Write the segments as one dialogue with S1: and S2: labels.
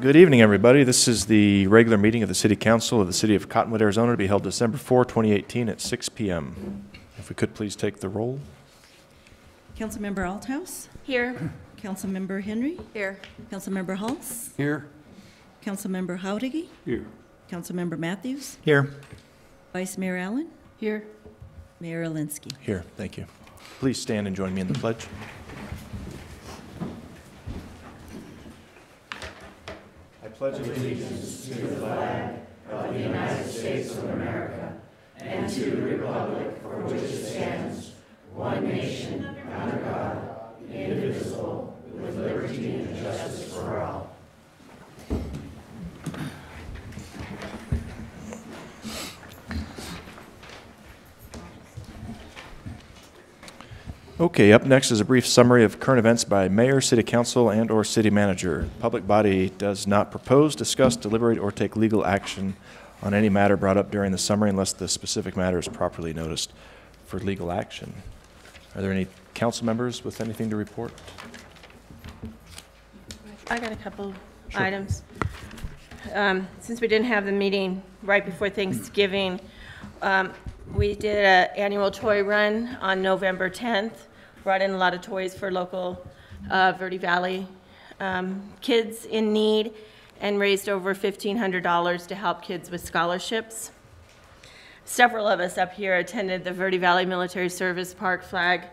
S1: Good evening, everybody. This is the regular meeting of the City Council of the City of Cottonwood, Arizona, to be held December 4, 2018 at 6 p.m. If we could please take the roll.
S2: Councilmember Althouse?
S3: Here.
S2: Councilmember Henry?
S3: Here.
S2: Councilmember Hulse?
S4: Here.
S2: Councilmember Howdiggy?
S4: Here.
S2: Councilmember Matthews?
S4: Here.
S2: Vice Mayor Allen?
S3: Here.
S2: Mayor Alinsky.
S1: Here, thank you. Please stand and join me in the pledge. I pledge allegiance to the flag of the United States of America and to the republic for which it stands, one nation, under God, indivisible, with liberty and justice for all. Okay, up next is a brief summary of current events by Mayor, City Council, and/or City Manager. The public body does not propose, discuss, deliberate, or take legal action on any matter brought up during the summary unless the specific matter is properly noticed for legal action. Are there any council members with anything to report?
S3: I got a couple items. Since we didn't have the meeting right before Thanksgiving, we did an annual toy run on November 10th. Brought in a lot of toys for local Verde Valley kids in need and raised over $1,500 to help kids with scholarships. Several of us up here attended the Verde Valley Military Service Park flag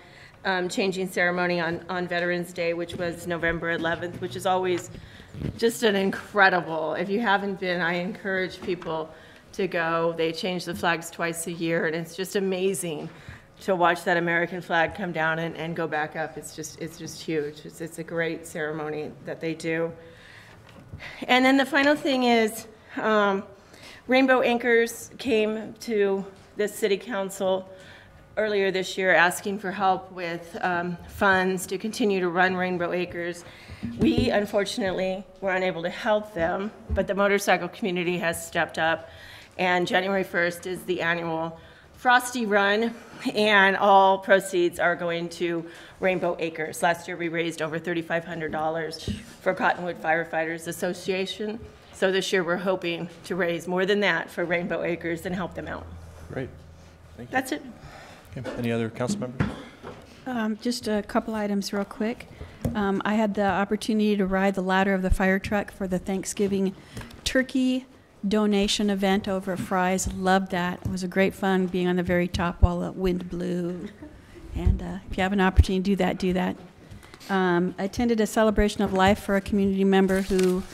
S3: changing ceremony on Veterans Day, which was November 11th, which is always just an incredible. If you haven't been, I encourage people to go. They change the flags twice a year, and it's just amazing to watch that American flag come down and go back up. It's just huge. It's a great ceremony that they do. And then the final thing is Rainbow Anchors came to the City Council earlier this year asking for help with funds to continue to run Rainbow Acres. We, unfortunately, were unable to help them, but the motorcycle community has stepped up, and January 1st is the annual Frosty Run, and all proceeds are going to Rainbow Acres. Last year we raised over $3,500 for Cottonwood Firefighters Association, so this year we're hoping to raise more than that for Rainbow Acres and help them out.
S1: Great. Thank you.
S3: That's it.
S1: Okay. Any other council members?
S5: Just a couple items real quick. I had the opportunity to ride the ladder of the fire truck for the Thanksgiving turkey donation event over at Fry's. Loved that. It was a great fun being on the very top while the wind blew. And if you have an opportunity to do that, do that. I attended a celebration of life for a community member who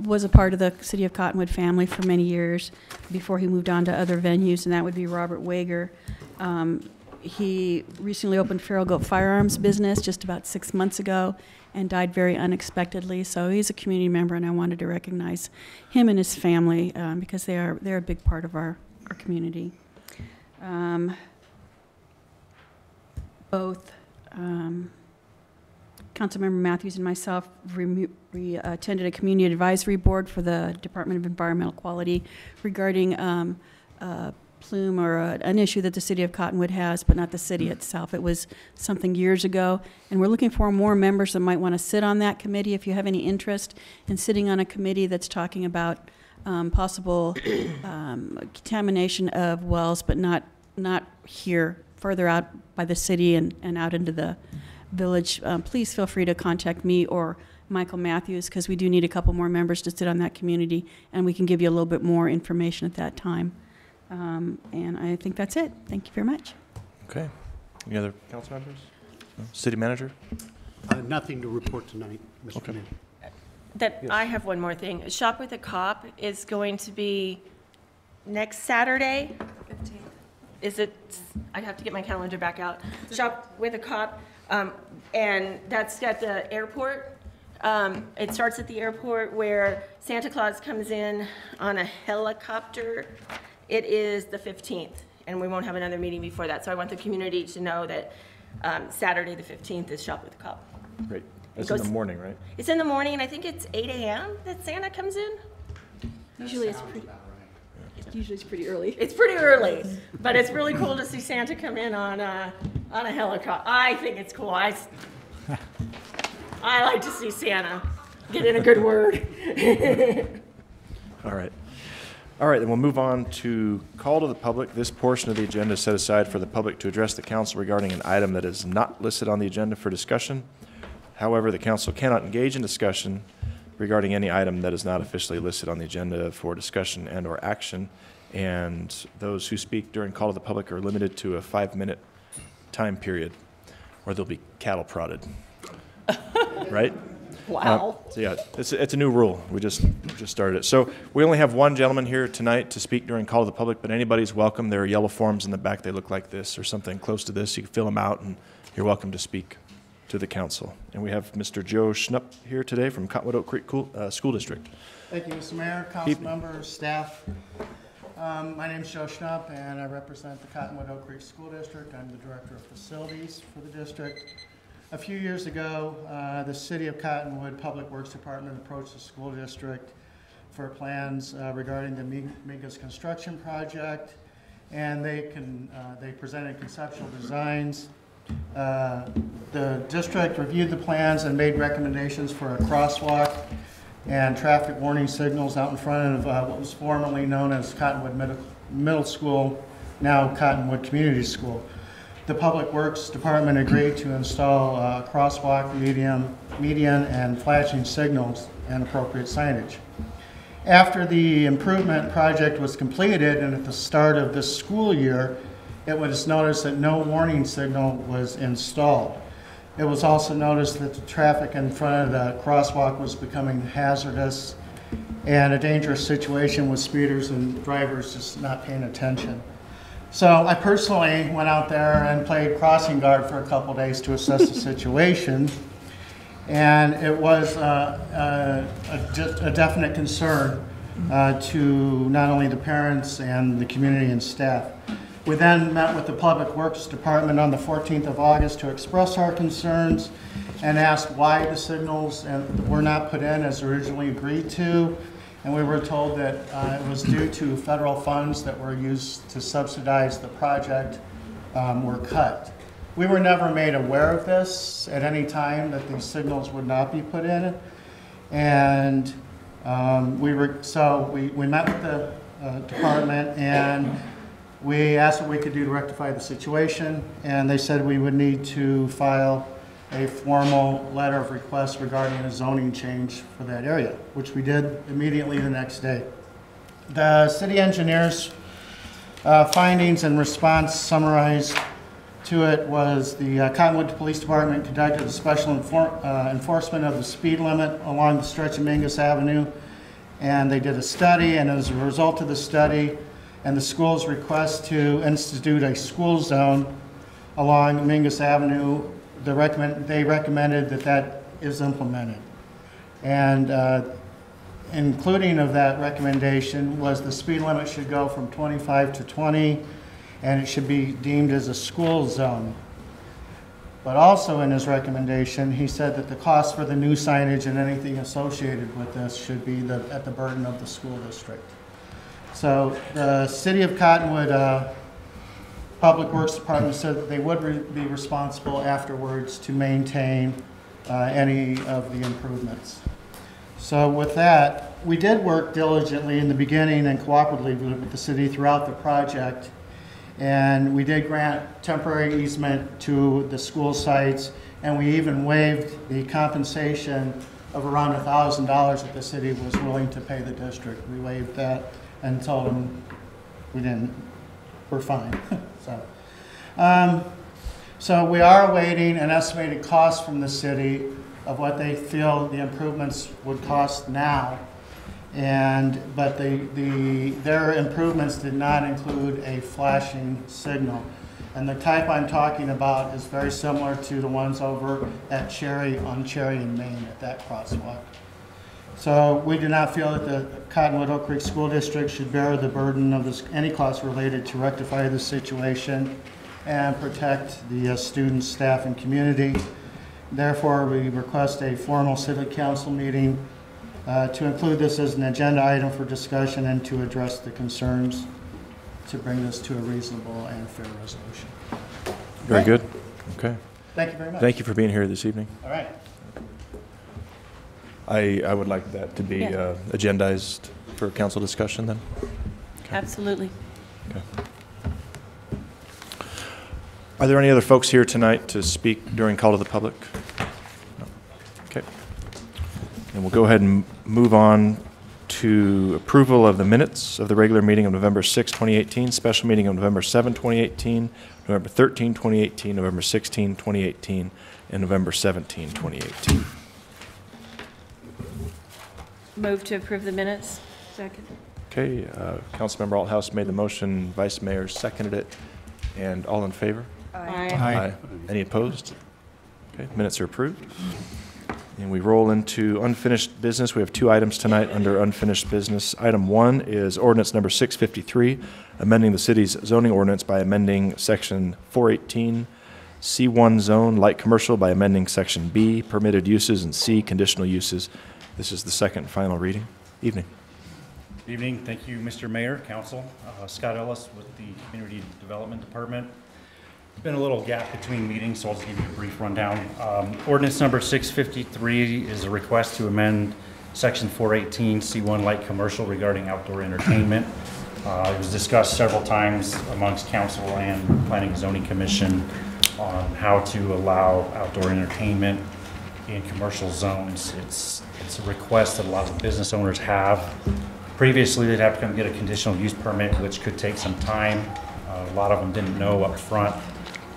S5: was a part of the City of Cottonwood family for many years before he moved on to other venues, and that would be Robert Wager. He recently opened Feral Goat Firearms business just about 6 months ago and died very unexpectedly. So he's a community member, and I wanted to recognize him and his family because they're a big part of our community. Both Councilmember Matthews and myself attended a community advisory board for the Department of Environmental Quality regarding plume or an issue that the City of Cottonwood has, but not the city itself. It was something years ago, and we're looking for more members that might want to sit on that committee. If you have any interest in sitting on a committee that's talking about possible contamination of wells, but not here, further out by the city and out into the village, please feel free to contact me or Michael Matthews, because we do need a couple more members to sit on that community, and we can give you a little bit more information at that time. And I think that's it. Thank you very much.
S1: Okay. Any other council members? No? City Manager?
S4: Nothing to report tonight, Mr. Mayor.
S3: Yes. I have one more thing. Shop with a Cop is going to be next Saturday. 15th. Is it? I have to get my calendar back out. Shop with a Cop, and that's at the airport. It starts at the airport where Santa Claus comes in on a helicopter. It is the 15th, and we won't have another meeting before that. So I want the community to know that Saturday the 15th is Shop with a Cop.
S1: Great. It's in the morning, right?
S3: It's in the morning, and I think it's 8 a.m. that Santa comes in. Usually it's pretty.
S5: Usually it's pretty early.
S3: It's pretty early, but it's really cool to see Santa come in on a helicopter. I think it's cool. I like to see Santa. Get in a good word.
S1: All right. All right, then we'll move on to call to the public. This portion of the agenda is set aside for the public to address the council regarding an item that is not listed on the agenda for discussion. However, the council cannot engage in discussion regarding any item that is not officially listed on the agenda for discussion and or action. And those who speak during call to the public are limited to a 5-minute time period, or they'll be cattle prodded. Right?
S3: Wow.
S1: So yeah, it's a new rule. We just started it. So we only have one gentleman here tonight to speak during call to the public, but anybody's welcome. There are yellow forms in the back. They look like this or something close to this. You can fill them out, and you're welcome to speak to the council. And we have Mr. Joe Schnupp here today from Cottonwood Oak Creek School District.
S6: Thank you, Mr. Mayor, council members, staff. My name is Joe Schnupp, and I represent the Cottonwood Oak Creek School District. I'm the Director of Facilities for the district. A few years ago, the City of Cottonwood Public Works Department approached the school district for plans regarding the MINGUS construction project, and they presented conceptual designs. The district reviewed the plans and made recommendations for a crosswalk and traffic warning signals out in front of what was formerly known as Cottonwood Middle School, now Cottonwood Community School. The Public Works Department agreed to install a crosswalk, median, and flashing signals and appropriate signage. After the improvement project was completed and at the start of this school year, it was noticed that no warning signal was installed. It was also noticed that the traffic in front of the crosswalk was becoming hazardous and a dangerous situation with speeders and drivers just not paying attention. So I personally went out there and played crossing guard for a couple days to assess the situation, and it was a definite concern to not only the parents and the community and staff. We then met with the Public Works Department on the 14th of August to express our concerns and asked why the signals were not put in as originally agreed to. And we were told that it was due to federal funds that were used to subsidize the project were cut. We were never made aware of this at any time, that these signals would not be put in. And we met with the department and we asked what we could do to rectify the situation. And they said we would need to file a formal letter of request regarding a zoning change for that area, which we did immediately the next day. The city engineer's findings and response summarized to it was the Cottonwood Police Department conducted a special enforcement of the speed limit along the stretch of Mingus Avenue, and they did a study, and as a result of the study and the school's request to institute a school zone along Mingus Avenue, they recommended that is implemented. And including of that recommendation was the speed limit should go from 25 to 20, and it should be deemed as a school zone. But also in his recommendation, he said that the cost for the new signage and anything associated with this should be at the burden of the school district. So the City of Cottonwood Public Works Department said that they would be responsible afterwards to maintain any of the improvements. So with that, we did work diligently in the beginning and cooperatively with the city throughout the project. And we did grant temporary easement to the school sites, and we even waived the compensation of around $1,000 that the city was willing to pay the district. We waived that and told them we're fine. So we are awaiting an estimated cost from the city of what they feel the improvements would cost now. But their improvements did not include a flashing signal. And the type I'm talking about is very similar to the ones over at Cherry in Maine at that crosswalk. So we do not feel that the Cottonwood Oak Creek School District should bear the burden of any costs related to rectify the situation and protect the students, staff, and community. Therefore, we request a formal city council meeting to include this as an agenda item for discussion and to address the concerns to bring this to a reasonable and fair resolution.
S1: Very good. Okay.
S6: Thank you very much.
S1: Thank you for being here this evening.
S6: All right.
S1: I would like that to be
S3: Yeah.
S1: agendized for council discussion then.
S3: Absolutely.
S1: Okay. Are there any other folks here tonight to speak during call to the public? No. Okay. And we'll go ahead and move on to approval of the minutes of the regular meeting of November 6, 2018, special meeting of November 7, 2018, November 13, 2018, November 16, 2018, and November 17, 2018.
S3: Move to approve the minutes. Second.
S1: Okay, Councilmember Althouse made the motion, Vice Mayor seconded it, and all in favor?
S3: Aye.
S1: Any opposed? Okay, minutes are approved. And we roll into unfinished business. We have 2 items tonight under unfinished business. Item 1 is ordinance number 653, amending the city's zoning ordinance by amending section 418, C1 zone, light commercial, by amending section B, permitted uses, and C, conditional uses. This is the second and final reading. Evening.
S7: Good evening. Thank you, Mr. Mayor, Council. Scott Ellis with the Community Development Department. There's been a little gap between meetings, so I'll just give you a brief rundown. Ordinance number 653 is a request to amend section 418 C1 light commercial regarding outdoor entertainment. It was discussed several times amongst council and planning and zoning commission on how to allow outdoor entertainment in commercial zones. It's a request that a lot of business owners have. Previously, they'd have to come get a conditional use permit, which could take some time. A lot of them didn't know up front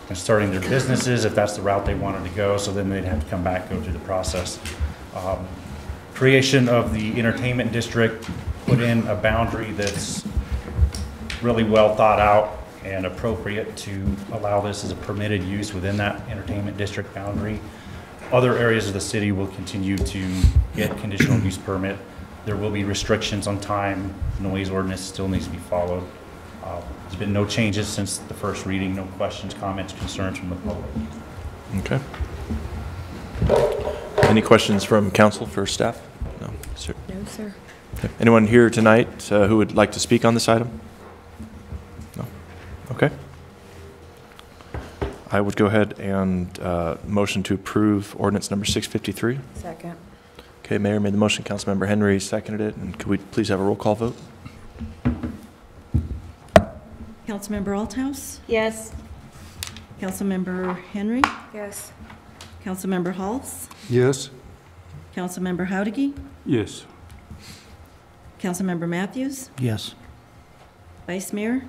S7: and starting their businesses if that's the route they wanted to go, so then they'd have to come back, go through the process. Creation of the entertainment district put in a boundary that's really well thought out and appropriate to allow this as a permitted use within that entertainment district boundary. Other areas of the city will continue to get conditional use permit. There will be restrictions on time. Noise ordinance still needs to be followed. There's been no changes since the first reading. No questions, comments, concerns from the public.
S1: Okay. Any questions from council for staff? No, sir.
S3: No, sir.
S1: Okay. Anyone here tonight who would like to speak on this item? No. Okay. I would go ahead and motion to approve ordinance number 653.
S3: Second.
S1: Okay, Mayor made the motion, Councilmember Henry seconded it, and could we please have a roll call vote?
S2: Councilmember Althouse,
S3: Yes.
S2: Councilmember Henry,
S3: Yes.
S2: Councilmember Halls,
S8: Yes.
S2: Councilmember Howdigy,
S8: Yes.
S2: Councilmember Matthews,
S4: Yes.
S2: Vice Mayor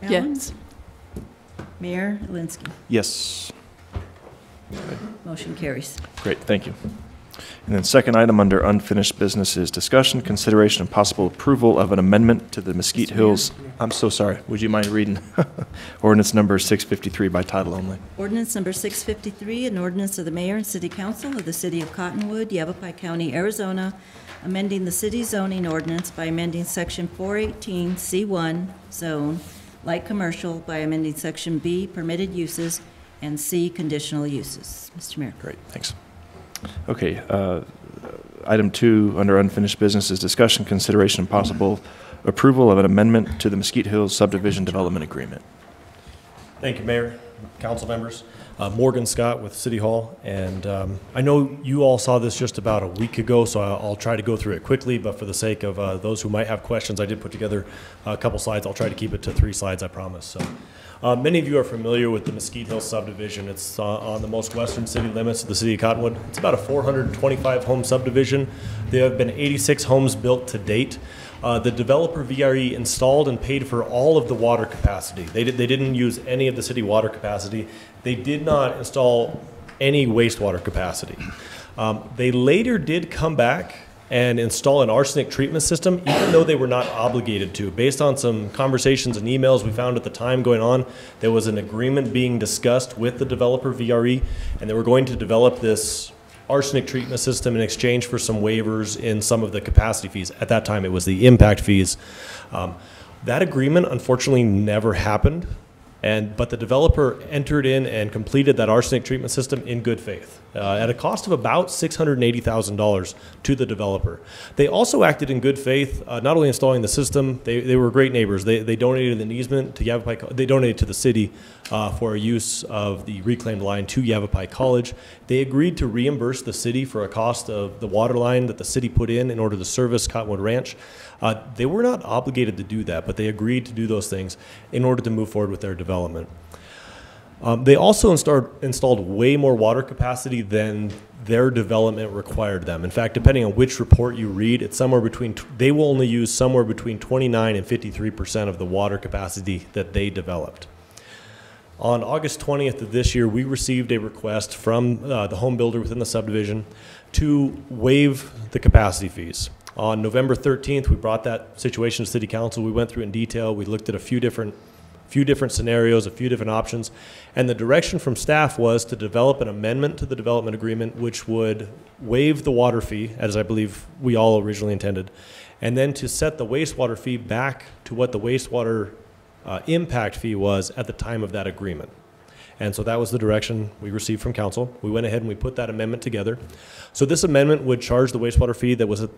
S2: Allen,
S5: Yes.
S2: Mayor Linsky.
S1: Yes.
S2: Motion carries.
S1: Great, thank you. And then second item under unfinished business is discussion, consideration, and possible approval of an amendment to the Mesquite Hills. I'm so sorry. Would you mind reading ordinance number 653 by title only?
S2: Ordinance number 653, an ordinance of the mayor and city council of the city of Cottonwood, Yavapai County, Arizona, amending the city zoning ordinance by amending section 418 C1 zone, light commercial, by amending section B, permitted uses, and C, conditional uses. Mr. Mayor.
S1: Great, thanks. Okay, item 2 under unfinished business is discussion, consideration, and possible approval of an amendment to the Mesquite Hills Subdivision Development Agreement.
S9: Thank you, Mayor, council members. Morgan Scott with City Hall, and I know you all saw this just about a week ago, so I'll try to go through it quickly, but for the sake of those who might have questions, I did put together a couple slides. I'll try to keep it to 3 slides, I promise. So, many of you are familiar with the Mesquite Hills subdivision. It's on the most western city limits of the city of Cottonwood. It's about a 425 home subdivision. There have been 86 homes built to date. The developer VRE installed and paid for all of the water capacity. They didn't use any of the city water capacity. They did not install any wastewater capacity. They later did come back and install an arsenic treatment system, even though they were not obligated to. Based on some conversations and emails we found at the time going on, there was an agreement being discussed with the developer VRE, and they were going to develop this arsenic treatment system in exchange for some waivers in some of the capacity fees. At that time, it was the impact fees. That agreement, unfortunately, never happened, but the developer entered in and completed that arsenic treatment system in good faith. at a cost of about $680,000 to the developer. They also acted in good faith, not only installing the system, they were great neighbors. They donated an easement to Yavapai, they donated to the city for use of the reclaimed line to Yavapai College. They agreed to reimburse the city for a cost of the water line that the city put in order to service Cottonwood Ranch. They were not obligated to do that, but they agreed to do those things in order to move forward with their development. They also installed way more water capacity than their development required them. In fact, depending on which report you read, it's somewhere between, they will only use somewhere between 29 and 53% of the water capacity that they developed. On August 20th of this year, we received a request from the home builder within the subdivision to waive the capacity fees. On November 13th, we brought that situation to City Council. We went through it in detail. We looked at a few different scenarios, a few different options, and the direction from staff was to develop an amendment to the development agreement which would waive the water fee, as I believe we all originally intended, and then to set the wastewater fee back to what the wastewater impact fee was at the time of that agreement. And so that was the direction we received from council. We went ahead and we put that amendment together. So this amendment would charge the wastewater fee that was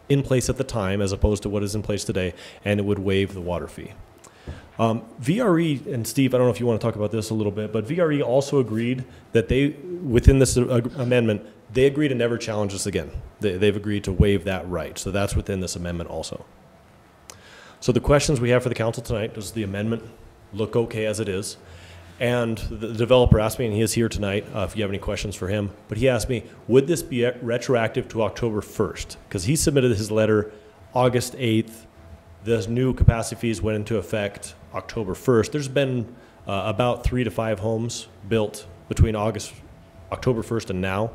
S9: in place at the time as opposed to what is in place today, and it would waive the water fee. VRE, and Steve, I don't know if you want to talk about this a little bit, but VRE also agreed that they, within this amendment, they agree to never challenge this again. They've agreed to waive that right. So that's within this amendment also. So the questions we have for the council tonight, does the amendment look okay as it is? And the developer asked me, and he is here tonight, if you have any questions for him, but he asked me, would this be retroactive to October 1st? Because he submitted his letter August 8th. The new capacity fees went into effect October 1st. There's been about 3 to 5 homes built between October 1st and now.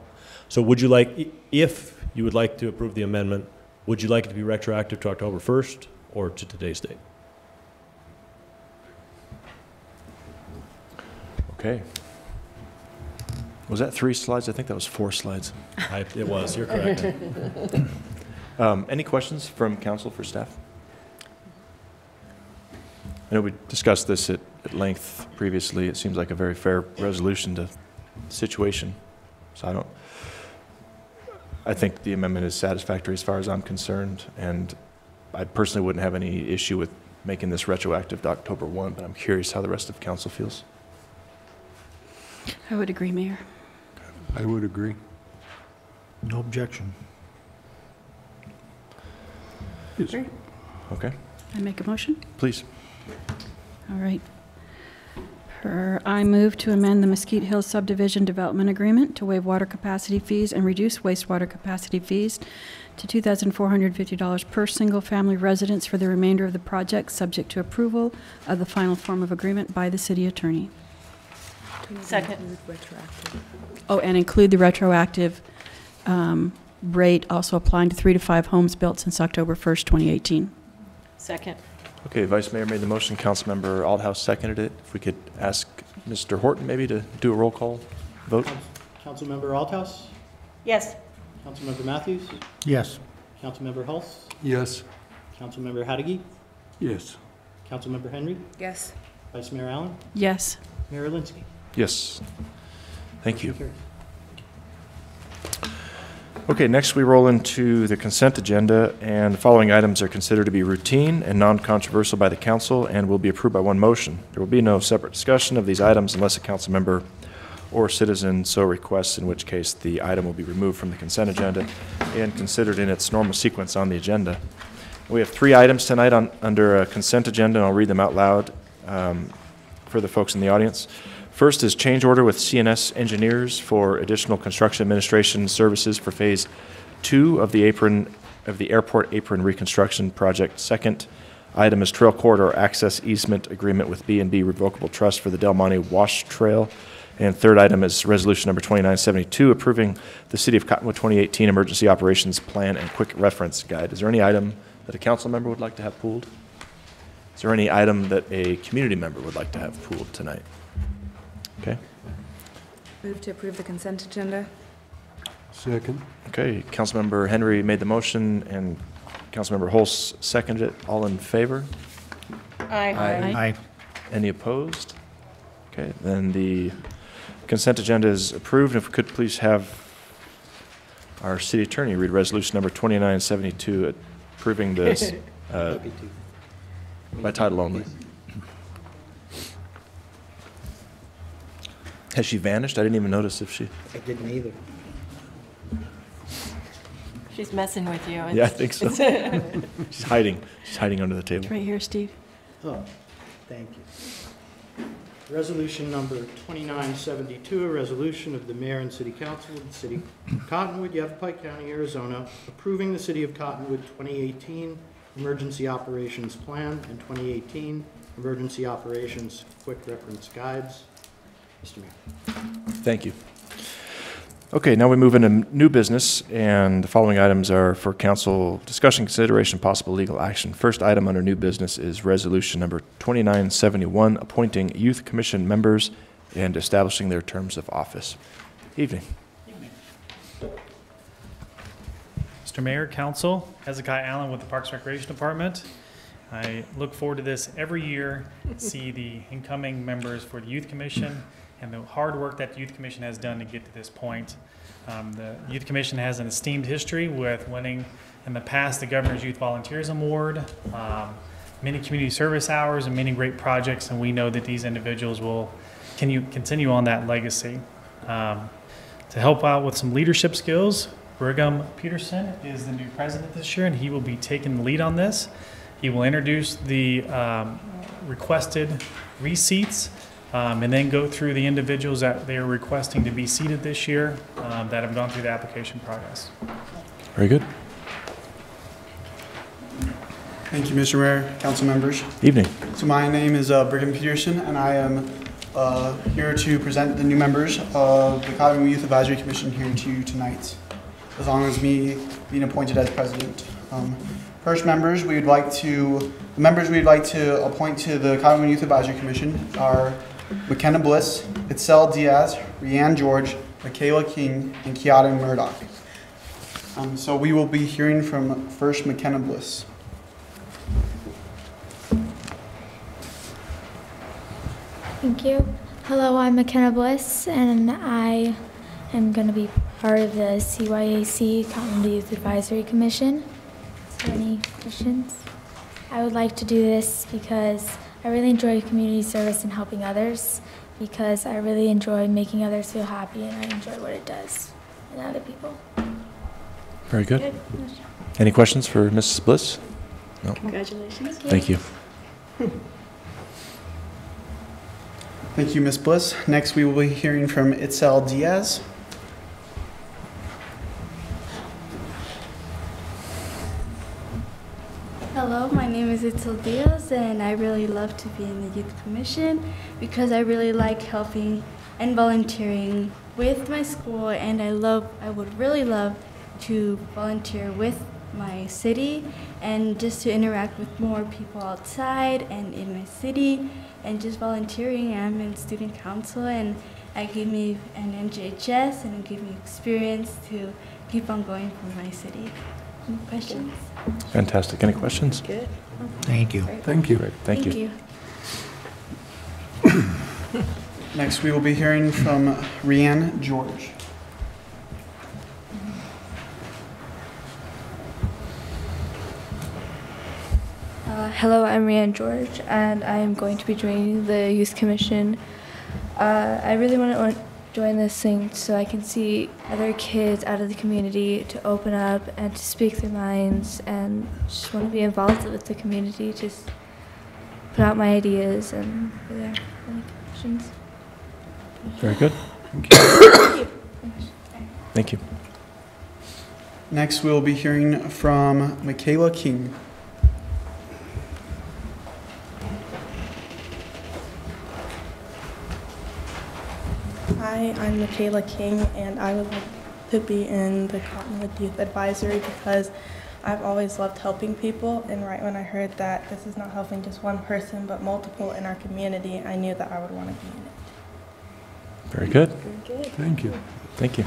S9: So would you like, if you would like to approve the amendment, would you like it to be retroactive to October 1st or to today's date?
S1: Okay. Was that 3 slides? I think that was 4 slides.
S9: It was, you're correct.
S1: Any questions from council for staff? I know we discussed this at length previously. It seems like a very fair resolution to the situation. So I think the amendment is satisfactory as far as I'm concerned, and I personally wouldn't have any issue with making this retroactive to October 1, but I'm curious how the rest of council feels.
S5: I would agree, Mayor.
S8: I would agree.
S4: No objection.
S5: Agree.
S1: Okay,
S5: I make a motion?
S1: please.
S5: All right. I move to amend the Mesquite Hills Subdivision Development Agreement to waive water capacity fees and reduce wastewater capacity fees to $2,450 per single-family residence for the remainder of the project, subject to approval of the final form of agreement by the city attorney.
S3: Second.
S5: Oh, and include the retroactive rate also applying to 3 to 5 homes built since October 1st, 2018.
S3: Second.
S1: Okay, Vice Mayor made the motion, Councilmember Althouse seconded it. If we could ask Mr. Horton maybe to do a roll call vote.
S6: Councilmember Althouse?
S3: Yes.
S6: Councilmember Matthews?
S4: Yes.
S6: Councilmember Hulse?
S8: Yes.
S6: Councilmember Haddigy?
S8: Yes.
S6: Councilmember Henry?
S3: Yes.
S6: Vice Mayor Allen?
S5: Yes.
S6: Mayor Linsky?
S1: Yes. Thank you.
S6: Carries.
S1: Okay, next we roll into the consent agenda, and the following items are considered to be routine and non-controversial by the council and will be approved by one motion. There will be no separate discussion of these items unless a council member or citizen so requests, in which case the item will be removed from the consent agenda and considered in its normal sequence on the agenda. We have 3 items tonight under a consent agenda, and I'll read them out loud for the folks in the audience. First is change order with CNS Engineers for additional construction administration services for Phase 2 of the airport apron reconstruction project. Second item is trail corridor access easement agreement with B&B Revocable Trust for the Del Monte Wash Trail. And third item is resolution number 2972, approving the City of Cottonwood 2018 Emergency Operations Plan and Quick Reference Guide. Is there any item that a council member would like to have pooled? Is there any item that a community member would like to have pooled tonight? Okay.
S10: Move to approve the consent agenda.
S8: Second.
S1: Okay, Councilmember Henry made the motion and Councilmember Hulse seconded it. All in favor?
S3: Aye.
S5: Aye.
S1: Any opposed? Okay, then the Consent agenda is approved. If we could please have our city attorney read resolution number 2972, approving this by title only. Has she vanished? I didn't even notice if she...
S4: I didn't either.
S3: She's messing with you.
S1: Yeah, I think so. She's hiding. She's hiding under the table.
S5: Right here, Steve.
S6: Oh, thank you. Resolution number 2972, a resolution of the Mayor and City Council of the City of Cottonwood, Yavapai County, Arizona, approving the City of Cottonwood 2018 Emergency Operations Plan and 2018 Emergency Operations Quick Reference Guides. Mr. Mayor.
S1: Thank you. Okay, now we move into new business, and the following items are for council discussion, consideration, possible legal action. First item under new business is resolution number 2971, appointing youth commission members and establishing their terms of office. Evening.
S11: Mr. Mayor, Council, Hezekiah Allen with the Parks and Recreation Department. I look forward to this every year, see the incoming members for the Youth Commission and the hard work that the Youth Commission has done to get to this point. The Youth Commission has an esteemed history with winning in the past the Governor's Youth Volunteerism Award, many community service hours, and many great projects, and we know that these individuals will continue on that legacy. To help out with some leadership skills, Brigham Peterson is the new president this year, and he will be taking the lead on this. He will introduce the requested receipts and then go through the individuals that they are requesting to be seated this year that have gone through the application process.
S1: Very good.
S12: Thank you, Mr. Mayor, council members.
S1: Evening.
S12: So my name is Brigham Peterson, and I am here to present the new members of the Cottonwood Youth Advisory Commission here to you tonight, as long as me being appointed as president. First members we'd like to appoint to the Cottonwood Youth Advisory Commission are McKenna Bliss, Itzel Diaz, Rianne George, Michaela King, and Kiata Murdoch. So we will be hearing from first McKenna Bliss.
S13: Thank you. Hello, I'm McKenna Bliss, and I am going to be part of the CYAC Cottonwood Youth Advisory Commission. Is there any questions? I would like to do this because I really enjoy community service and helping others, because I really enjoy making others feel happy, and I enjoy what it does in other people.
S1: Very good. Any questions for Mrs. Bliss? No.
S5: Congratulations.
S1: Thank you.
S12: Thank you, Ms. Bliss. Next, we will be hearing from Itzel Diaz.
S14: Hello, my name is Itzel Diaz, and I really love to be in the Youth Commission because I really like helping and volunteering with my school, and I would really love to volunteer with my city and just to interact with more people outside and in my city, and just volunteering. I'm in student council, and it gave me an NJHS, and it gave me experience to keep on going for my city. Any questions?
S1: Fantastic. Any questions?
S2: Good.
S4: Thank you.
S1: Thank you. Thank you.
S12: Next, we will be hearing from Rianne George.
S15: Hello, I'm Rianne George, and I am going to be joining the Youth Commission. I really want to join this thing so I can see other kids out of the community to open up and to speak their minds, and just want to be involved with the community, just put out my ideas and be there. Any questions?
S1: Very good. Thank you. Thank you.
S12: Next, we will be hearing from Michaela King.
S16: Hi, I'm Michaela King, and I would like to be in the Cottonwood Youth Advisory because I've always loved helping people, and right when I heard that this is not helping just one person but multiple in our community, I knew that I would want to be in it.
S1: Very good.
S16: Very good.
S1: Thank you. Thank you.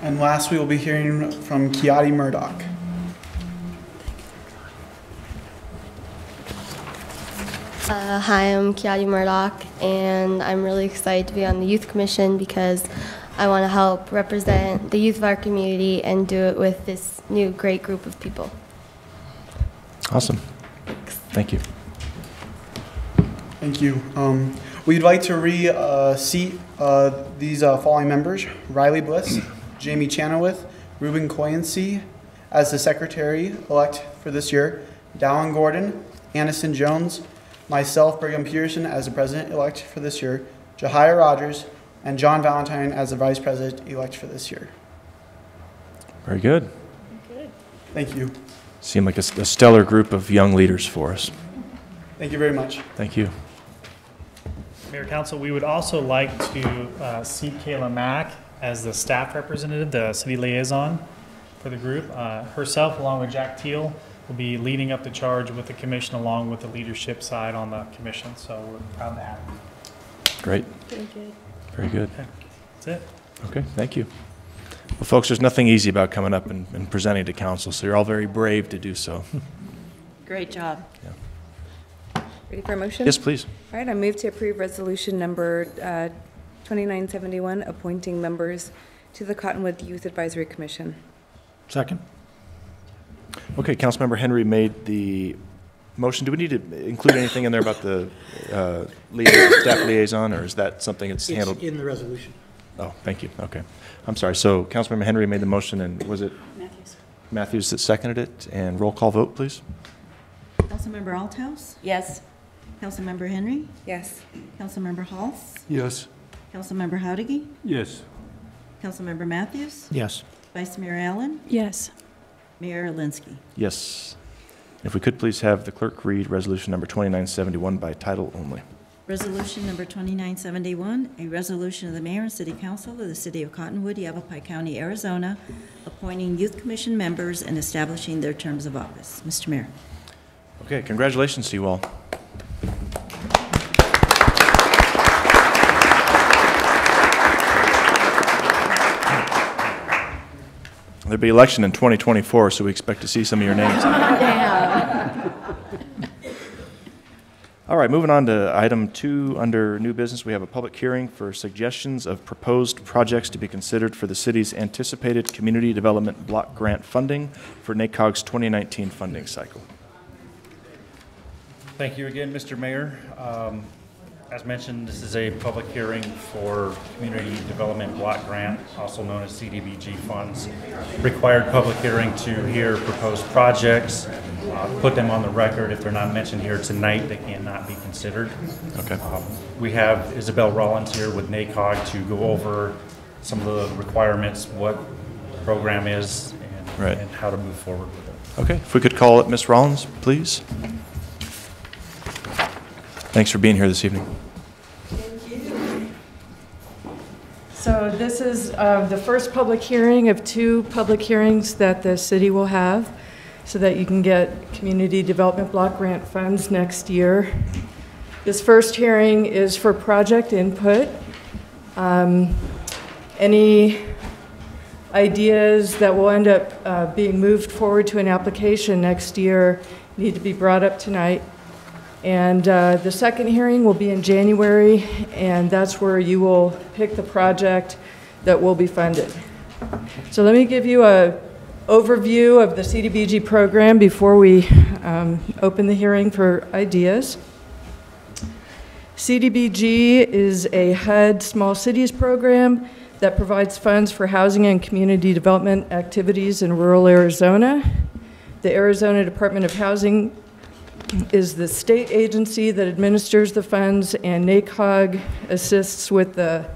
S12: And last, we will be hearing from Kiati Murdoch.
S17: Hi, I'm Kiati Murdoch, and I'm really excited to be on the Youth Commission because I want to help represent the youth of our community and do it with this new great group of people.
S1: Awesome. Thank you.
S12: Thank you. We'd like to re-seat these following members: Riley Bliss, Jamie Chanowith, Ruben Coyansey as the secretary-elect for this year, Dallin Gordon, Annison Jones, myself, Brigham Peterson, as the president-elect for this year, Jahia Rogers, and John Valentine as the vice president-elect for this year.
S1: Very good.
S12: Thank you.
S1: Seem like a stellar group of young leaders for us.
S12: Thank you very much.
S1: Thank you.
S11: Mayor, Council, we would also like to seat Kayla Mack as the staff representative, the city liaison for the group. Herself, along with Jack Teal, will be leading up the charge with the commission along with the leadership side on the commission. So we're proud to have her.
S1: Great.
S17: Very good.
S1: Very good.
S11: Okay. That's it.
S1: Okay, thank you. Well, folks, there's nothing easy about coming up and presenting to council, so you're all very brave to do so.
S2: Great job.
S10: Ready for a motion?
S1: Yes, please.
S10: All right, I move to approve resolution number 2971, appointing members to the Cottonwood Youth Advisory Commission.
S4: Second.
S1: Okay, Councilmember Henry made the motion. Do we need to include anything in there about the staff liaison, or is that something that's handled?
S4: It's in the resolution.
S1: Oh, thank you. Okay. I'm sorry. So Councilmember Henry made the motion, and was it
S2: Matthews.
S1: Matthews that seconded it? And roll call vote, please.
S2: Councilmember Althouse?
S3: Yes.
S2: Councilmember Henry?
S10: Yes.
S2: Councilmember Halls?
S8: Yes.
S2: Councilmember Howdigy?
S8: Yes.
S2: Councilmember Matthews?
S4: Yes.
S2: Vice Mayor Allen?
S5: Yes.
S2: Mayor Alinsky?
S1: Yes. If we could please have the clerk read resolution number 2971 by title only.
S2: Resolution number 2971, a resolution of the Mayor and City Council of the City of Cottonwood, Yavapai County, Arizona, appointing Youth Commission members and establishing their terms of office. Mr. Mayor.
S1: Okay, congratulations to you all. There'll be election in 2024, so we expect to see some of your names. All right, moving on to item 2 under new business. We have a public hearing for suggestions of proposed projects to be considered for the city's anticipated community development block grant funding for NACOG'S 2019 funding cycle.
S7: Thank you again, Mr. Mayor. As mentioned, this is a public hearing for Community Development Block Grant, also known as CDBG funds. Required public hearing to hear proposed projects, put them on the record. If they're not mentioned here tonight, they cannot be considered.
S1: Okay.
S7: We have Isabel Rollins here with NACOG to go over some of the requirements, what the program is, and how to move forward with it.
S1: Okay, if we could call it Ms. Rollins, please. Thanks for being here this evening.
S18: Thank you. So this is the first public hearing of 2 public hearings that the city will have so that you can get Community Development Block Grant funds next year. This first hearing is for project input. Any ideas that will end up being moved forward to an application next year need to be brought up tonight. And the second hearing will be in January, and that's where you will pick the project that will be funded. So let me give you an overview of the CDBG program before we open the hearing for ideas. CDBG is a HUD Small Cities program that provides funds for housing and community development activities in rural Arizona. The Arizona Department of Housing is the state agency that administers the funds, and NACOG assists with the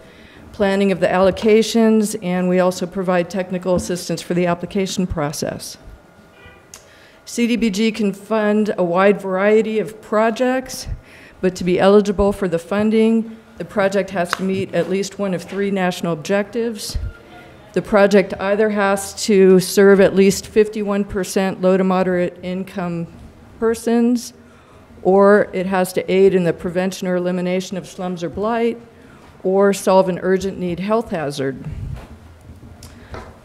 S18: planning of the allocations, and we also provide technical assistance for the application process. CDBG can fund a wide variety of projects, but to be eligible for the funding, the project has to meet at least one of 3 national objectives. The project either has to serve at least 51% low to moderate income persons, or it has to aid in the prevention or elimination of slums or blight, or solve an urgent need health hazard.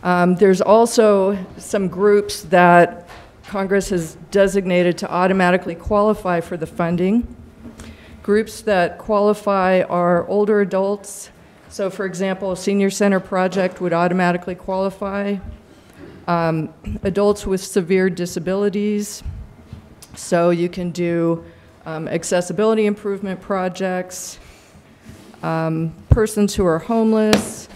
S18: There's also some groups that Congress has designated to automatically qualify for the funding. Groups that qualify are older adults. So for example, a senior center project would automatically qualify. Adults with severe disabilities. So you can do accessibility improvement projects, persons who are homeless,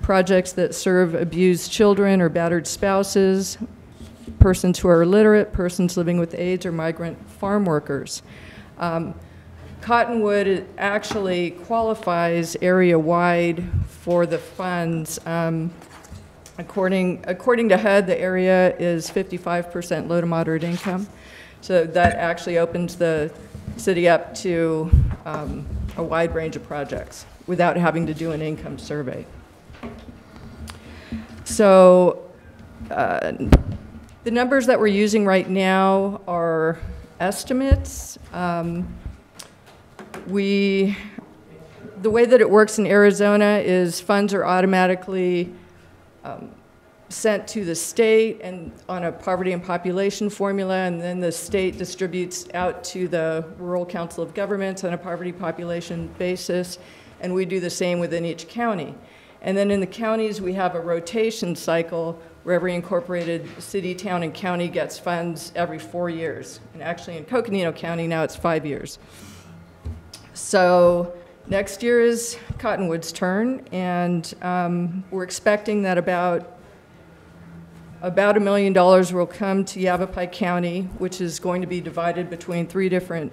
S18: projects that serve abused children or battered spouses, persons who are illiterate, persons living with AIDS, or migrant farm workers. Cottonwood actually qualifies area-wide for the funds. According to HUD, the area is 55% low to moderate income. So that actually opens the city up to a wide range of projects without having to do an income survey. So the numbers that we're using right now are estimates. The way that it works in Arizona is funds are automatically sent to the state and on a poverty and population formula, and then the state distributes out to the Rural Council of Governments on a poverty population basis, and we do the same within each county. And then in the counties, we have a rotation cycle where every incorporated city, town, and county gets funds every 4 years. And actually in Coconino County now it's 5 years. So next year is Cottonwood's turn, and we're expecting that about $1 million will come to Yavapai County, which is going to be divided between 3 different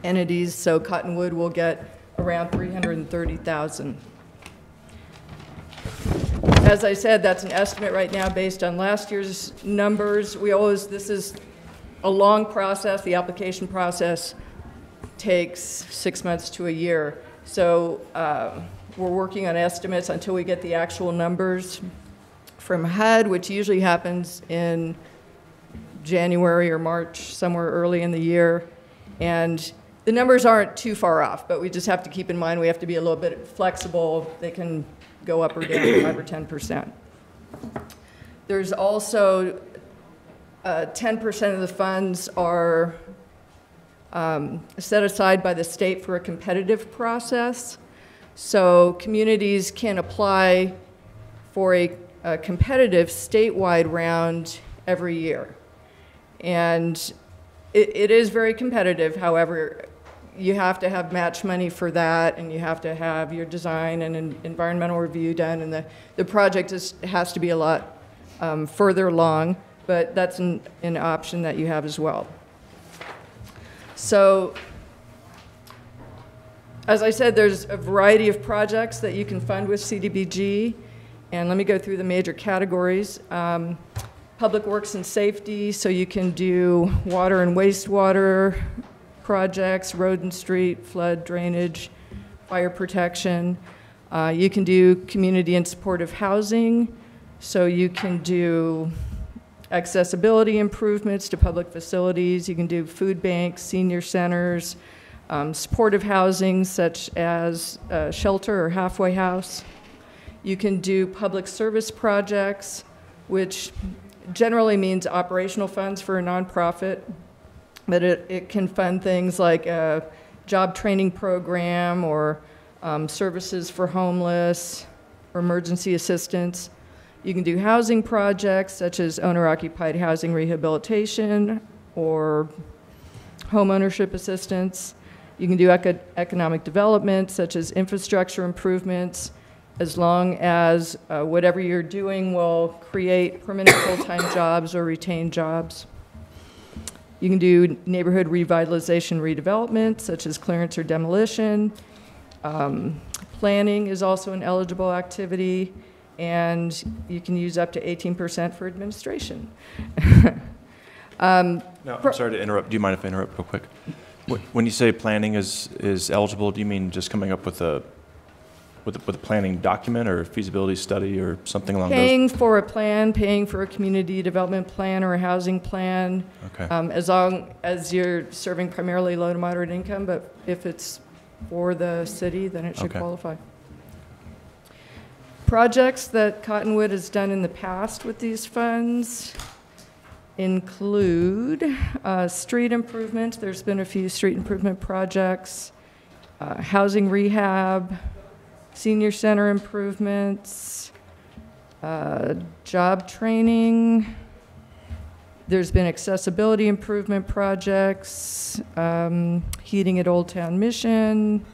S18: entities. So Cottonwood will get around $330,000. As I said, that's an estimate right now based on last year's numbers. This is a long process. The application process takes 6 months to a year. So we're working on estimates until we get the actual numbers from HUD, which usually happens in January or March, somewhere early in the year. And the numbers aren't too far off, but we just have to keep in mind we have to be a little bit flexible. They can go up or down 5 or 10%. There's also 10% of the funds are set aside by the state for a competitive process. So communities can apply for a competitive statewide round every year. And it is very competitive. However, you have to have match money for that, and you have to have your design and an environmental review done, and the project has to be a lot further along, but that's an option that you have as well. So, as I said, there's a variety of projects that you can fund with CDBG, and let me go through the major categories. Public works and safety, so you can do water and wastewater projects, road and street, flood, drainage, fire protection. You can do community and supportive housing, so you can do accessibility improvements to public facilities. You can do food banks, senior centers, supportive housing such as shelter or halfway house. You can do public service projects, which generally means operational funds for a nonprofit, but it can fund things like a job training program or services for homeless or emergency assistance. You can do housing projects such as owner-occupied housing rehabilitation or home ownership assistance. You can do economic development such as infrastructure improvements, as long as whatever you're doing will create permanent full-time jobs or retain jobs. You can do neighborhood revitalization redevelopment, such as clearance or demolition. Planning is also an eligible activity, and you can use up to 18% for administration.
S1: No, I'm sorry to interrupt. Do you mind if I interrupt real quick? When you say planning is eligible, do you mean just coming up with a planning document or a feasibility study or something along those?
S18: Paying for a plan, paying for a community development plan or a housing plan.
S1: Okay.
S18: As long as you're serving primarily low to moderate income, but if it's for the city, then it should qualify. Projects that Cottonwood has done in the past with these funds include street improvements. There's been a few street improvement projects, housing rehab, senior center improvements, job training. There's been accessibility improvement projects, heating at Old Town Mission,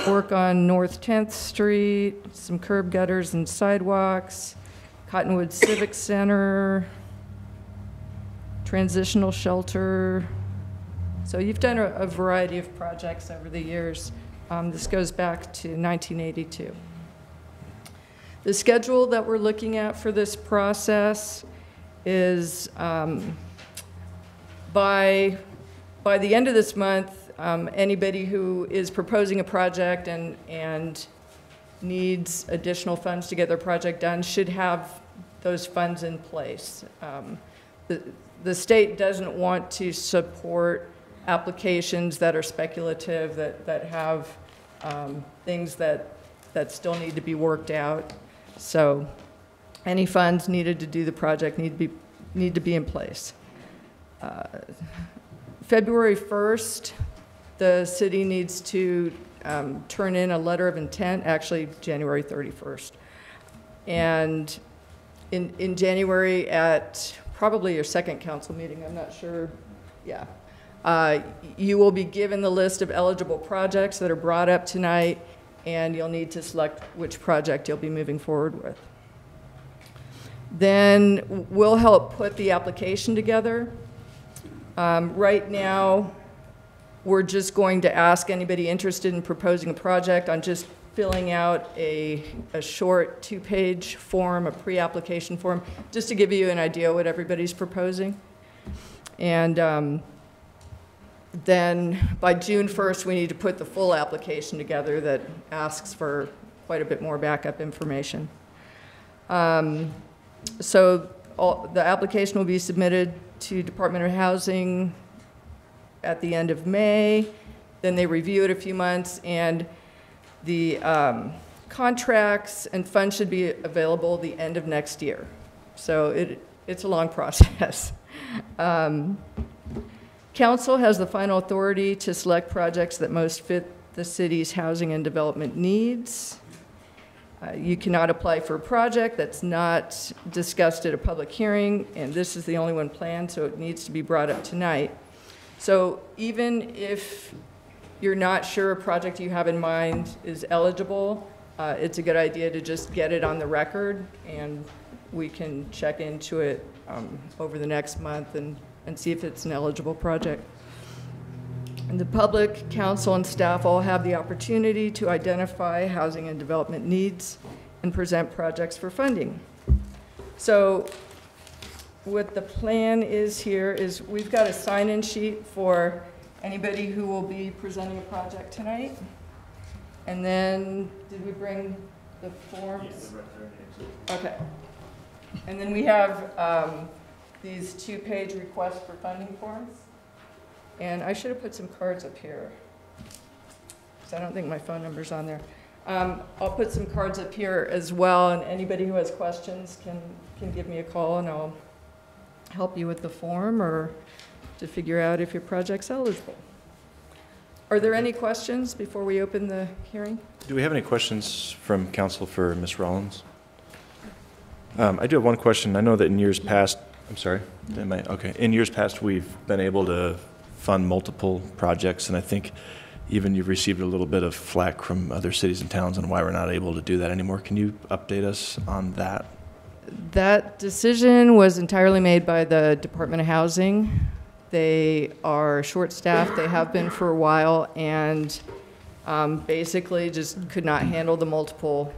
S18: work on North 10th Street, some curb gutters and sidewalks, Cottonwood Civic Center, transitional shelter. So you've done a variety of projects over the years. This goes back to 1982. The schedule that we're looking at for this process is by the end of this month, anybody who is proposing a project and needs additional funds to get their project done should have those funds in place. The state doesn't want to support applications that are speculative, that have things that still need to be worked out. So any funds needed to do the project need to be in place. February 1st, the city needs to turn in a letter of intent, actually January 31st. And in January at probably your second council meeting, I'm not sure, yeah. You will be given the list of eligible projects that are brought up tonight, and you'll need to select which project you'll be moving forward with. Then we'll help put the application together. Right now, we're just going to ask anybody interested in proposing a project on just filling out a short 2-page form, a pre-application form, just to give you an idea what everybody's proposing. And then by June 1st, we need to put the full application together that asks for quite a bit more backup information. So the application will be submitted to Department of Housing at the end of May. Then they review it a few months, and the contracts and funds should be available the end of next year. So it's a long process. Council has the final authority to select projects that most fit the city's housing and development needs. You cannot apply for a project that's not discussed at a public hearing, and this is the only one planned, so it needs to be brought up tonight. So even if you're not sure a project you have in mind is eligible, it's a good idea to just get it on the record, and we can check into it over the next month and see if it's an eligible project. And the public, council, and staff all have the opportunity to identify housing and development needs and present projects for funding. So what the plan is here is we've got a sign-in sheet for anybody who will be presenting a project tonight. And then, did we bring the forms? Okay. And then we have these 2-page requests for funding forms. And I should have put some cards up here, because I don't think my phone number's on there. I'll put some cards up here as well, and anybody who has questions can give me a call, and I'll help you with the form or to figure out if your project's eligible. Are there any questions before we open the hearing?
S1: Do we have any questions from council for Ms. Rollins? I do have one question. I know that in years past, I'm sorry, okay. In years past, we've been able to fund multiple projects, and I think even you've received a little bit of flack from other cities and towns on why we're not able to do that anymore. Can you update us on that?
S18: That decision was entirely made by the Department of Housing. They are short-staffed, they have been for a while, and basically just could not handle the multiple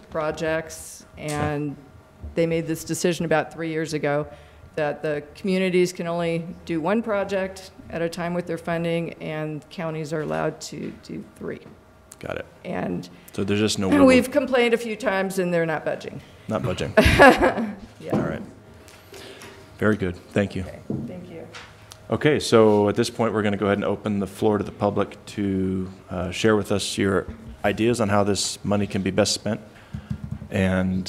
S18: projects, and they made this decision about 3 years ago that the communities can only do one project at a time with their funding, and counties are allowed to do 3.
S1: Got it.
S18: And
S1: so there's just no.
S18: We've complained a few times, and they're not budging.
S1: Not budging.
S18: Yeah.
S1: All right. Very good. Thank you.
S18: Okay. Thank you.
S1: Okay, so at this point, we're going to go ahead and open the floor to the public to share with us your ideas on how this money can be best spent. And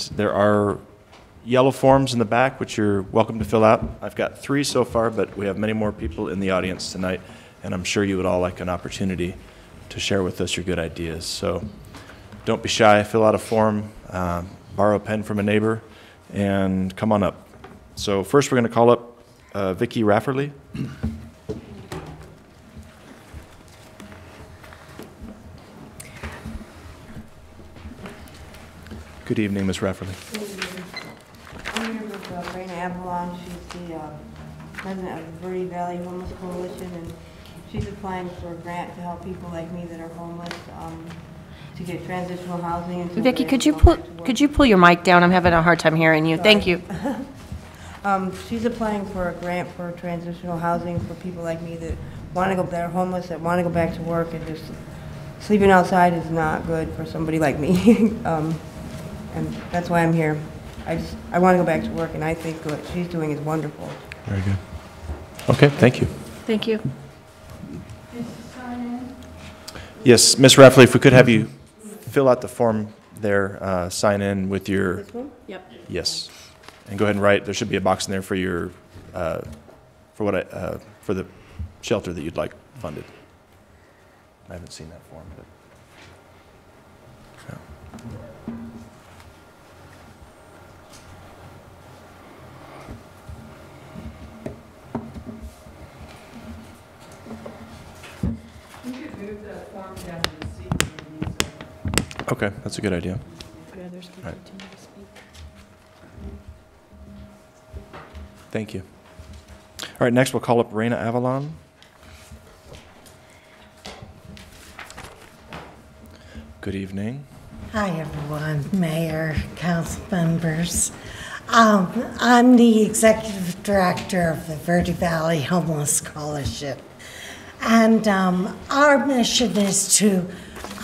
S1: yellow forms in the back, which you're welcome to fill out. I've got 3 so far, but we have many more people in the audience tonight, and I'm sure you would all like an opportunity to share with us your good ideas. So don't be shy, fill out a form, borrow a pen from a neighbor, and come on up. So first we're going to call up Vicki Rafferly. Good evening, Ms. Rafferly.
S19: I'm here with Raina Avalon. She's the president of the Verde Valley Homeless Coalition, and she's applying for a grant to help people like me that are homeless to get transitional housing. Until
S3: Vicki, could you pull your mic down? I'm having a hard time hearing you.
S19: Sorry.
S3: Thank you.
S19: She's applying for a grant for transitional housing for people like me that that are homeless, that want to go back to work, and just sleeping outside is not good for somebody like me. And that's why I'm here. I want to go back to work, and I think what she's doing is wonderful.
S1: Very good. Okay, thank you.
S3: Thank you.
S1: Yes, Ms. Rafferly, if we could have you fill out the form there, sign in with your...
S19: This one?
S3: Yep.
S1: Yes. And go ahead and write, there should be a box in there for your, for the shelter that you'd like funded. I haven't seen that form, but... Yeah. Okay, that's a good idea. Right. Thank you. All right, next we'll call up Raina Avalon. Good evening.
S20: Hi, everyone, Mayor, council members. I'm the executive director of the Verde Valley Homeless Coalition. And our mission is to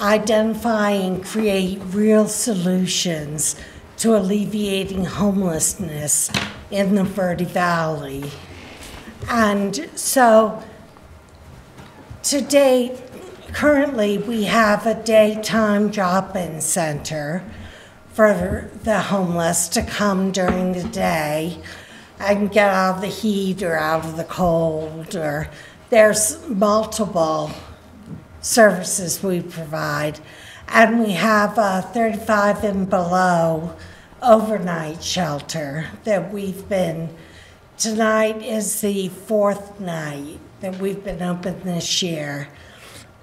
S20: identify and create real solutions to alleviating homelessness in the Verde Valley. And so today, currently, we have a daytime drop-in center for the homeless to come during the day and get out of the heat or out of the cold, or there's multiple services we provide. And we have a 35 and below overnight shelter that we've been, tonight is the 4th night that we've been open this year.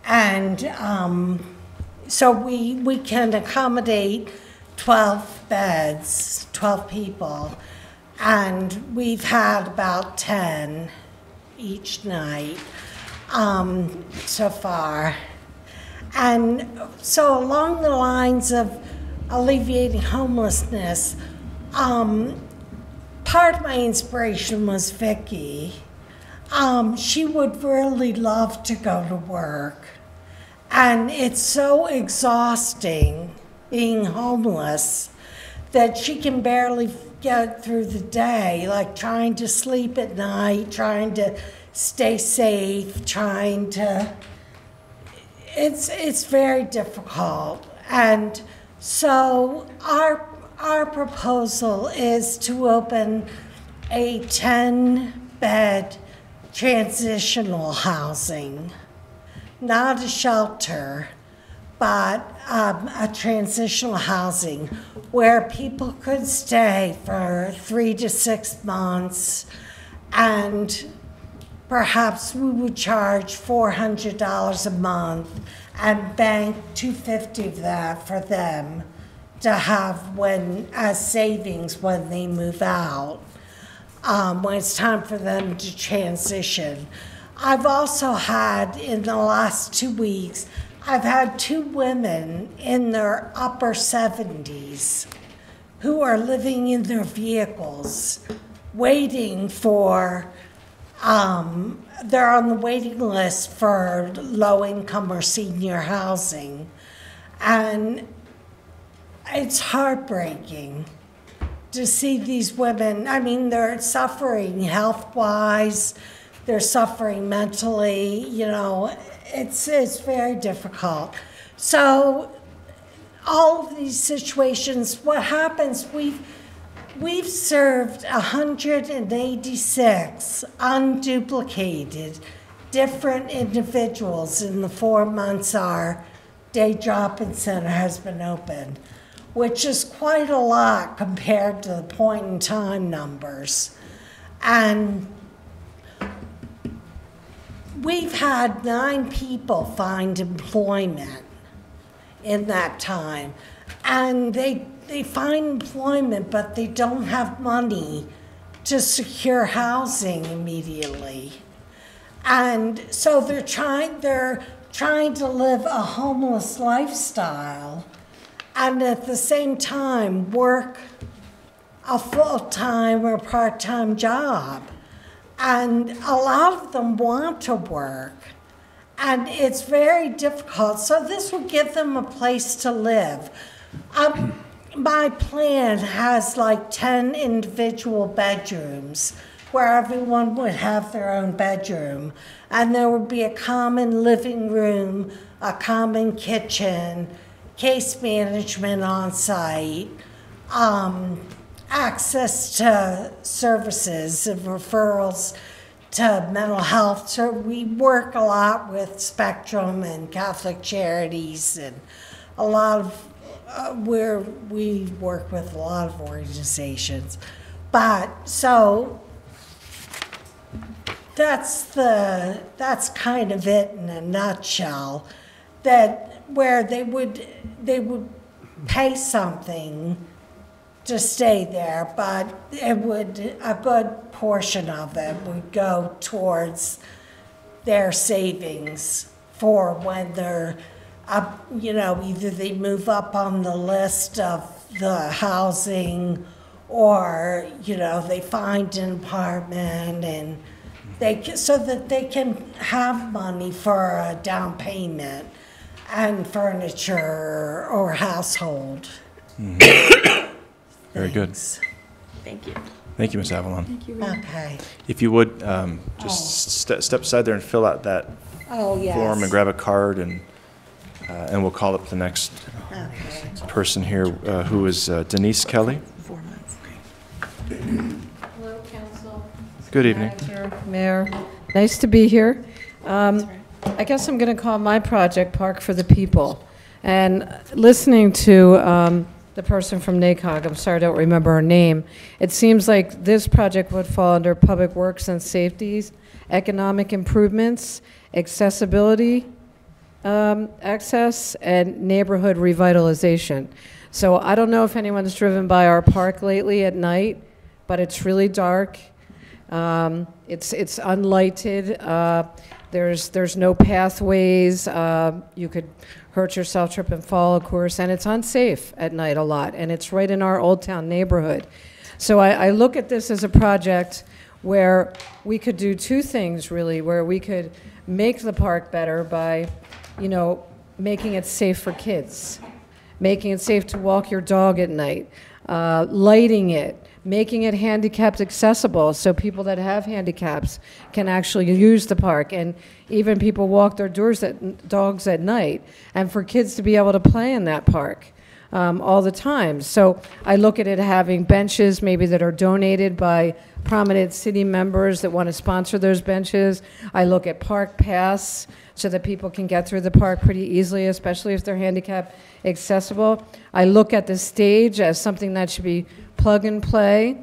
S20: And so we can accommodate 12 beds, 12 people, and we've had about 10 each night so far. And so along the lines of alleviating homelessness, part of my inspiration was Vicki. She would really love to go to work. And it's so exhausting being homeless that she can barely get through the day, like trying to sleep at night, trying to stay safe, trying to, it's very difficult. And so our proposal is to open a 10-bed transitional housing, not a shelter, but a transitional housing where people could stay for 3 to 6 months, and perhaps we would charge $400 a month and bank $250 of that for them to have as savings when they move out, when it's time for them to transition. I've also had, in the last 2 weeks, I've had 2 women in their upper 70s who are living in their vehicles, waiting for, they're on the waiting list for low-income or senior housing. And it's heartbreaking to see these women. I mean, they're suffering health-wise, they're suffering mentally, you know, it's very difficult. So all of these situations, what happens, we've served 186 unduplicated different individuals in the 4 months our day drop-in center has been open, which is quite a lot compared to the point-in-time numbers. And we've had 9 people find employment in that time. And they find employment, but they don't have money to secure housing immediately. And so they're trying to live a homeless lifestyle and at the same time work a full-time or part-time job. And a lot of them want to work, and it's very difficult. So this will give them a place to live. My plan has like 10 individual bedrooms where everyone would have their own bedroom, and there would be a common living room, a common kitchen, case management on site, access to services and referrals to mental health. So we work a lot with Spectrum and Catholic Charities, and a lot of we work with a lot of organizations. But so that's kind of it in a nutshell. That where they would pay something to stay there, but a good portion of it would go towards their savings for when they're either they move up on the list of the housing, or they find an apartment, and so that they can have money for a down payment and furniture or household.
S1: Mm-hmm. Very good.
S3: Thank you.
S1: Thank you, Ms. Avalon.
S20: Thank you. Okay.
S1: If you would, just step aside there and fill out that form and grab a card, and we'll call up the next person here, who is Denise Kelly.
S21: 4 months.
S22: Hello, Council.
S1: Good evening.
S22: Mayor, nice to be here. I guess I'm going to call my project Park for the People. And listening to the person from NACOG, I'm sorry I don't remember her name, it seems like this project would fall under Public Works and Safeties, Economic Improvements, Accessibility, Access, and Neighborhood Revitalization. So I don't know if anyone's driven by our park lately at night, but it's really dark. It's unlighted. There's no pathways. You could hurt yourself, trip and fall, of course, and it's unsafe at night a lot, and it's right in our Old Town neighborhood. So I look at this as a project where we could do 2 things, really, where we could make the park better by, making it safe for kids, making it safe to walk your dog at night, lighting it, making it handicapped accessible so people that have handicaps can actually use the park, and even people walk their dogs at night, and for kids to be able to play in that park all the time. So I look at it having benches maybe that are donated by prominent city members that want to sponsor those benches. I look at park pass so that people can get through the park pretty easily, especially if they're handicap accessible. I look at the stage as something that should be plug and play,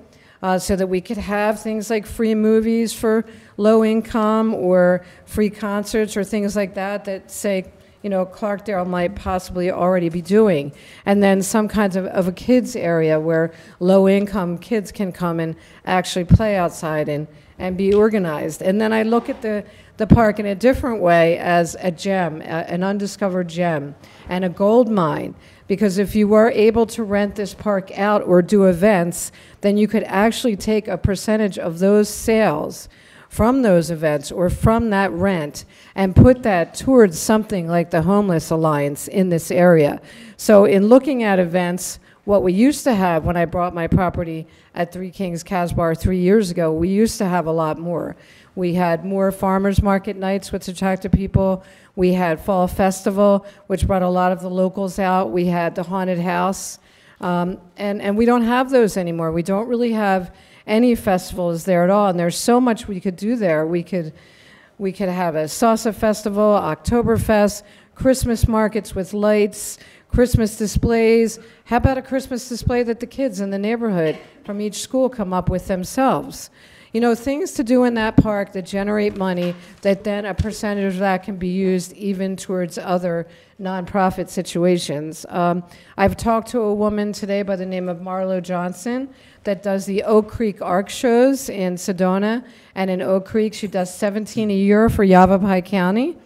S22: so that we could have things like free movies for low income, or free concerts, or things like that say, Clarkdale might possibly already be doing. And then some kinds of a kids area where low income kids can come and actually play outside and be organized. And then I look at the park in a different way as a gem, an undiscovered gem, and a gold mine. Because if you were able to rent this park out or do events, then you could actually take a percentage of those sales from those events or from that rent and put that towards something like the Homeless Alliance in this area. So in looking at events, what we used to have when I bought my property at 3 Kings Casbar 3 years ago, we used to have a lot more. We had more farmers market nights, which attracted people. We had Fall Festival, which brought a lot of the locals out. We had the haunted house. And we don't have those anymore. We don't really have any festivals there at all, and there's so much we could do there. We could have a salsa festival, Oktoberfest, Christmas markets with lights, Christmas displays. How about a Christmas display that the kids in the neighborhood from each school come up with themselves? You know, things to do in that park that generate money, that then a percentage of that can be used even towards other nonprofit situations. I've talked to a woman today by the name of Marlo Johnson that does the Oak Creek Arc shows in Sedona, and in Oak Creek she does 17 a year for Yavapai County.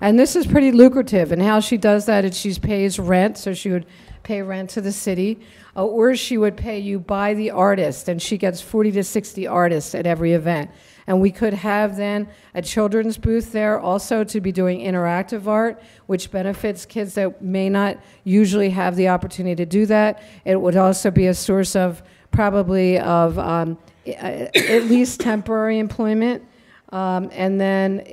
S22: And this is pretty lucrative, and how she does that is she pays rent, so she would pay rent to the city, or she would pay you by the artist, and she gets 40 to 60 artists at every event. And we could have then a children's booth there also to be doing interactive art, which benefits kids that may not usually have the opportunity to do that. It would also be a source of probably of at least temporary employment. And then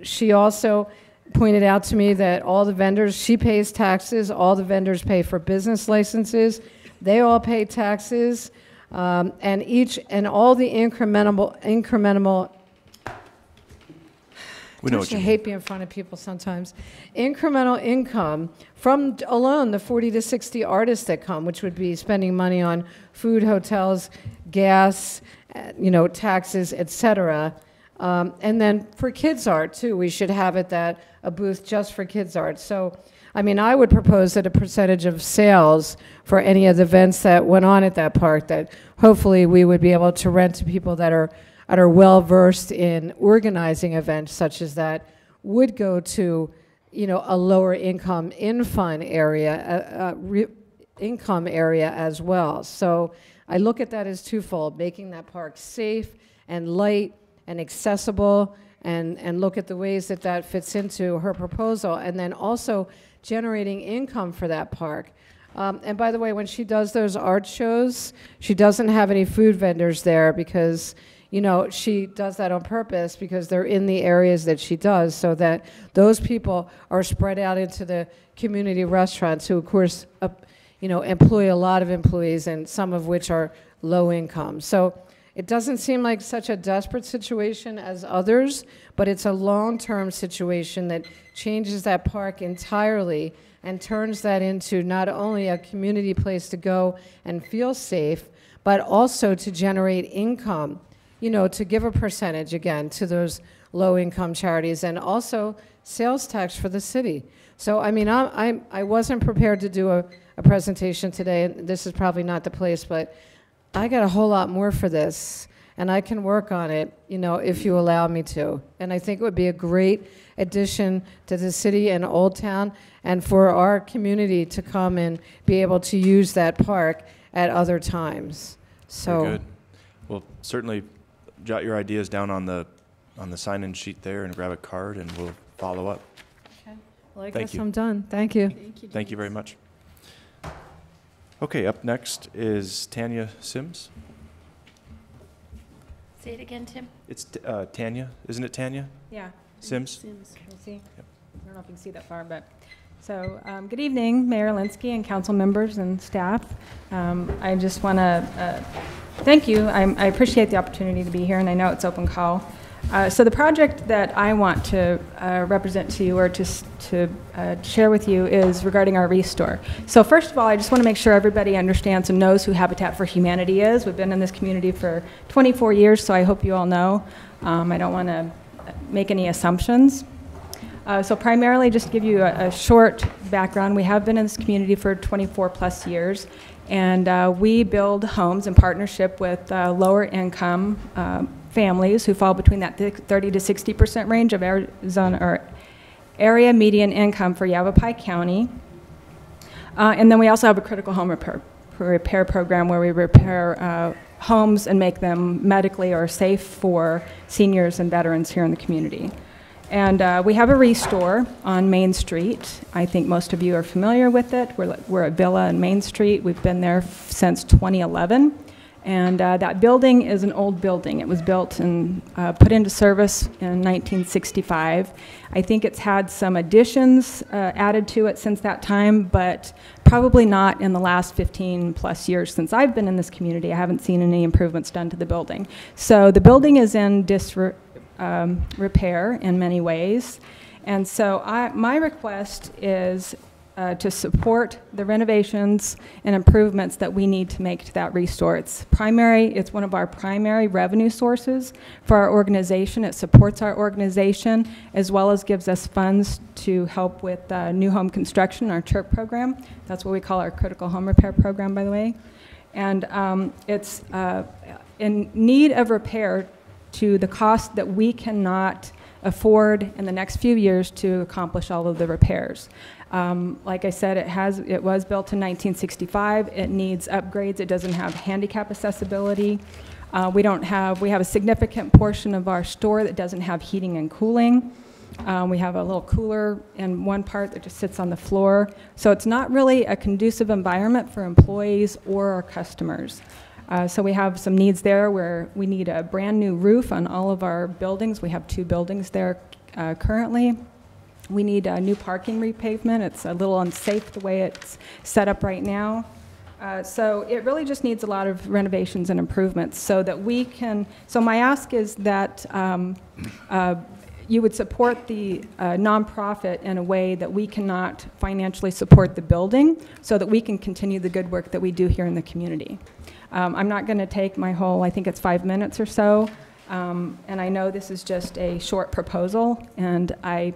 S22: she also pointed out to me that all the vendors, she pays taxes, all the vendors pay for business licenses, they all pay taxes, and all the incremental
S1: we know what you
S22: I
S1: mean.
S22: hate being in front of people sometimes. Incremental income from alone the 40 to 60 artists that come, which would be spending money on food, hotels, gas, taxes, etc. And then for kids art too, we should have a booth just for kids art. So, I mean, I would propose that a percentage of sales for any of the events that went on at that park, that hopefully we would be able to rent to people that are well versed in organizing events such as that, would go to, a lower income income area as well. So I look at that as twofold: making that park safe and light and accessible, and look at the ways that that fits into her proposal, and then also generating income for that park. And by the way, when she does those art shows, she doesn't have any food vendors there because, she does that on purpose because they're in the areas that she does, so that those people are spread out into the community restaurants, who of course, employ a lot of employees, and some of which are low income. So it doesn't seem like such a desperate situation as others, but it's a long-term situation that changes that park entirely and turns that into not only a community place to go and feel safe, but also to generate income, to give a percentage, again, to those low-income charities, and also sales tax for the city. So, I mean, I wasn't prepared to do a presentation today, and this is probably not the place, but I got a whole lot more for this, and I can work on it, if you allow me to. And I think it would be a great addition to the city and Old Town, and for our community to come and be able to use that park at other times. So
S1: very good. Well, certainly jot your ideas down on the sign-in sheet there and grab a card, and we'll follow up.
S22: Okay. Well, I
S1: Thank
S22: guess
S1: you.
S22: I'm done. Thank you.
S1: Thank you very much. Okay, up next is Tanya Sims.
S3: Say it again, Tim.
S1: It's Tanya, isn't it Tanya?
S9: Yeah.
S1: Sims?
S9: Sims. We'll see. I don't know if you can see that far, but. So, good evening, Mayor Linsky and council members and staff. I just want to thank you. I appreciate the opportunity to be here, and I know it's open call. So the project that I want to represent to you, or to share with you, is regarding our restore. So first of all, I just want to make sure everybody understands and knows who Habitat for Humanity is. We've been in this community for 24 years, so I hope you all know. I don't want to make any assumptions. So primarily, just to give you a short background, we have been in this community for 24 plus years, and we build homes in partnership with lower income families who fall between that 30 to 60% range of Arizona, or area median income for Yavapai County. And then we also have a critical home repair program where we repair homes and make them medically or safe for seniors and veterans here in the community. And we have a restore on Main Street. I think most of you are familiar with it. We're at Villa and Main Street. We've been there since 2011. And that building is an old building. It was built and put into service in 1965. I think it's had some additions added to it since that time, but probably not in the last 15 plus years since I've been in this community. I haven't seen any improvements done to the building. So the building is in repair in many ways. And so my request is to support the renovations and improvements that we need to make to that restore. It's one of our primary revenue sources for our organization. It supports our organization as well as gives us funds to help with new home construction, our CHIRP program. That's what we call our critical home repair program, by the way. And it's in need of repair to the cost that we cannot afford in the next few years to accomplish all of the repairs. Like I said, it was built in 1965. It needs upgrades. It doesn't have handicap accessibility. We have a significant portion of our store that doesn't have heating and cooling. We have a little cooler in one part that just sits on the floor. So it's not really a conducive environment for employees or our customers. So we have some needs there where we need a brand new roof on all of our buildings. We have 2 buildings there currently. We need a new parking repavement. It's a little unsafe the way it's set up right now. So it really just needs a lot of renovations and improvements so that we can, so my ask is that you would support the nonprofit in a way that we cannot financially support the building so that we can continue the good work that we do here in the community. I'm not going to take my whole, I think it's 5 minutes or so, and I know this is just a short proposal, and I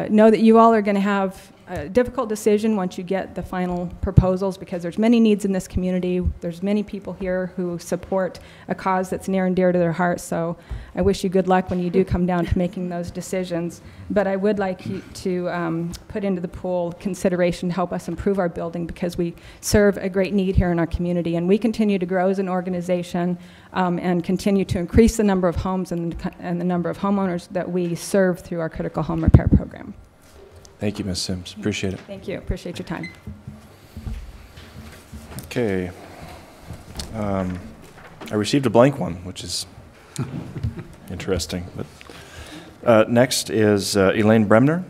S9: know that you all are going to have a difficult decision once you get the final proposals because there's many needs in this community. There's many people here who support a cause that's near and dear to their hearts, so I wish you good luck when you do come down to making those decisions. But I would like you to put into the pool consideration to help us improve our building because we serve a great need here in our community, and we continue to grow as an organization and continue to increase the number of homes and the number of homeowners that we serve through our critical home repair program.
S1: Thank you, Ms. Sims. Appreciate it.
S9: Thank you. Appreciate your time.
S1: Okay. I received a blank one, which is interesting. But next is Elaine Bremner.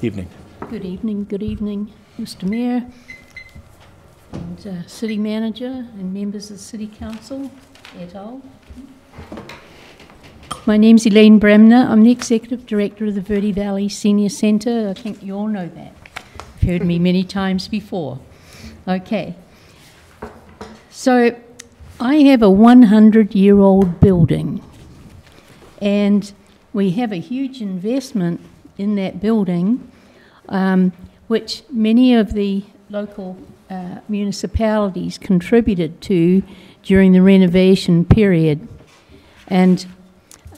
S1: Evening.
S6: Good evening, Mr. Mayor, and City Manager, and members of the City Council, et al. My name's Elaine Bremner. I'm the Executive Director of the Verde Valley Senior Centre. I think you all know that. You've heard me many times before. Okay. So, I have a 100-year-old building, and we have a huge investment in that building, which many of the local municipalities contributed to during the renovation period. And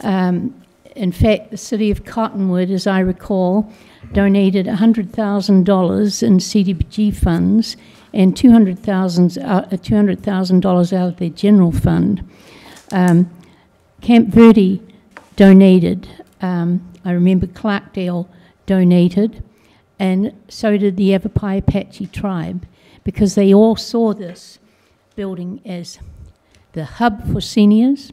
S6: in fact, the city of Cottonwood, as I recall, donated $100,000 in CDBG funds and $200,000 out of their general fund. Camp Verde donated. I remember Clarkdale donated, and so did the Yavapai Apache tribe, because they all saw this building as the hub for seniors,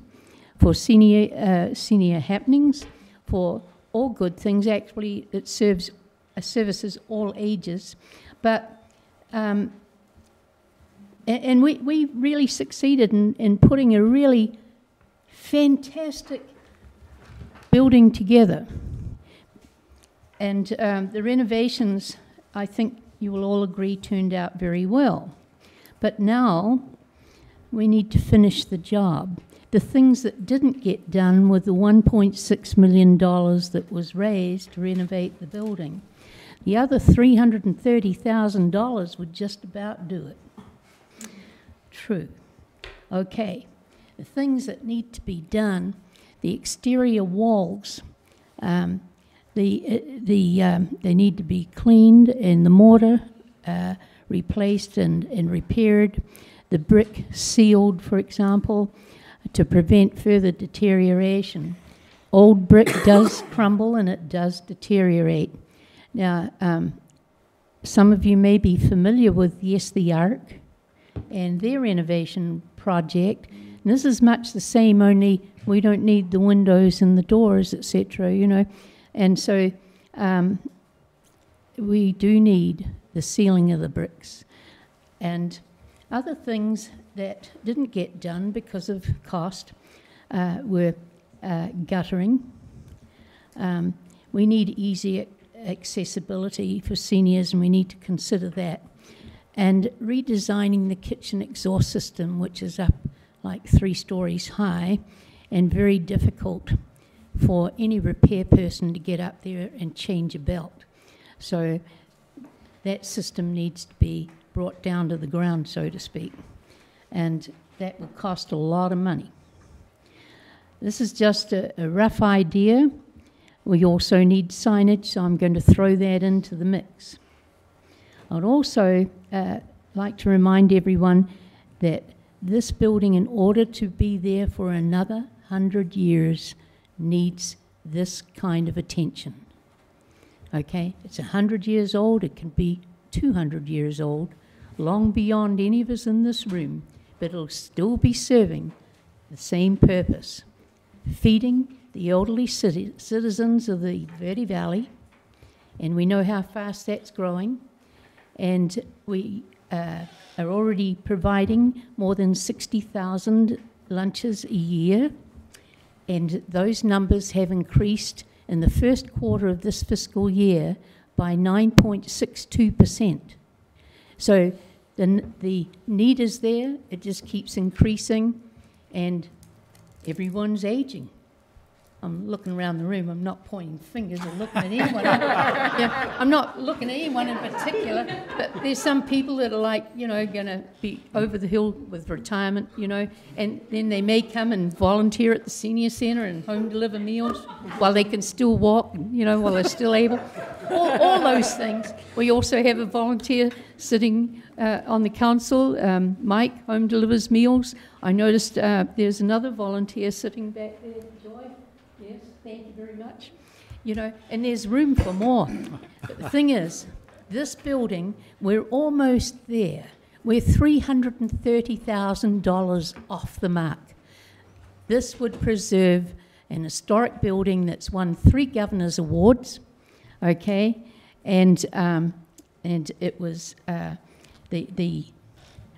S6: for senior happenings, for all good things. Actually, it services all ages. But and we really succeeded in putting a really fantastic building together. And the renovations, I think you will all agree, turned out very well. But now we need to finish the job. The things that didn't get done with the $1.6 million that was raised to renovate the building. The other $330,000 would just about do it. True. Okay. The things that need to be done, the exterior walls, they need to be cleaned and the mortar replaced and repaired, the brick sealed, for example. to prevent further deterioration. Old brick does crumble and it does deteriorate. Now, some of you may be familiar with Yes, the Ark and their renovation project. And this is much the same, only we don't need the windows and the doors, etc., you know. And so we do need the sealing of the bricks. And other things that didn't get done because of cost were guttering. We need easy accessibility for seniors, and we need to consider that. And redesigning the kitchen exhaust system, which is up like 3 stories high and very difficult for any repair person to get up there and change a belt. So that system needs to be brought down to the ground, so to speak. And that will cost a lot of money. This is just a rough idea. We also need signage, so I'm going to throw that into the mix. I'd also like to remind everyone that this building, in order to be there for another 100 years, needs this kind of attention. Okay? It's 100 years old, it can be 200 years old, long beyond any of us in this room, but it'll still be serving the same purpose: feeding the elderly citizens of the Verde Valley, and we know how fast that's growing, and we are already providing more than 60,000 lunches a year, and those numbers have increased in the first quarter of this fiscal year by 9.62%. So the need is there, it just keeps increasing, and everyone's aging. I'm looking around the room, I'm not pointing fingers or looking at anyone. I'm not looking at anyone in particular, but there's some people that are like, you know, going to be over the hill with retirement, you know, and then they may come and volunteer at the senior centre and home deliver meals while they can still walk, you know, while they're still able. All those things. We also have a volunteer sitting on the council, Mike, home delivers meals. I noticed there's another volunteer sitting back there, Joy. Yes, thank you very much. You know, and there's room for more. But the thing is, this building, we're almost there. We're $330,000 off the mark. This would preserve an historic building that's won 3 Governor's Awards, okay? And it was the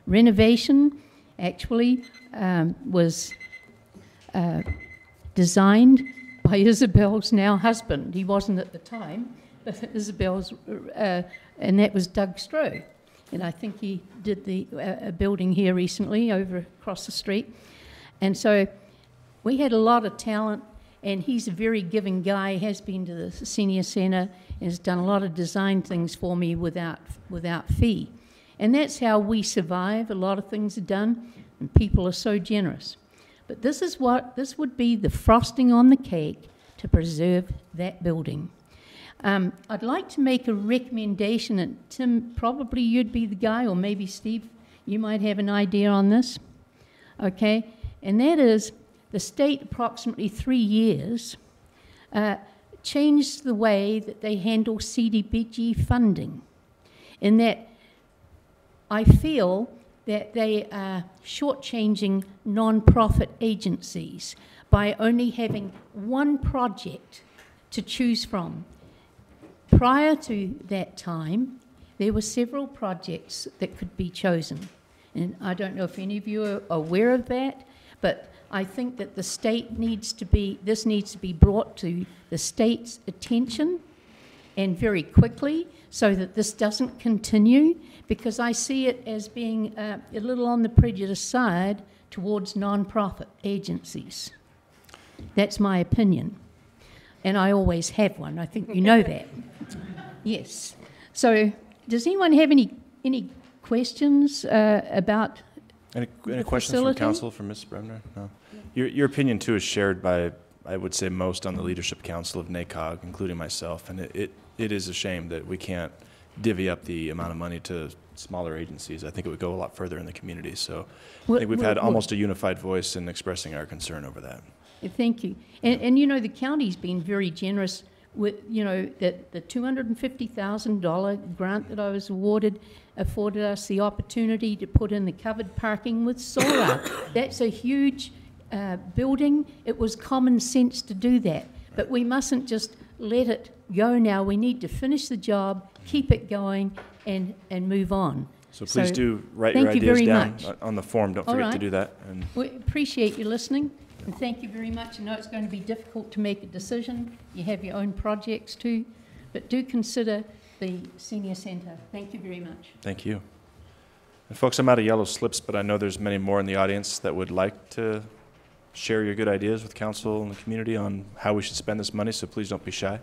S6: renovation actually was designed by Isabel's now husband. He wasn't at the time, but Isabel's, and that was Doug Stroh. And I think he did the building here recently over across the street. And so we had a lot of talent, and he's a very giving guy. He has been to the senior centre and has done a lot of design things for me without fee. And that's how we survive. A lot of things are done, and people are so generous. But this would be the frosting on the cake to preserve that building. I'd like to make a recommendation, and Tim, probably you'd be the guy, or maybe Steve, you might have an idea on this, okay? And that is, the state approximately 3 years changed the way that they handle CDBG funding, in that I feel that they are shortchanging non-profit agencies by only having one project to choose from. Prior to that time, there were several projects that could be chosen. And I don't know if any of you are aware of that, but I think that the state needs to be, this needs to be brought to the state's attention, and very quickly, so that this doesn't continue, because I see it as being a little on the prejudice side towards non-profit agencies. That's my opinion, and I always have one. I think you know that. Yes. So does anyone have any questions about
S1: any questions from council, from Ms. Bremner? No. Your opinion, too, is shared by, I would say, most on the Leadership Council of NACOG, including myself, and it is a shame that we can't divvy up the amount of money to smaller agencies, I think it would go a lot further in the community. So I
S6: Well,
S1: think we've
S6: well,
S1: had
S6: well-
S1: almost a unified voice in expressing our concern over that.
S6: Thank you. And you know, the county's been very generous with, you know, that the $250,000 grant that I was awarded afforded us the opportunity to put in the covered parking with solar. That's a huge building. It was common sense to do that. But we mustn't just let it go now. We need to finish the job, keep it going, and move on.
S1: So please do write your
S6: thank you
S1: ideas
S6: very
S1: down
S6: much.
S1: on the form. Don't
S6: All
S1: forget to
S6: right.
S1: do that. And
S6: We appreciate you listening, and thank you very much. I know it's going to be difficult to make a decision. You have your own projects too, but do consider the senior centre. Thank you very much.
S1: thank you. And folks, I'm out of yellow slips, but I know there's many more in the audience that would like to share your good ideas with council and the community on how we should spend this money, so please don't be shy.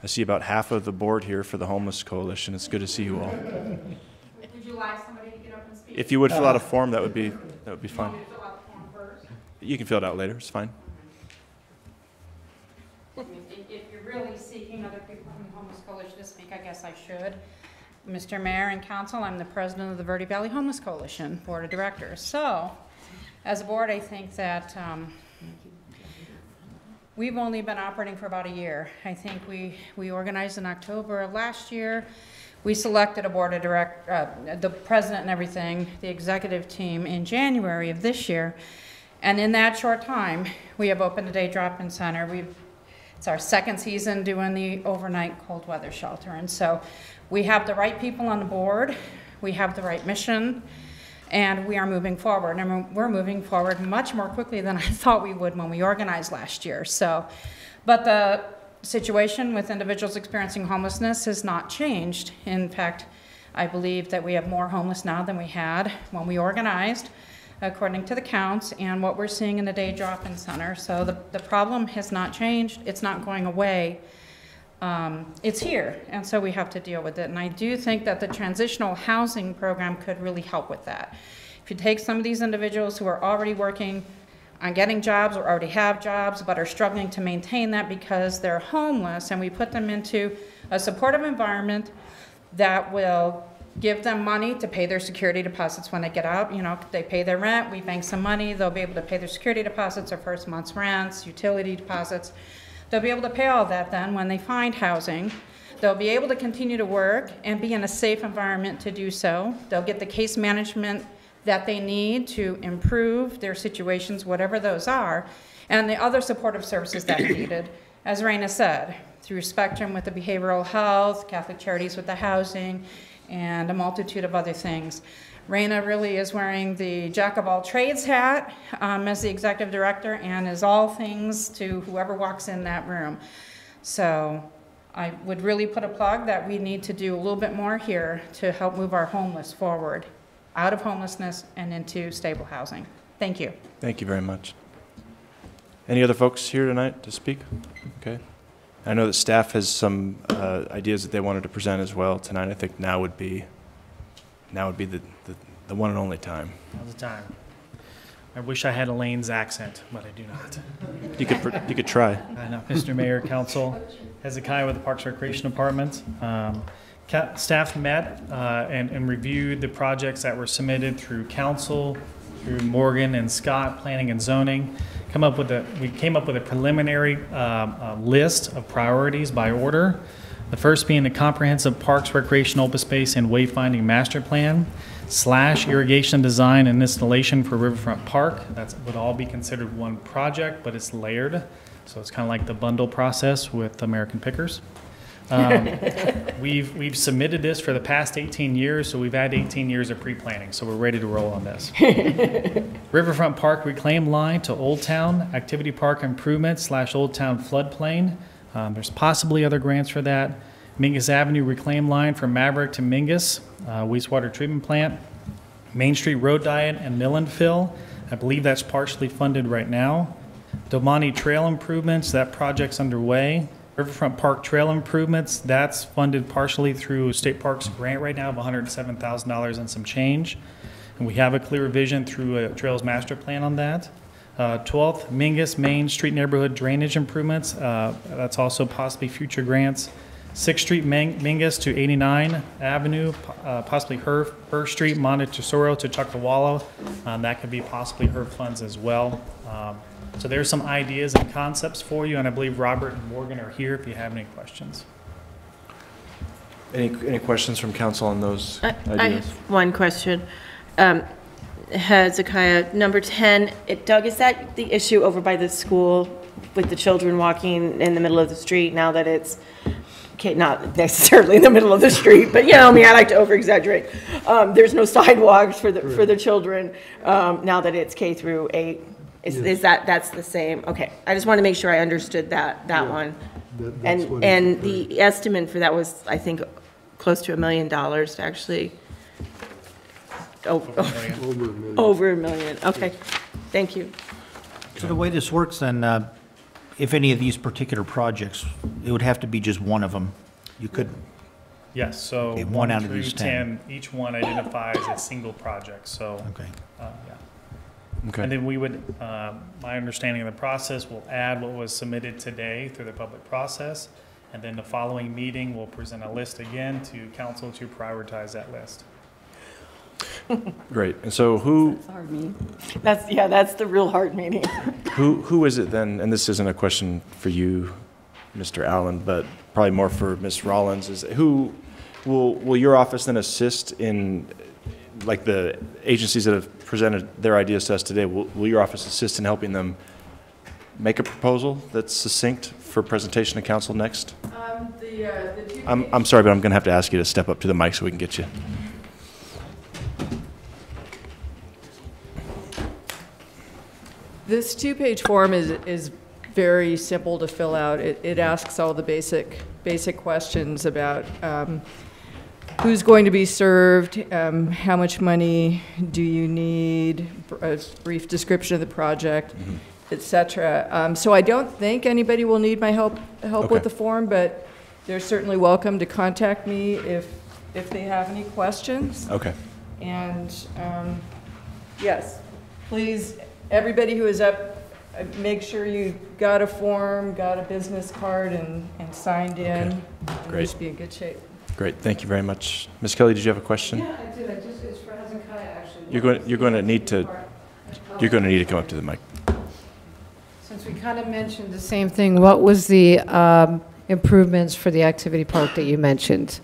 S1: I see about half of the board here for the Homeless Coalition. It's good to see you all.
S13: Would you like somebody to get up and speak?
S1: If you would fill out a form, that would be fine.
S13: Want me to fill out the form first?
S1: You can fill it out later. It's fine.
S13: If you're really seeking other people from the Homeless Coalition to speak, I guess I should. Mr. Mayor and Council, I'm the president of the Verde Valley Homeless Coalition Board of Directors. So, as a board, I think that we've only been operating for about a year. I think we organized in October of last year. We selected a board of the president and everything, the executive team in January of this year. And in that short time, we have opened a day drop-in center. It's our second season doing the overnight cold weather shelter. And so we have the right people on the board. We have the right mission. And we are moving forward. And we're moving forward much more quickly than I thought we would when we organized last year. So, but the situation with individuals experiencing homelessness has not changed. In fact, I believe that we have more homeless now than we had when we organized, according to the counts, and what we're seeing in the day drop-in center. So the problem has not changed. It's not going away. It's here, and so we have to deal with it. And I do think that the transitional housing program could really help with that. If you take some of these individuals who are already working on getting jobs or already have jobs but are struggling to maintain that because they're homeless, and we put them into a supportive environment that will give them money to pay their security deposits when they get out. You know, they pay their rent, we bank some money, they'll be able to pay their security deposits, their first month's rents, utility deposits. They'll be able to pay all that then when they find housing. They'll be able to continue to work and be in a safe environment to do so. They'll get the case management that they need to improve their situations, whatever those are, and the other supportive services that are needed, as Raina said, through Spectrum with the behavioral health, Catholic Charities with the housing, and a multitude of other things. Raina really is wearing the jack of all trades hat as the executive director, and is all things to whoever walks in that room. So I would really put a plug that we need to do a little bit more here to help move our homeless forward, out of homelessness and into stable housing. Thank you.
S1: Thank you very much. Any other folks here tonight to speak? Okay. I know that staff has some ideas that they wanted to present as well tonight. I think now would be the one and only time.
S11: All the time. I wish I had Elaine's accent, but I do not.
S1: You could try.
S11: I know. Mr. Mayor, Council, Hezekiah with the Parks Recreation Department. Staff met and reviewed the projects that were submitted through Council, through Morgan and Scott, Planning and Zoning. We came up with a preliminary list of priorities by order. The first being the Comprehensive Parks, Recreation, Open Space, and Wayfinding Master Plan / irrigation design and installation for Riverfront Park. That would all be considered one project, but it's layered. So it's kind of like the bundle process with American Pickers. We've submitted this for the past 18 years, so we've had 18 years of pre-planning, so we're ready to roll on this. Riverfront Park reclaim line to Old Town, activity park improvement / Old Town floodplain. There's possibly other grants for that. Mingus Avenue reclaim line from Maverick to Mingus, wastewater treatment plant. Main Street road diet and mill and fill. I believe that's partially funded right now. Domani Trail improvements, that project's underway. Riverfront Park trail improvements, that's funded partially through State Parks grant right now of $107,000 and some change. And we have a clear vision through a Trails Master Plan on that. 12th, Mingus Main Street neighborhood drainage improvements. That's also possibly future grants. 6th Street Mingus to 89 Avenue, possibly Her Street, Montesoro to Chuckawalla. That could be possibly HERF funds as well. So there's some ideas and concepts for you, and I believe Robert and Morgan are here if you have any questions.
S1: Any questions from council on those ideas?
S3: I have one question. Hezekiah, number 10, Doug, is that the issue over by the school with the children walking in the middle of the street now that it's, okay, not necessarily in the middle of the street, but you know me, I like to over-exaggerate. There's no sidewalks for the children now that it's K through 8. Is that's the same? Okay, I just want to make sure I understood that one. And the estimate for that was, I think, close to $1 million to actually. Over $1 million. Okay, thank you.
S4: So the way this works then, if any of these particular projects, it would have to be just one of them. You could.
S11: Yes, so
S4: okay,
S11: 1
S4: out of
S11: through
S4: these
S11: 10, each one identifies a single project, so.
S4: Okay.
S11: Yeah.
S1: Okay.
S11: And then we would, my understanding of the process, will add what was submitted today through the public process, and then the following meeting, we'll present a list again to council to prioritize that list.
S1: Great. And so who?
S3: That's hard meeting. That's the real hard meeting.
S1: Who is it then? And this isn't a question for you, Mr. Allen, but probably more for Ms. Rollins. Is who will your office then assist in, like the agencies that have presented their ideas to us today? Will your office assist in helping them make a proposal that's succinct for presentation to council next? I'm sorry, but I'm going to have to ask you to step up to the mic so we can get you.
S18: This two-page form is very simple to fill out. It asks all the basic questions about who's going to be served, how much money do you need, a brief description of the project, etc. So I don't think anybody will need my help with the form, but they're certainly welcome to contact me if they have any questions.
S1: Okay.
S18: And yes, please. Everybody who is up, make sure you got a form, got a business card, and signed in.
S1: Okay. Great.
S18: Just be in good shape.
S1: Great. Thank you very much. Ms. Kelly, did you have a question?
S22: Yeah, I did. It's for Hezekiah, actually.
S1: You're going to need to come up to the mic.
S22: Since we kind of mentioned the same thing, what was the improvements for the activity park that you mentioned?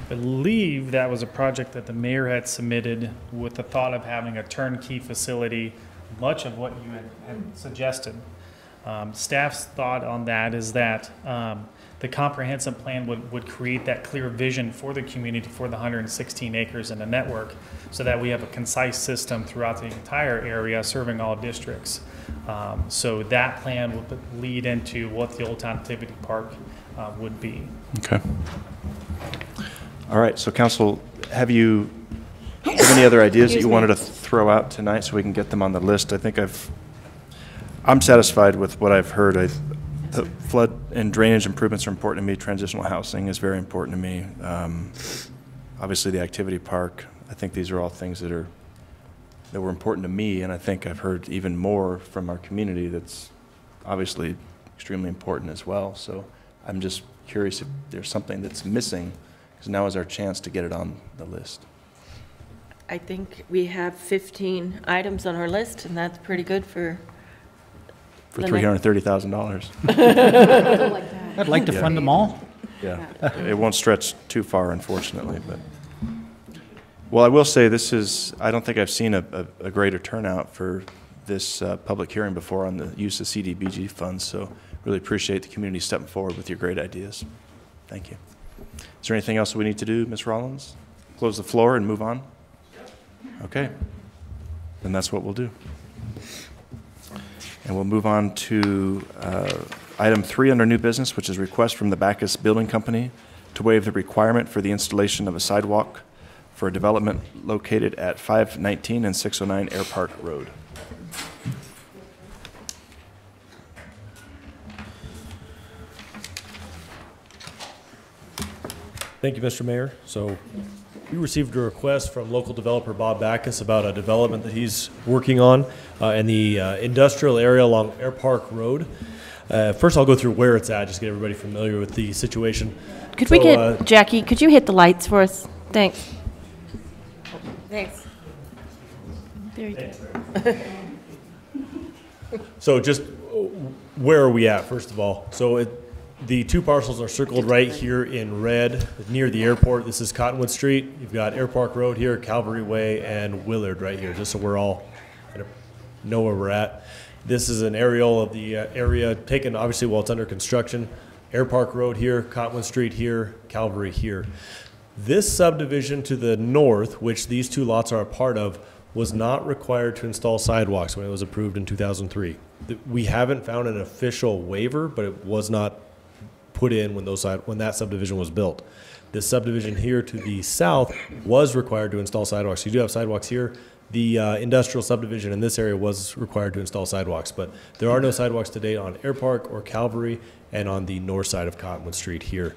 S11: I believe that was a project that the mayor had submitted with the thought of having a turnkey facility, much of what you had suggested. Staff's thought on that is that the comprehensive plan would create that clear vision for the community for the 116 acres in the network so that we have a concise system throughout the entire area serving all districts. So that plan would lead into what the Old Town Activity Park would be. Okay.
S1: All right, so council, have you any other ideas that you wanted to throw out tonight so we can get them on the list? I think I'm satisfied with what I've heard. The flood and drainage improvements are important to me. Transitional housing is very important to me. Obviously the activity park, I think these are all things that were important to me, and I think I've heard even more from our community that's obviously extremely important as well. So I'm just curious if there's something that's missing, because now is our chance to get it on the list.
S3: I think we have 15 items on our list, and that's pretty good for
S1: $330,000.
S4: I'd like to fund them all.
S1: Yeah, it won't stretch too far, unfortunately. But well, I will say I don't think I've seen a greater turnout for this public hearing before on the use of CDBG funds. So really appreciate the community stepping forward with your great ideas. Thank you. Is there anything else we need to do, Ms. Rollins? Close the floor and move on? Okay. Then that's what we'll do. And we'll move on to item 3 under new business, which is request from the Backus Building Company to waive the requirement for the installation of a sidewalk for a development located at 519 and 609 AIRPARK Road.
S14: Thank you, Mr. Mayor. So we received a request from local developer Bob Backus about a development that he's working on in the industrial area along AirPark Road. First, I'll go through where it's at, just to get everybody familiar with the situation.
S3: Could we get, Jackie, could you hit the lights for us? Thanks. Thanks.
S2: There you go.
S14: So just where are we at, first of all? So the two parcels are circled right here in red near the airport. This is Cottonwood Street. You've got AIRPARK Road here, Calvary Way, and Willard right here, just so we're all kind of know where we're at. This is an aerial of the area taken obviously while it's under construction. AIRPARK Road here, Cottonwood Street here, Calvary here. This subdivision to the north, which these two lots are a part of, was not required to install sidewalks when it was approved in 2003. We haven't found an official waiver, but it was not put in when that subdivision was built. This subdivision here to the south was required to install sidewalks. You do have sidewalks here. The industrial subdivision in this area was required to install sidewalks, but there are no sidewalks to date on AIRPARK or Calvary and on the north side of Cottonwood Street here.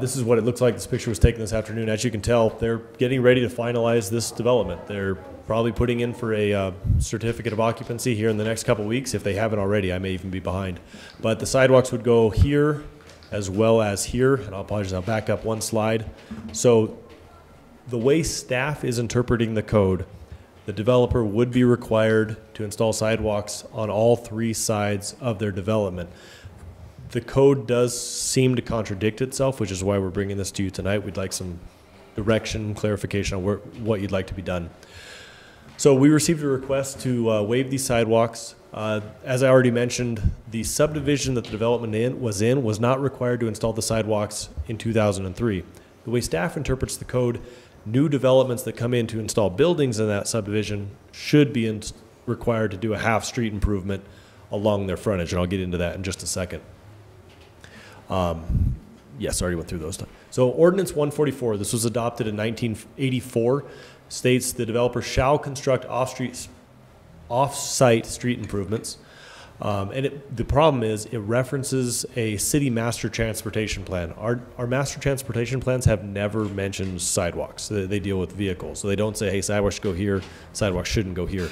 S14: This is what it looks like. This picture was taken this afternoon. As you can tell, they're getting ready to finalize this development. They're probably putting in for a certificate of occupancy here in the next couple weeks. If they haven't already, I may even be behind. But the sidewalks would go here as well as here, and I'll apologize, I'll back up one slide. So the way staff is interpreting the code, the developer would be required to install sidewalks on all three sides of their development. The code does seem to contradict itself, which is why we're bringing this to you tonight. We'd like some direction, clarification on what you'd like to be done. So we received a request to waive these sidewalks. As I already mentioned, the subdivision that the development was not required to install the sidewalks in 2003. The way staff interprets the code, new developments that come in to install buildings in that subdivision should be required to do a half street improvement along their frontage, and I'll get into that in just a second. Yes, I already went through those. So Ordinance 144, this was adopted in 1984, states the developer shall construct off-site street improvements. The problem is it references a city master transportation plan. Our master transportation plans have never mentioned sidewalks. They deal with vehicles. So they don't say, hey, sidewalks should go here, sidewalks shouldn't go here.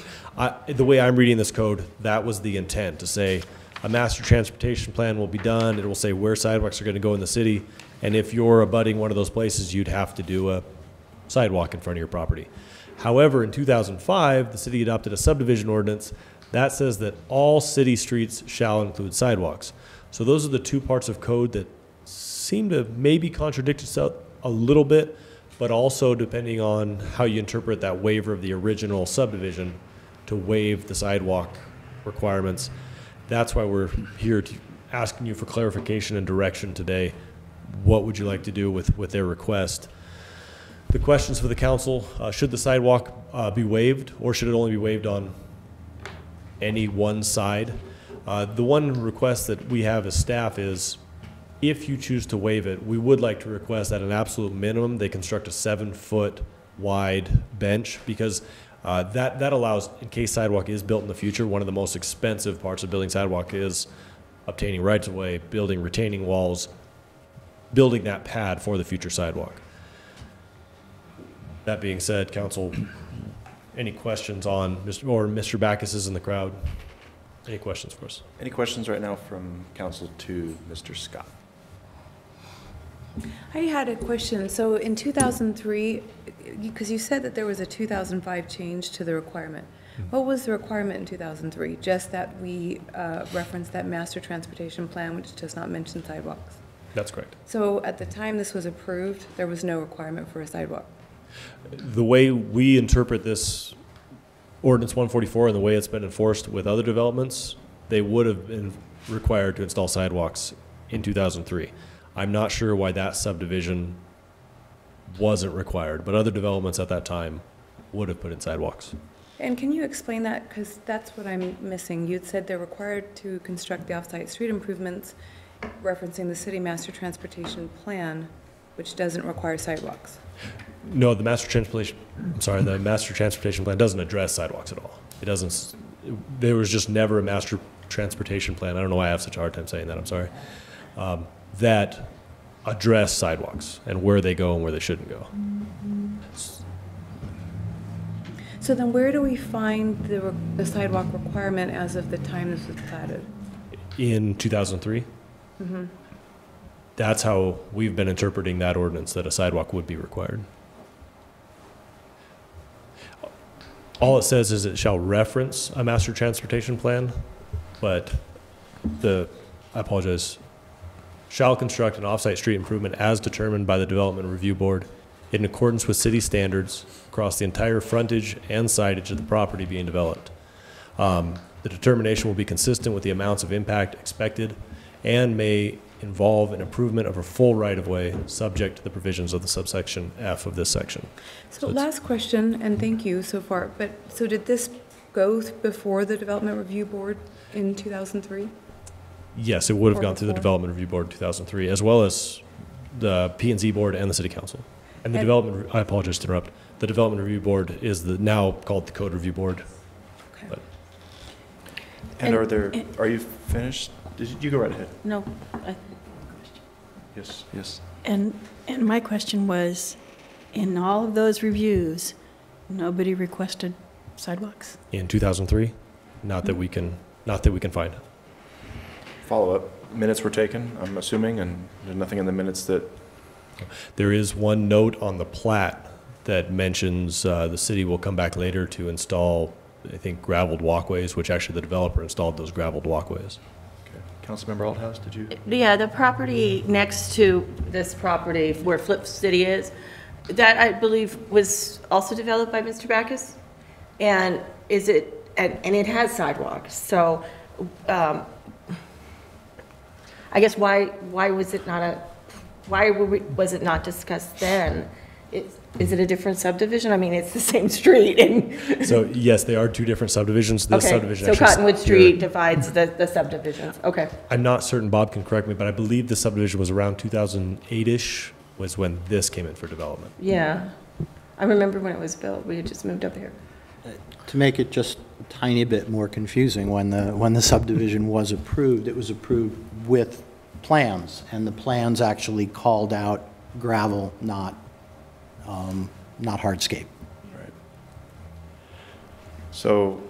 S14: The way I'm reading this code, that was the intent, to say a master transportation plan will be done. It will say where sidewalks are going to go in the city. And if you're abutting one of those places, you'd have to do a sidewalk in front of your property. However, in 2005, the city adopted a subdivision ordinance that says that all city streets shall include sidewalks. So those are the two parts of code that seem to maybe contradict itself a little bit, but also depending on how you interpret that waiver of the original subdivision to waive the sidewalk requirements. That's why we're here asking you for clarification and direction today. What would you like to do with their request? The questions for the council, should the sidewalk be waived, or should it only be waived on any one side? The one request that we have as staff is, if you choose to waive it, we would like to request at an absolute minimum they construct a 7-foot wide bench, because that allows, in case sidewalk is built in the future, one of the most expensive parts of building sidewalk is obtaining rights of way, building retaining walls, building that pad for the future sidewalk. That being said, council, any questions on Mr. Backus is in the crowd? Any questions for us?
S1: Any questions right now from council to Mr. Scott?
S10: I had a question. So in 2003, because you said that there was a 2005 change to the requirement. What was the requirement in 2003? Just that we reference that master transportation plan, which does not mention sidewalks.
S14: That's correct.
S10: So at the time this was approved, there was no requirement for a sidewalk.
S14: The way we interpret this Ordinance 144 and the way it's been enforced with other developments, they would have been required to install sidewalks in 2003. I'm not sure why that subdivision wasn't required, but other developments at that time would have put in sidewalks.
S10: And can you explain that? Because that's what I'm missing. You'd said they're required to construct the off-site street improvements, referencing the city master transportation plan, which doesn't require sidewalks.
S14: No, the master transportation plan doesn't address sidewalks at all. It doesn't. There was just never a master transportation plan. I don't know why I have such a hard time saying that. I'm sorry. That address sidewalks and where they go and where they shouldn't go.
S10: So then where do we find the sidewalk requirement as of the time this was platted?
S14: in 2003.
S3: Mm-hmm.
S14: That's how we've been interpreting that ordinance, that a sidewalk would be required. All it says is it shall reference a master transportation plan, but I apologize, shall construct an off-site street improvement as determined by the Development Review Board in accordance with city standards across the entire frontage and sideage of the property being developed. The determination will be consistent with the amounts of impact expected and may involve an improvement of a full right-of-way subject to the provisions of the subsection F of this section.
S10: So last question, and thank you so far, but so did this go before the Development Review Board in 2003?
S14: Yes, it would have gone through the Development Review Board in 2003, as well as the P&Z Board and the City Council. And the Development, I apologize to interrupt, the Development Review Board is now called the Code Review Board.
S10: Okay.
S14: But.
S1: And are you finished? Did you go right ahead?
S2: No.
S1: Yes, yes.
S5: And my question was, in all of those reviews, nobody requested sidewalks?
S14: In 2003, not that we can find.
S1: Follow-up, minutes were taken, I'm assuming, and there's nothing in the minutes that...
S14: There is one note on the plat that mentions the city will come back later to install, I think, graveled walkways, which actually the developer installed those graveled walkways.
S1: Councilmember Althouse, did you?
S3: Yeah, the property next to this property where Flip City is, that I believe was also developed by Mr. Backus, and and it has sidewalks. So, I guess why was it not discussed then? Is it a different subdivision? I mean, it's the same street. And
S14: So yes, they are two different subdivisions. This subdivision.
S3: So Cottonwood Street divides the subdivisions. Okay.
S14: I'm not certain, Bob can correct me, but I believe the subdivision was around 2008-ish was when this came in for development.
S3: Yeah. I remember when it was built. We had just moved up here.
S4: To make it just a tiny bit more confusing, when the subdivision was approved, it was approved with plans, and the plans actually called out gravel, not hardscape.
S1: Right. So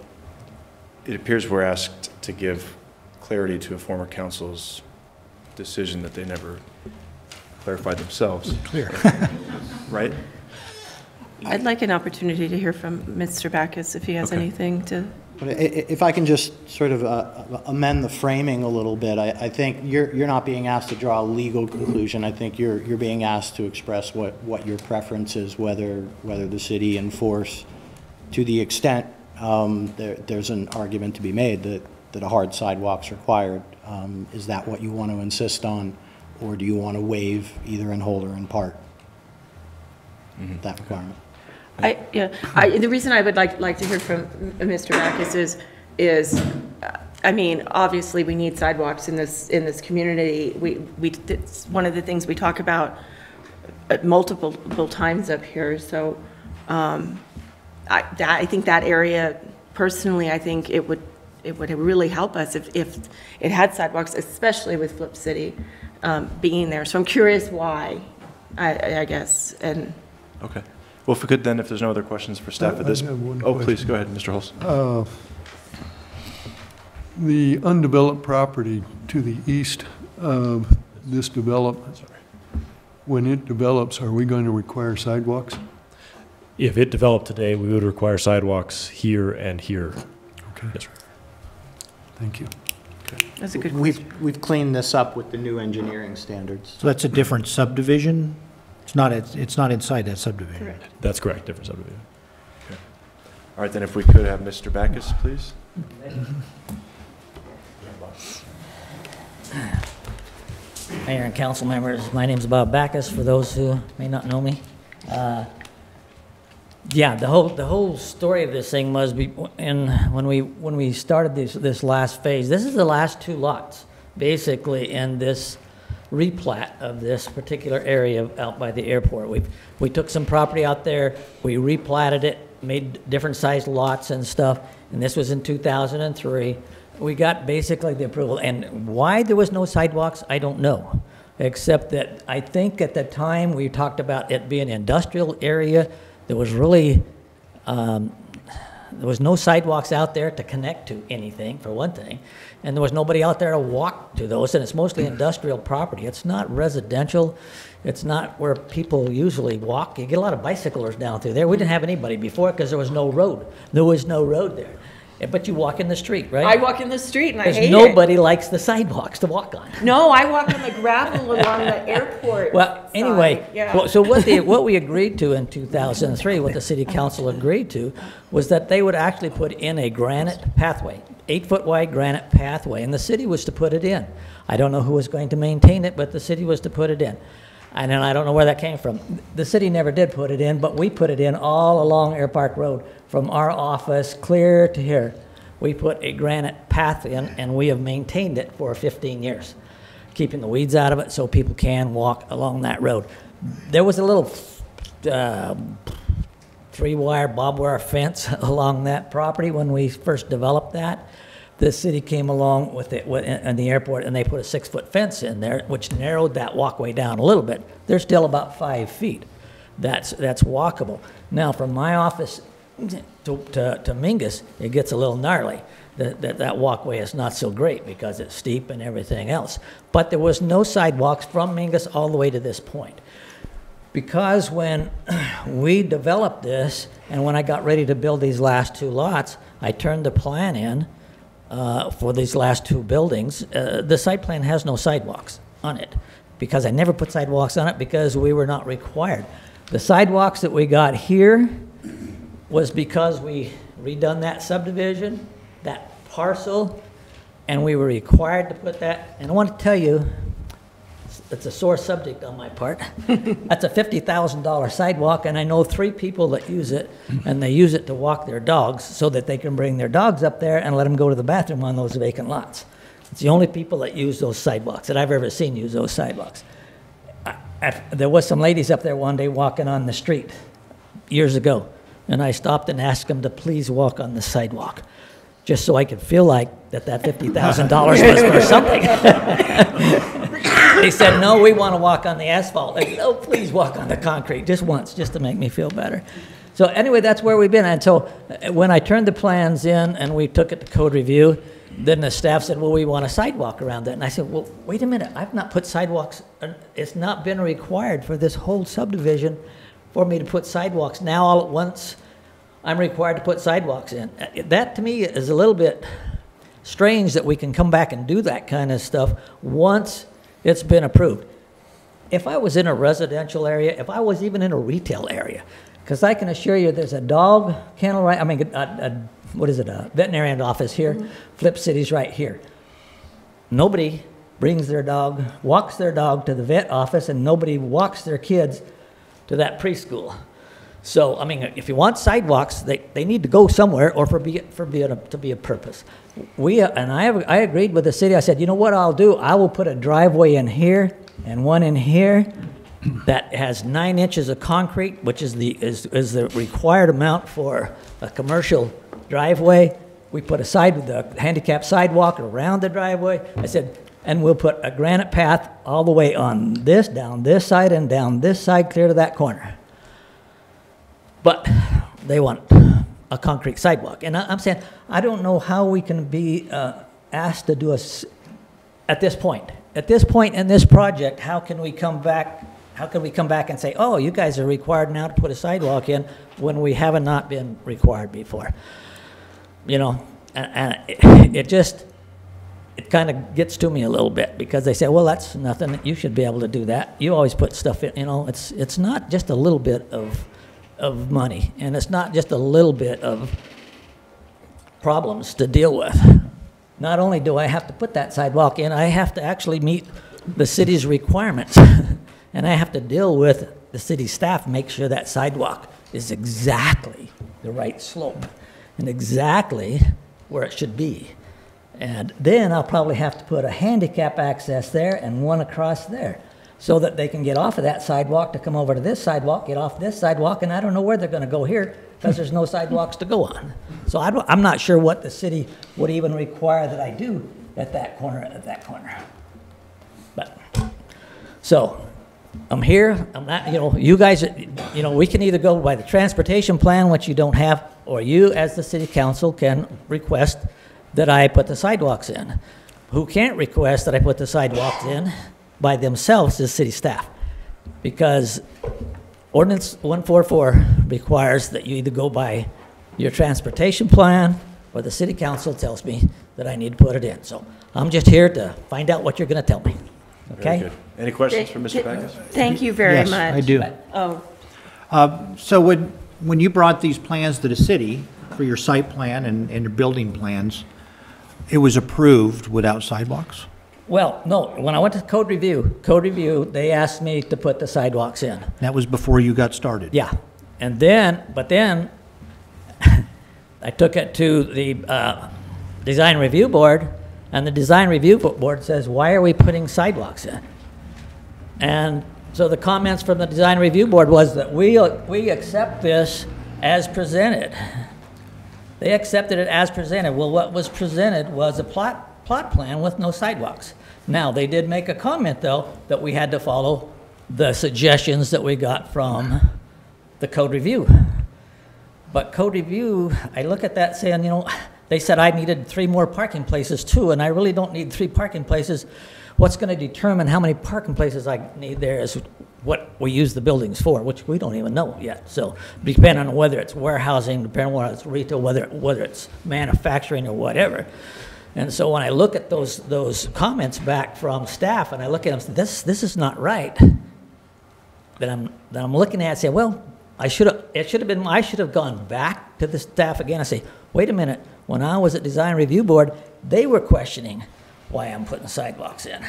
S1: it appears we're asked to give clarity to a former council's decision that they never clarified themselves.
S4: Clear.
S1: Right?
S3: I'd like an opportunity to hear from Mr. Backus if he has anything to...
S4: But if I can just sort of amend the framing a little bit, I think you're not being asked to draw a legal conclusion. I think you're being asked to express what your preference is, whether the city enforce, to the extent there's an argument to be made that a hard sidewalk's required. Is that what you want to insist on, or do you want to waive either in whole or in part that requirement?
S3: The reason I would like to hear from Mr. Backus is, I mean, obviously we need sidewalks in this community. It's one of the things we talk about multiple times up here. So I think that area, personally, I think it would really help us if it had sidewalks, especially with Flip City being there. So I'm curious why, I guess. And
S1: okay. Well, if we could then, if there's no other questions for staff at this... Oh, please, go ahead, Mr. Hulse.
S8: The undeveloped property to the east of this development, when it develops, are we going to require sidewalks?
S14: If it developed today, we would require sidewalks here and here.
S8: Okay.
S14: Yes, sir.
S8: Thank you.
S4: Okay.
S3: That's a good
S4: question. We've cleaned this up with the new engineering standards. So that's a different subdivision? It's not inside that subdivision.
S3: Correct.
S14: That's correct, different subdivision.
S1: Okay. All right, then if we could have Mr. Backus, please.
S15: Mayor and council members, my name is Bob Backus, for those who may not know me. Yeah, the whole story of this thing was when we started this last phase. This is the last two lots, basically, in this replat of this particular area out by the airport. We took some property out there, we replatted it, made different sized lots and stuff, and this was in 2003. We got basically the approval, and why there was no sidewalks, I don't know, except that I think at the time we talked about it being an industrial area. There was really, There was no sidewalks out there to connect to anything, for one thing, and there was nobody out there to walk to those, and it's mostly industrial property. It's not residential. It's not where people usually walk. You get a lot of bicyclers down through there. We didn't have anybody before because there was no road. There was no road there. But you walk in the street, right?
S3: I walk in the street and I hate
S15: nobody likes the sidewalks to walk on.
S3: No, I walk on the gravel along the airport.
S15: Well, anyway,
S3: side. Yeah.
S15: well, so what we agreed to in 2003, what the city council agreed to, was that they would actually put in a granite pathway, 8-foot wide granite pathway, and the city was to put it in. I don't know who was going to maintain it, but the city was to put it in. And then I don't know where that came from. The city never did put it in, but we put it in all along AIRPARK Road, from our office clear to here. We put a granite path in, and we have maintained it for 15 years, keeping the weeds out of it so people can walk along that road. There was a little 3-wire barbed wire fence along that property when we first developed that. The city came along with it in the airport, and they put a 6-foot fence in there, which narrowed that walkway down a little bit. There's still about 5 feet. That's walkable. Now, from my office to Mingus, it gets a little gnarly. That walkway is not so great because it's steep and everything else. But there was no sidewalks from Mingus all the way to this point. Because when we developed this, and when I got ready to build these last 2 lots, I turned the plan in for these last 2 buildings. The site plan has no sidewalks on it because I never put sidewalks on it because we were not required. The sidewalks that we got here was because we redone that subdivision, that parcel, and we were required to put that. And I want to tell you, it's a sore subject on my part. That's a $50,000 sidewalk, and I know 3 people that use it, and they use it to walk their dogs so that they can bring their dogs up there and let them go to the bathroom on those vacant lots. It's the only people that use those sidewalks that I've ever seen use those sidewalks. There was some ladies up there one day walking on the street years ago, and I stopped and asked them to please walk on the sidewalk, just so I could feel like that $50,000 was for something. They said, no, we want to walk on the asphalt. I said, oh, please walk on the concrete, just once, just to make me feel better. So anyway, that's where we've been. And so when I turned the plans in and we took it to code review, then the staff said, well, we want a sidewalk around that. And I said, well, wait a minute, I've not put sidewalks, it's not been required for this whole subdivision for me to put sidewalks. Now all at once, I'm required to put sidewalks in. That to me is a little bit strange that we can come back and do that kind of stuff once it's been approved. If I was in a residential area, if I was even in a retail area, because I can assure you there's a dog kennel right, what is it, a veterinarian office here, Flip City's right here. Nobody brings their dog, walks their dog to the vet office, and nobody walks their kids to that preschool. So, I mean, if you want sidewalks, they need to go somewhere or to be a purpose. I agreed with the city. I said, you know what I'll do? I will put a driveway in here and one in here that has 9 inches of concrete, which is the required amount for a commercial driveway. We put the handicap sidewalk around the driveway. I said, and we'll put a granite path all the way on this, down this side, and down this side, clear to that corner. But they want a concrete sidewalk. And I'm saying, I don't know how we can be asked to do at this point. At this point in this project, how can we come back and say, oh, you guys are required now to put a sidewalk in when we have not been required before? You know, and it kind of gets to me a little bit because they say, well, that's nothing. You should be able to do that. You always put stuff in, you know, it's not just a little bit of money, and it's not just a little bit of problems to deal with. Not only do I have to put that sidewalk in, I have to actually meet the city's requirements, and I have to deal with the city staff, make sure that sidewalk is exactly the right slope and exactly where it should be. And then I'll probably have to put a handicap access there and one across there, so that they can get off of that sidewalk to come over to this sidewalk, get off this sidewalk, and I don't know where they're going to go here because there's no sidewalks to go on. So I'm not sure what the city would even require that I do at that corner, But, so, I'm here, I'm not, you know, you guys, you know, we can either go by the transportation plan, which you don't have, or you as the city council can request that I put the sidewalks in. Who can't request that I put the sidewalks in by themselves is city staff. Because Ordinance 144 requires that you either go by your transportation plan or the city council tells me that I need to put it in. So I'm just here to find out what you're going to tell me. Okay?
S1: Very good. Any questions for Mr. Backus?
S3: Thank you very much.
S4: Yes, I do.
S3: Oh,
S4: So when you brought these plans to the city for your site plan and your building plans, it was approved without sidewalks?
S15: Well, no, when I went to code review, they asked me to put the sidewalks in.
S4: That was before you got started?
S15: Yeah. And then, but then, I took it to the design review board, and the design review board says, why are we putting sidewalks in? And so the comments from the design review board was that we accept this as presented. They accepted it as presented. Well, what was presented was a plot plan with no sidewalks. Now, they did make a comment, though, that we had to follow the suggestions that we got from the code review. But code review, I look at that saying, you know, they said I needed 3 more parking places too, and I really don't need 3 parking places. What's going to determine how many parking places I need there is what we use the buildings for, which we don't even know yet. So depending on whether it's warehousing, depending on whether it's retail, whether it's manufacturing or whatever. And so when I look at those comments back from staff, and I look at them, this is not right. Then I'm looking at it and saying, well, I should have gone back to the staff again and say, wait a minute, when I was at design review board, they were questioning why I'm putting sidewalks in.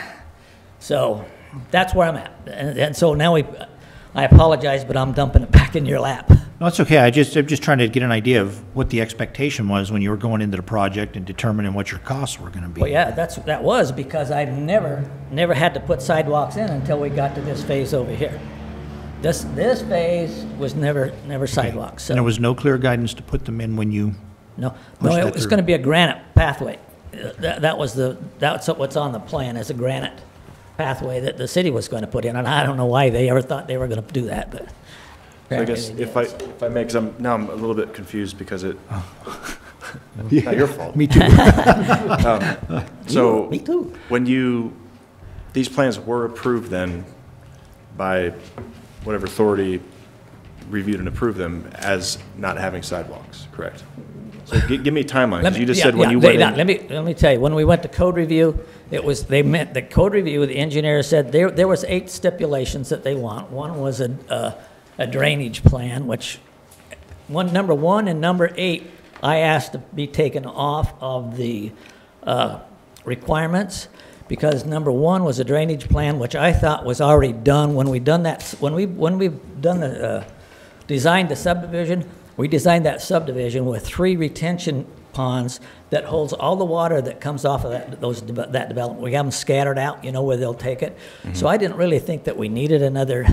S15: So that's where I'm at. And so now I apologize, but I'm dumping it back in your lap.
S4: No, it's okay. I'm just trying to get an idea of what the expectation was when you were going into the project and determining what your costs were going to be.
S15: Well, yeah, that was because I never had to put sidewalks in until we got to this phase over here. This phase was never sidewalks. So.
S4: And there was no clear guidance to put them in when you
S15: No, it was going to be a granite pathway. That's what's on the plan, is a granite pathway that the city was going to put in, and I don't know why they ever thought they were going to do that, but.
S1: So I guess if I may, because I'm a little bit confused because it. It's not your fault.
S4: Me too.
S1: So
S15: me too.
S1: When these plans were approved then by whatever authority reviewed and approved them as not having sidewalks, correct? So give me a timeline, because you just said when you went in.
S15: Let me tell you, when we went to code review, they meant the code review, the engineer said there was 8 stipulations that they want. One was a drainage plan, which number 1 and number 8 I asked to be taken off of the requirements, because number 1 was a drainage plan, which I thought was already done when we done that. When we designed the subdivision, we designed that subdivision with 3 retention ponds that holds all the water that comes off of that development. We have them scattered out, you know, where they'll take it. Mm-hmm. So I didn't really think that we needed another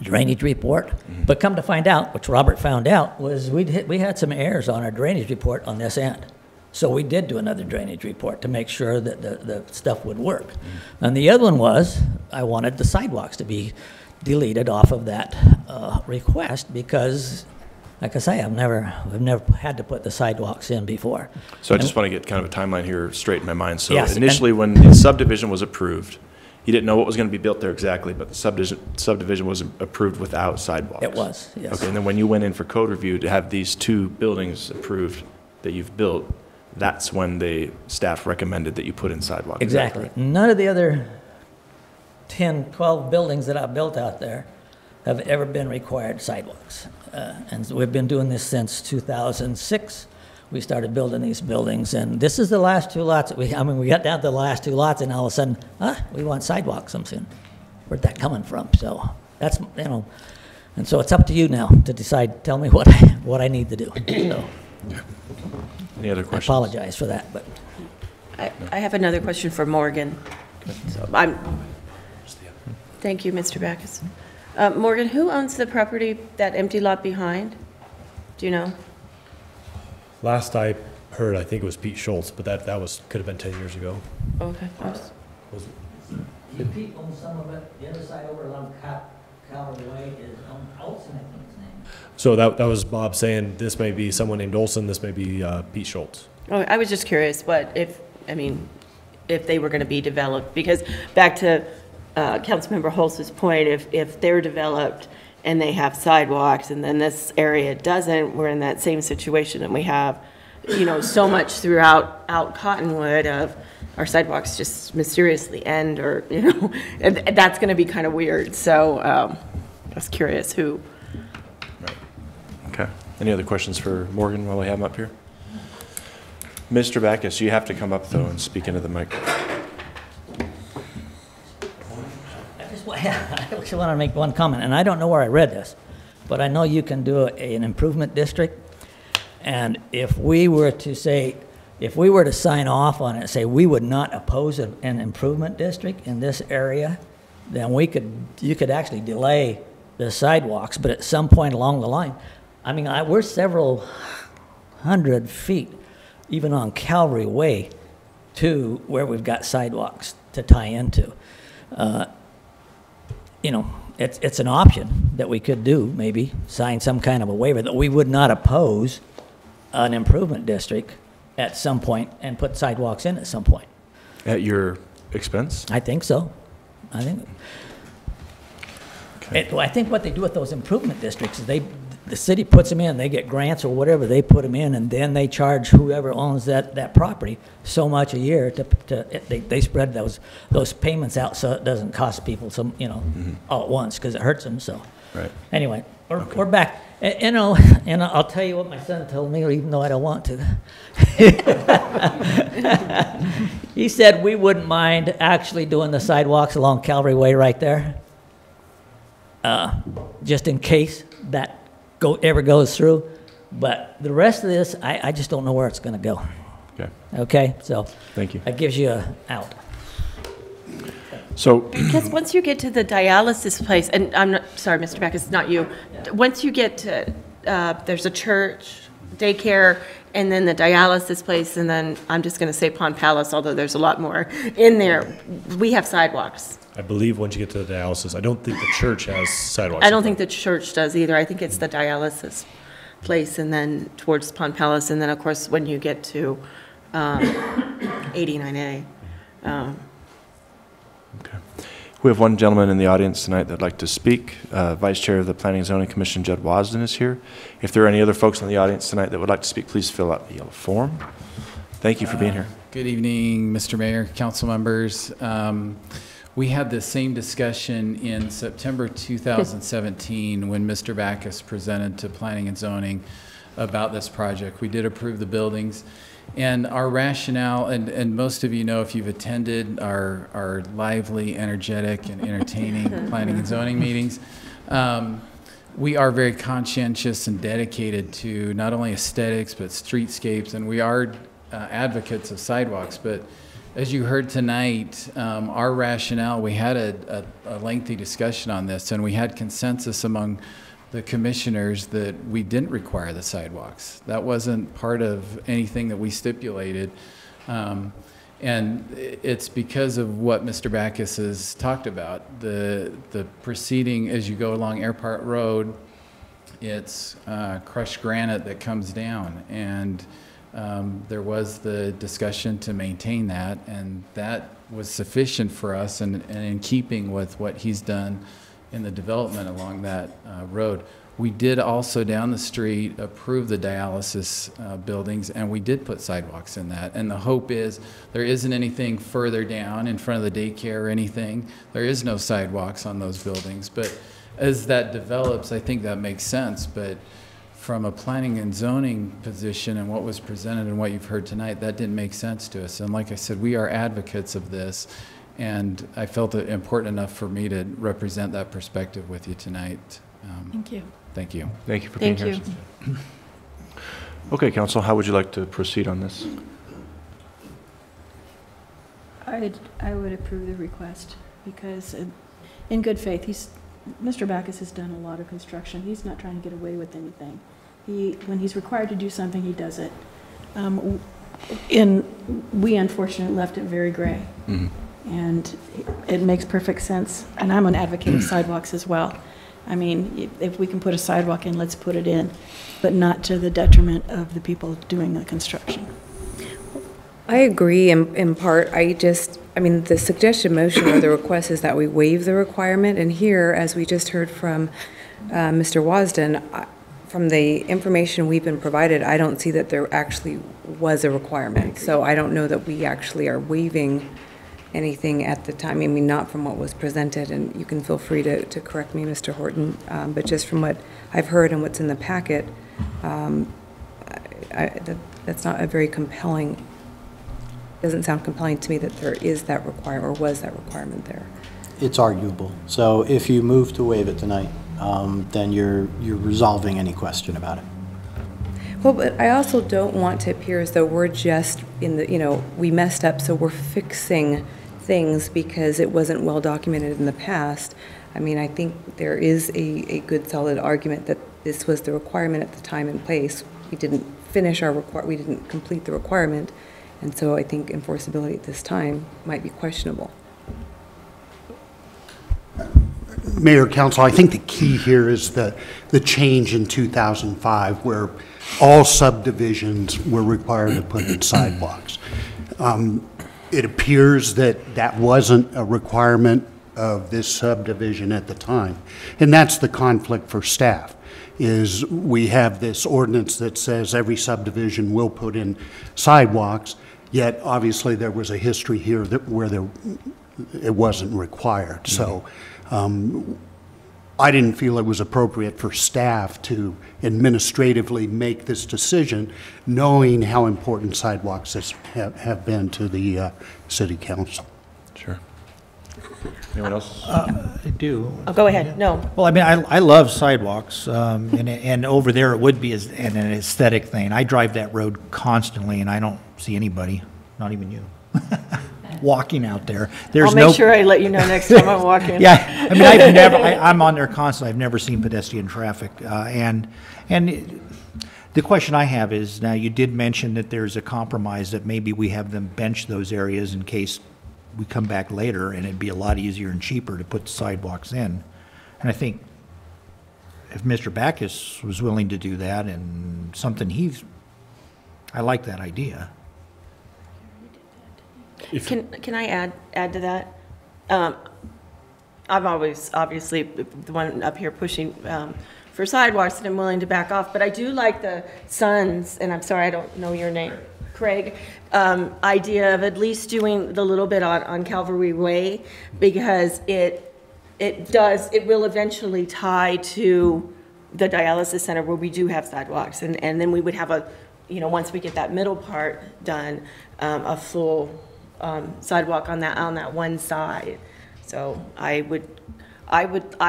S15: drainage report. Mm-hmm. But come to find out, which Robert found out, was we had some errors on our drainage report on this end. So we did do another drainage report to make sure that the stuff would work. Mm-hmm. And the other one was, I wanted the sidewalks to be deleted off of that request, because, like I say, we've never had to put the sidewalks in before.
S1: So I just want to get kind of a timeline here straight in my mind. So
S15: yes,
S1: initially, when the subdivision was approved, you didn't know what was going to be built there exactly, but the subdivision was approved without sidewalks.
S15: It was, yes.
S1: Okay, and then when you went in for code review to have these 2 buildings approved that you've built, that's when the staff recommended that you put in sidewalks.
S15: Exactly. None of the other 10, 12 buildings that I've built out there have ever been required sidewalks. And we've been doing this since 2006. We started building these buildings, and this is the last 2 lots that we got down to the last 2 lots, and all of a sudden, we want sidewalks. I'm saying, where'd that coming from? So that's, you know, and so it's up to you now to decide, tell me what I need to do. So,
S1: any other questions?
S15: I apologize for that, but.
S3: I have another question for Morgan. So thank you, Mr. Backus. Morgan, who owns the property, that empty lot behind? Do you know?
S14: Last I heard, I think it was Pete Schultz, but that could have been 10 years ago.
S3: Okay.
S15: Pete owns some of it. The other side over along Calvary Way is Olson, I think his name.
S14: So that was Bob saying this may be someone named Olson, this may be Pete Schultz.
S3: Oh, I was just curious if they were going to be developed, because back to Councilmember Holz's point, if they're developed and they have sidewalks and then this area doesn't, we're in that same situation, and we have, so much throughout Cottonwood of our sidewalks just mysteriously end, or, and that's going to be kind of weird. So I was curious who.
S1: Okay. Any other questions for Morgan while we have him up here? Mr. Backus, you have to come up, though, and speak into the mic.
S15: I just want to make one comment, and I don't know where I read this, but I know you can do an improvement district, and if we were to sign off on it and say we would not oppose an improvement district in this area, then you could actually delay the sidewalks, but at some point along the line, we're several hundred feet, even on Calvary Way, to where we've got sidewalks to tie into. It's an option that we could do, maybe, sign some kind of a waiver that we would not oppose an improvement district at some point and put sidewalks in at some point.
S1: At your expense?
S15: I think so. I think what they do with those improvement districts is the city puts them in, they get grants or whatever, they put them in, and then they charge whoever owns that property so much a year they spread those payments out so it doesn't cost people all at once, because it hurts them. So
S1: right.
S15: Anyway, we're back. And I'll tell you what my son told me, even though I don't want to. He said we wouldn't mind actually doing the sidewalks along Calvary Way right there, just in case that ever goes through. But the rest of this, I just don't know where it's going to go.
S1: Okay.
S15: Okay, so
S1: thank you.
S15: That gives you an out.
S1: So,
S3: because once you get to the dialysis place, and I'm not sorry, Mr. Backus, it's not you. Once you get to, there's a church, daycare, and then the dialysis place, and then I'm just going to say Pond Palace, although there's a lot more in there. We have sidewalks.
S14: I believe once you get to the dialysis, I don't think the church has sidewalks.
S3: I don't think the church does either. I think it's the dialysis place, and then towards Pond Palace, and then of course when you get to 89A.
S1: Okay. We have one gentleman in the audience tonight that'd like to speak. Vice Chair of the Planning and Zoning Commission, Judd Wasden, is here. If there are any other folks in the audience tonight that would like to speak, please fill out the yellow form. Thank you for being here.
S16: Good evening, Mr. Mayor, council members. We had the same discussion in September 2017 when Mr. Backus presented to Planning and Zoning about this project. We did approve the buildings, and our rationale, and most of you know if you've attended our lively, energetic, and entertaining Planning and Zoning meetings, we are very conscientious and dedicated to not only aesthetics but streetscapes, and we are advocates of sidewalks. But as you heard tonight, our rationale, we had a lengthy discussion on this, and we had consensus among the commissioners that we didn't require the sidewalks. That wasn't part of anything that we stipulated. And it's because of what Mr. Backus has talked about. The proceeding as you go along AIRPARK Road, it's crushed granite that comes down, and there was the discussion to maintain that, and that was sufficient for us and in keeping with what he's done in the development along that road. We did also down the street approve the dialysis buildings, and we did put sidewalks in that. And the hope is there isn't anything further down in front of the daycare or anything. There is no sidewalks on those buildings. But as that develops, I think that makes sense. But from a planning and zoning position and what was presented and what you've heard tonight, that didn't make sense to us. And like I said, we are advocates of this. And I felt it important enough for me to represent that perspective with you tonight.
S5: Thank you.
S16: Thank you.
S1: Thank you for being here. Okay, Council, how would you like to proceed on this?
S5: I would approve the request because in good faith, Mr. Backus has done a lot of construction. He's not trying to get away with anything. When he's required to do something, he does it. We unfortunately left it very gray. Mm-hmm. And it makes perfect sense. And I'm an advocate of sidewalks as well. I mean, if we can put a sidewalk in, let's put it in, but not to the detriment of the people doing the construction.
S10: I agree in part. I mean, the suggested motion or the request is that we waive the requirement. And here, as we just heard from Mr. Wasden, from the information we've been provided, I don't see that there actually was a requirement. So I don't know that we actually are waiving anything at the time. I mean, not from what was presented, and you can feel free to correct me, Mr. Horton, but just from what I've heard and what's in the packet, that's not a very compelling, doesn't sound compelling to me that there is that requirement, or was that requirement there.
S4: It's arguable. So if you move to waive it tonight, then you're resolving any question about it.
S10: Well, but I also don't want to appear as though we're just in the, we messed up, so we're fixing things because it wasn't well documented in the past. I mean, I think there is a good solid argument that this was the requirement at the time and place. We didn't finish we didn't complete the requirement, and so I think enforceability at this time might be questionable.
S12: Mayor, Council, I think the key here is the change in 2005 where all subdivisions were required to put in sidewalks. It appears that that wasn't a requirement of this subdivision at the time. And that's the conflict for staff, is we have this ordinance that says every subdivision will put in sidewalks, yet obviously there was a history here where it wasn't required. Mm-hmm. So I didn't feel it was appropriate for staff to administratively make this decision, knowing how important sidewalks have been to the city council.
S1: Sure. Anyone else?
S21: I do.
S3: Oh, go ahead. No.
S21: Well, I mean, I love sidewalks, and over there it would be an aesthetic thing. I drive that road constantly, and I don't see anybody, not even you, walking out there. There's
S3: I'll make sure I let you know next time I'm walking.
S21: Yeah, I mean, I'm on there constantly. I've never seen pedestrian traffic, and the question I have is, now you did mention that there's a compromise that maybe we have them bench those areas in case we come back later, and it'd be a lot easier and cheaper to put the sidewalks in. And I think if Mr. Backus was willing to do that, and something I like that idea.
S3: Can I add to that? I'm always obviously the one up here pushing for sidewalks, and I'm willing to back off. But I do like the son's, and I'm sorry I don't know your name, Craig, idea of at least doing the little bit on Calvary Way, because it will eventually tie to the dialysis center where we do have sidewalks, and then we would have once we get that middle part done, a full sidewalk on that one side. So I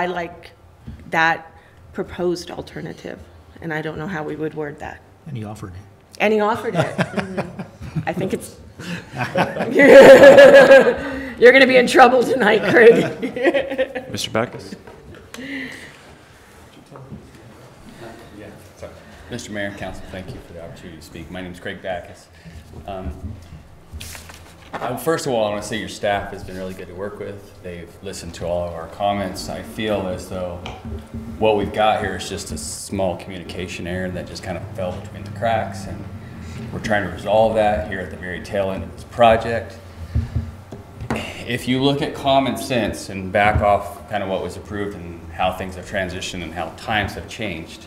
S3: like that proposed alternative, and I don't know how we would word that.
S21: And he offered it.
S3: And he offered it. Mm-hmm. I think it's you're going to be in trouble tonight, Craig.
S1: Mr. Backus.
S23: Mr. Mayor, Council, thank you for the opportunity to speak. My name is Craig Backus. First of all, I want to say your staff has been really good to work with. They've listened to all of our comments. I feel as though what we've got here is just a small communication error that just kind of fell between the cracks, and we're trying to resolve that here at the very tail end of this project. If you look at common sense and back off kind of what was approved and how things have transitioned and how times have changed,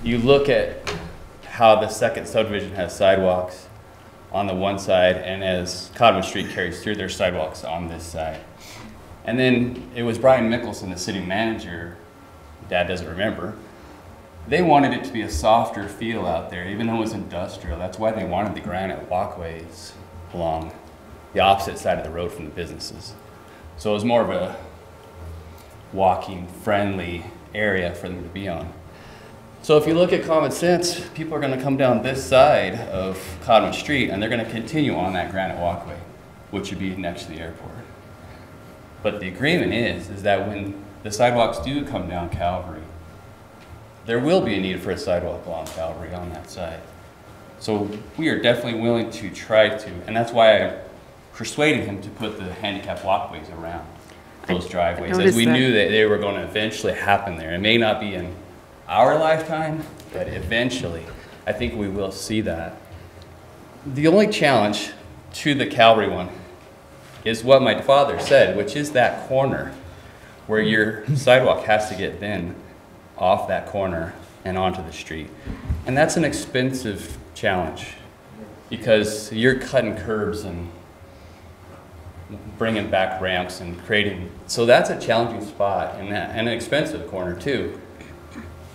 S23: you look at how the second subdivision has sidewalks on the one side, and as Cottonwood Street carries through, there's sidewalks on this side. And then it was Brian Mickelson, the city manager, Dad doesn't remember, they wanted it to be a softer feel out there, even though it was industrial. That's why they wanted the granite walkways along the opposite side of the road from the businesses. So it was more of a walking friendly area for them to be on. So if you look at common sense, people are going to come down this side of Cottonwood Street, and they're going to continue on that granite walkway, which would be next to the airport. But the agreement is that when the sidewalks do come down Calvary, there will be a need for a sidewalk along Calvary on that side. So we are definitely willing to try to, and that's why I persuaded him to put the handicap walkways around. those driveways. As
S10: noticed
S23: we
S10: that.
S23: knew that they were going to eventually happen there. It may not be in our lifetime, but eventually, I think we will see that. The only challenge to the Calvary one is what my father said, which is that corner where your sidewalk has to get then off that corner and onto the street. And that's an expensive challenge because you're cutting curbs and bringing back ramps and creating, so that's a challenging spot and an expensive corner too.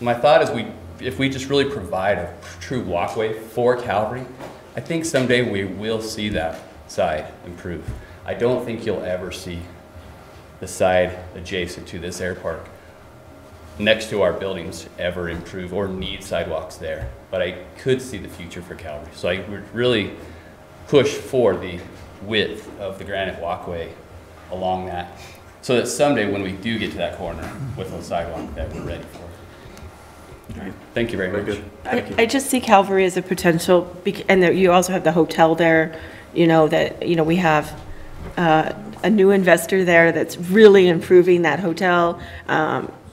S23: My thought is if we just really provide a true walkway for Calvary, I think someday we will see that side improve. I don't think you'll ever see the side adjacent to this AIRPARK next to our buildings ever improve or need sidewalks there. But I could see the future for Calvary. So I would really push for the width of the granite walkway along that so that someday when we do get to that corner with a sidewalk that we're ready for. Thank you very much.
S3: I just see Calvary as a potential, and that you also have the hotel there, you know, that, you know, we have a new investor there that's really improving that hotel,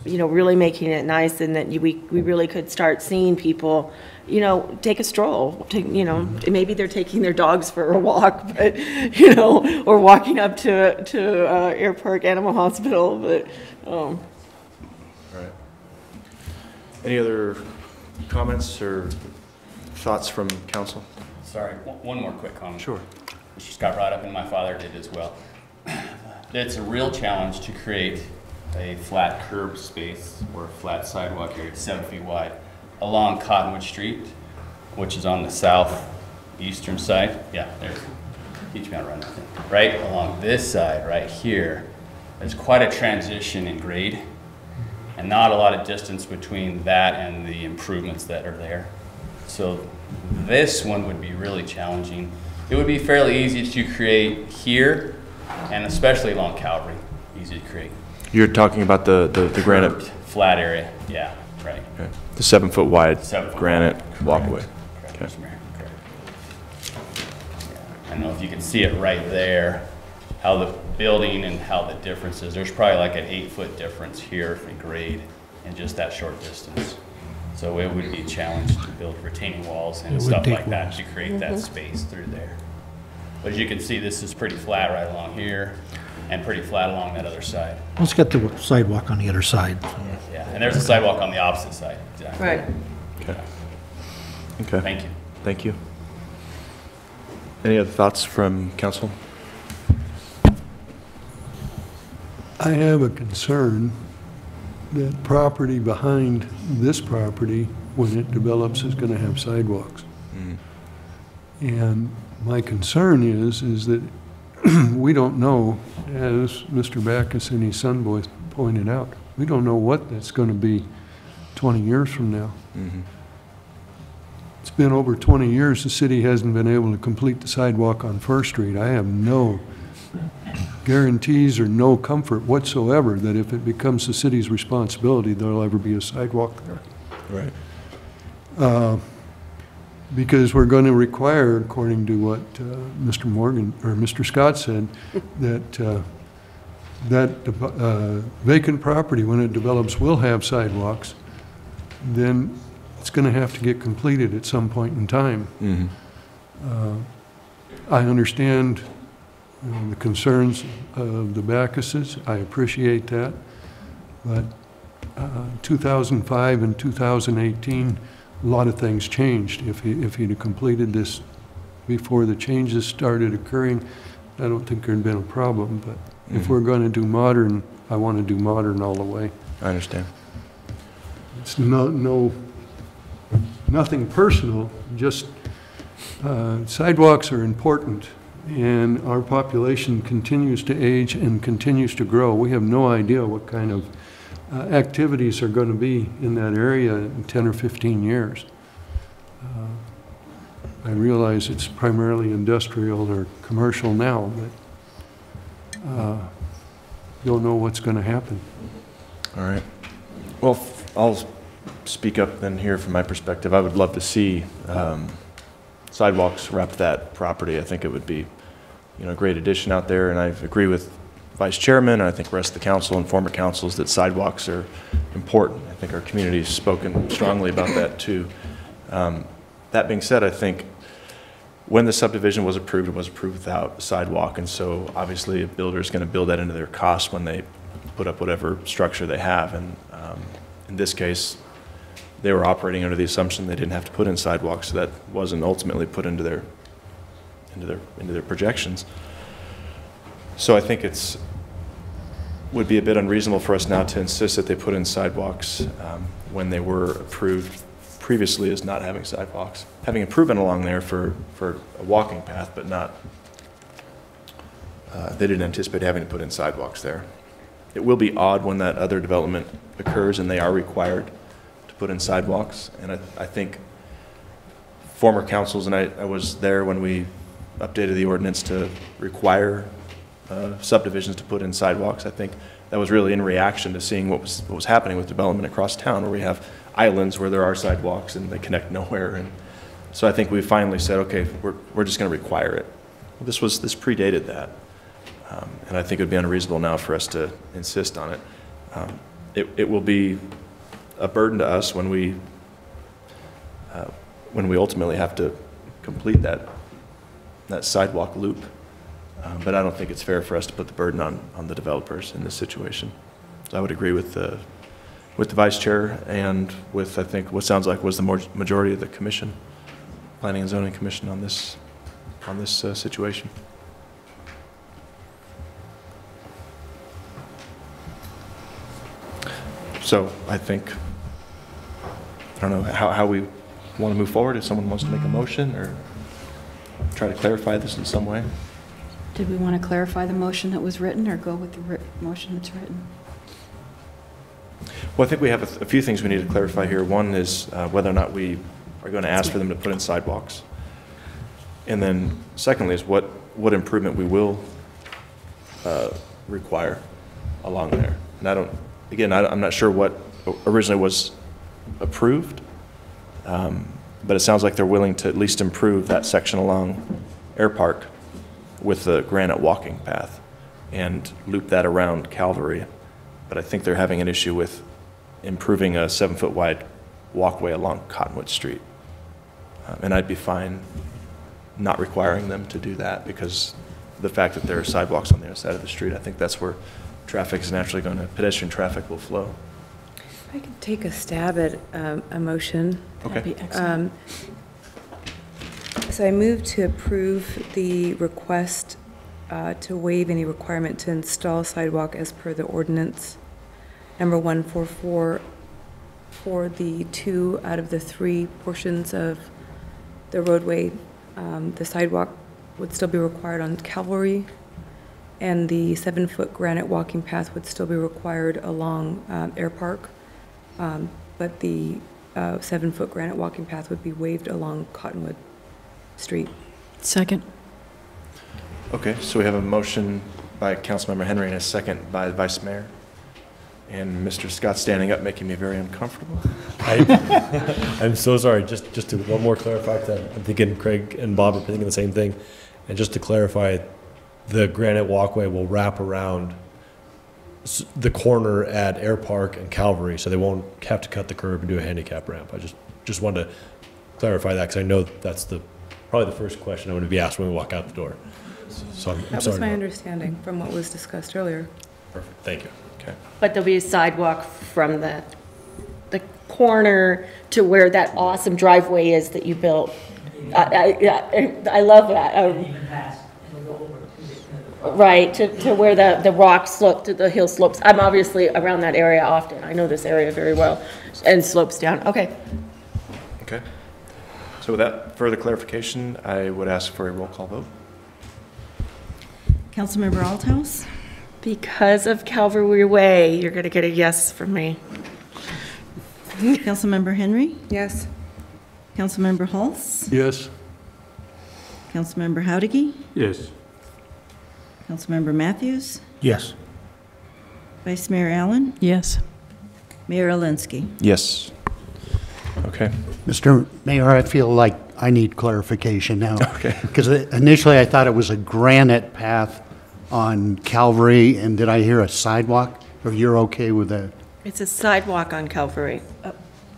S3: you know, really making it nice, and that we really could start seeing people, you know, take a stroll, you know, maybe they're taking their dogs for a walk, but, you know, or walking up to AIRPARK Animal Hospital, but,
S1: All right. Any other comments or thoughts from council?
S23: Sorry, one more quick comment.
S1: Sure.
S23: Which just got brought up, and my father did as well. It's a real challenge to create a flat curb space or a flat sidewalk area, 7 feet wide, along Cottonwood Street, which is on the southeastern side. Yeah, there's, teach me how to run that thing. Right along this side, right here, there's quite a transition in grade, and not a lot of distance between that and the improvements that are there. So this one would be really challenging. It would be fairly easy to create here, and especially along Calvary, easy to create.
S1: You're talking about the granite
S23: flat area, yeah, right.
S1: Okay. The 7 foot wide granite walkway.
S23: Correct. Okay. I don't know if you can see it right there, how the building and how the difference is. There's probably like an 8 foot difference here in grade in just that short distance. So it would be a challenge to build retaining walls and stuff like that to create that space through there. But as you can see, this is pretty flat right along here and pretty flat along that other side.
S21: Let's get the sidewalk on the other side.
S23: Yeah, and there's a sidewalk on the opposite side. Exactly.
S3: right.
S1: Okay. Okay.
S23: Thank you.
S1: Thank you. Any other thoughts from council?
S8: I have a concern that property behind this property, when it develops, is going to have sidewalks. And my concern is that we don't know, as Mr. Backus and his son boy pointed out, we don't know what that's going to be 20 years from now. It's been over 20 years the city hasn't been able to complete the sidewalk on First Street. I have no guarantees or no comfort whatsoever that if it becomes the city's responsibility, there'll ever be a sidewalk there.
S1: Right.
S8: Because we're going to require, according to what Mr. Morgan or Mr. Scott said, that vacant property, when it develops, will have sidewalks. Then it's going to have to get completed at some point in time. I understand the concerns of the Backuses. I appreciate that. But 2005 and 2018, a lot of things changed. If he'd have completed this before the changes started occurring, I don't think there'd been a problem. But if we're going to do modern, I want to do modern all the way.
S1: I understand.
S8: It's nothing personal, just sidewalks are important, and our population continues to age and continues to grow. We have no idea what kind of activities are going to be in that area in 10 or 15 years. I realize it's primarily industrial or commercial now, but don't know what's going to happen.
S1: All right. Well, I'll speak up then here from my perspective. I would love to see sidewalks wrap that property. I think it would be, a great addition out there, and I agree with vice chairman, and I think the rest of the council and former councils, that sidewalks are important. I think our community's spoken strongly about that too. That being said, I think when the subdivision was approved, it was approved without sidewalk, and so obviously a builder is going to build that into their costs when they put up whatever structure they have. And in this case, they were operating under the assumption they didn't have to put in sidewalks, so that wasn't ultimately put into their projections. So I think would be a bit unreasonable for us now to insist that they put in sidewalks when they were approved previously as not having sidewalks, having improvement along there for a walking path, but not, they didn't anticipate having to put in sidewalks there. It will be odd when that other development occurs and they are required to put in sidewalks. And I think former councils, and I was there when we updated the ordinance to require subdivisions to put in sidewalks. I think that was really in reaction to seeing what was happening with development across town, where we have islands where there are sidewalks and they connect nowhere. And so I think we finally said, okay, we're just going to require it. Well, this predated that, and I think it would be unreasonable now for us to insist on it. It will be a burden to us when we ultimately have to complete that sidewalk loop. But I don't think it's fair for us to put the burden on the developers in this situation. So I would agree with the vice chair and with, I think, what sounds like was the majority of the commission, Planning and Zoning Commission, on this situation. So I think, I don't know how we want to move forward. If someone wants to make a motion or try to clarify this in some way.
S5: Did we want to clarify the motion that was written or go with the motion that's written?
S1: Well, I think we have a few things we need to clarify here. One is whether or not we are going to ask for them to put in sidewalks. And then secondly is what improvement we will require along there. And I'm not sure what originally was approved, but it sounds like they're willing to at least improve that section along AIRPARK with the granite walking path and loop that around Calvary. But I think they're having an issue with improving a 7-foot wide walkway along Cottonwood Street. And I'd be fine not requiring them to do that, because the fact that there are sidewalks on the other side of the street, I think that's where traffic is naturally going to, pedestrian traffic will flow.
S10: If I could take a stab at a motion.
S1: Okay.
S10: That'd be excellent. So I move to approve the request to waive any requirement to install sidewalk as per the ordinance number 144 for the 2 out of the 3 portions of the roadway. The sidewalk would still be required on Calvary, and the 7-foot granite walking path would still be required along AIRPARK, but the 7-foot granite walking path would be waived along Cottonwood Street.
S5: Second.
S1: Okay, so we have a motion by Councilmember Henry and a second by the Vice Mayor. And Mr. Scott standing up, making me very uncomfortable.
S14: I'm so sorry. Just to one more clarify that. I'm thinking Craig and Bob are thinking the same thing. And just to clarify, the granite walkway will wrap around the corner at AIRPARK and Calvary, so they won't have to cut the curb and do a handicap ramp. I just wanted to clarify that, because I know that's probably the first question I want to be asked when we walk out the door. So I'm sorry.
S10: That was my understanding from what was discussed earlier.
S14: Perfect. Thank you. Okay.
S3: But there'll be a sidewalk from the corner to where that awesome driveway is that you built. I love that. Right, to where the rocks slope, to the hill slopes. I'm obviously around that area often. I know this area very well, and slopes down. Okay.
S1: Okay. So with that further clarification, I would ask for a roll call vote.
S2: Councilmember Althouse?
S3: Because of Calvary Way, you're going to get a yes from me.
S2: Councilmember Henry?
S10: Yes.
S2: Councilmember Hulse?
S8: Yes.
S2: Councilmember Howdigy?
S8: Yes.
S2: Councilmember Matthews?
S21: Yes.
S2: Vice Mayor Allen?
S5: Yes.
S2: Mayor Alinsky?
S1: Yes. Okay.
S12: Mr. Mayor, I feel like I need clarification now.
S1: Okay.
S12: Because initially I thought it was a granite path on Calvary, and did I hear a sidewalk? Or you're okay with that?
S3: It's a sidewalk on Calvary.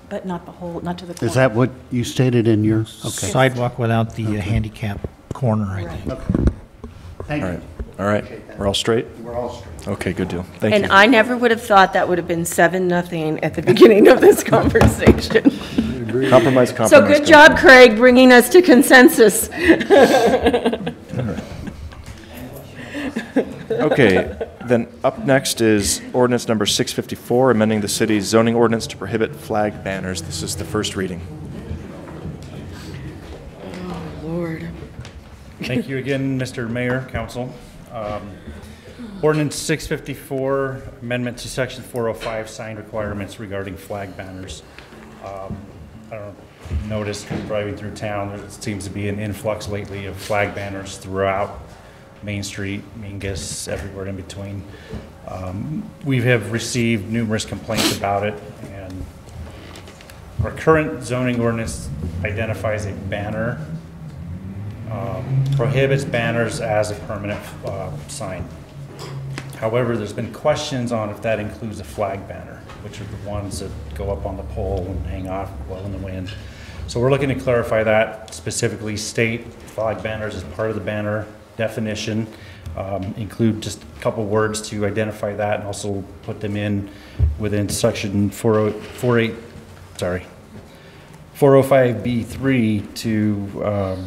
S2: But not the whole, not to the corner.
S12: Is that what you stated in your, okay.
S21: Sidewalk without the handicap corner, I think.
S12: Okay. Thank you.
S1: All right, we're all straight?
S12: We're all straight.
S1: Okay, good deal. Thank you.
S3: And I never would have thought that would have been 7-0 at the beginning of this conversation.
S1: Compromise.
S3: So good job, Craig, bringing us to consensus.
S1: Okay, then up next is ordinance number 654, amending the city's zoning ordinance to prohibit flag banners. This is the first reading.
S3: Oh, Lord.
S11: Thank you again, Mr. Mayor, Council. Ordinance 654, amendment to section 405, sign requirements regarding flag banners. I don't know if you've noticed driving through town, there seems to be an influx lately of flag banners throughout Main Street, Mingus, everywhere in between. We have received numerous complaints about it, and our current zoning ordinance identifies a banner, prohibits banners as a permanent sign. However, there's been questions on if that includes a flag banner, which are the ones that go up on the pole and hang off, blow in the wind. So we're looking to clarify that, specifically state flag banners as part of the banner definition, include just a couple words to identify that, and also put them in within section 405B3 to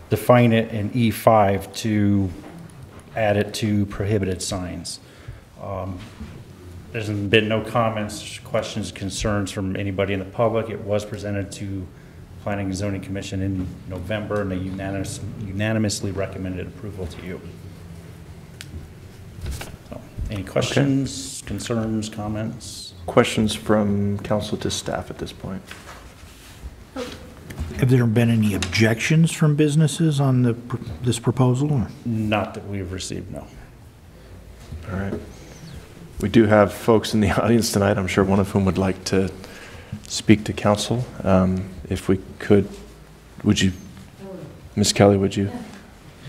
S11: define it, in E5 to add it to prohibited signs. There's been no comments, questions, concerns from anybody in the public. It was presented to Planning and Zoning Commission in November, and they unanimously recommended approval to you. So, any questions, concerns, comments?
S1: Questions from council to staff at this point?
S21: Have there been any objections from businesses on this proposal?
S11: Not that we've received, no.
S1: All right. We do have folks in the audience tonight, I'm sure one of whom would like to speak to council. If we could, would you, Ms. Kelly, would you?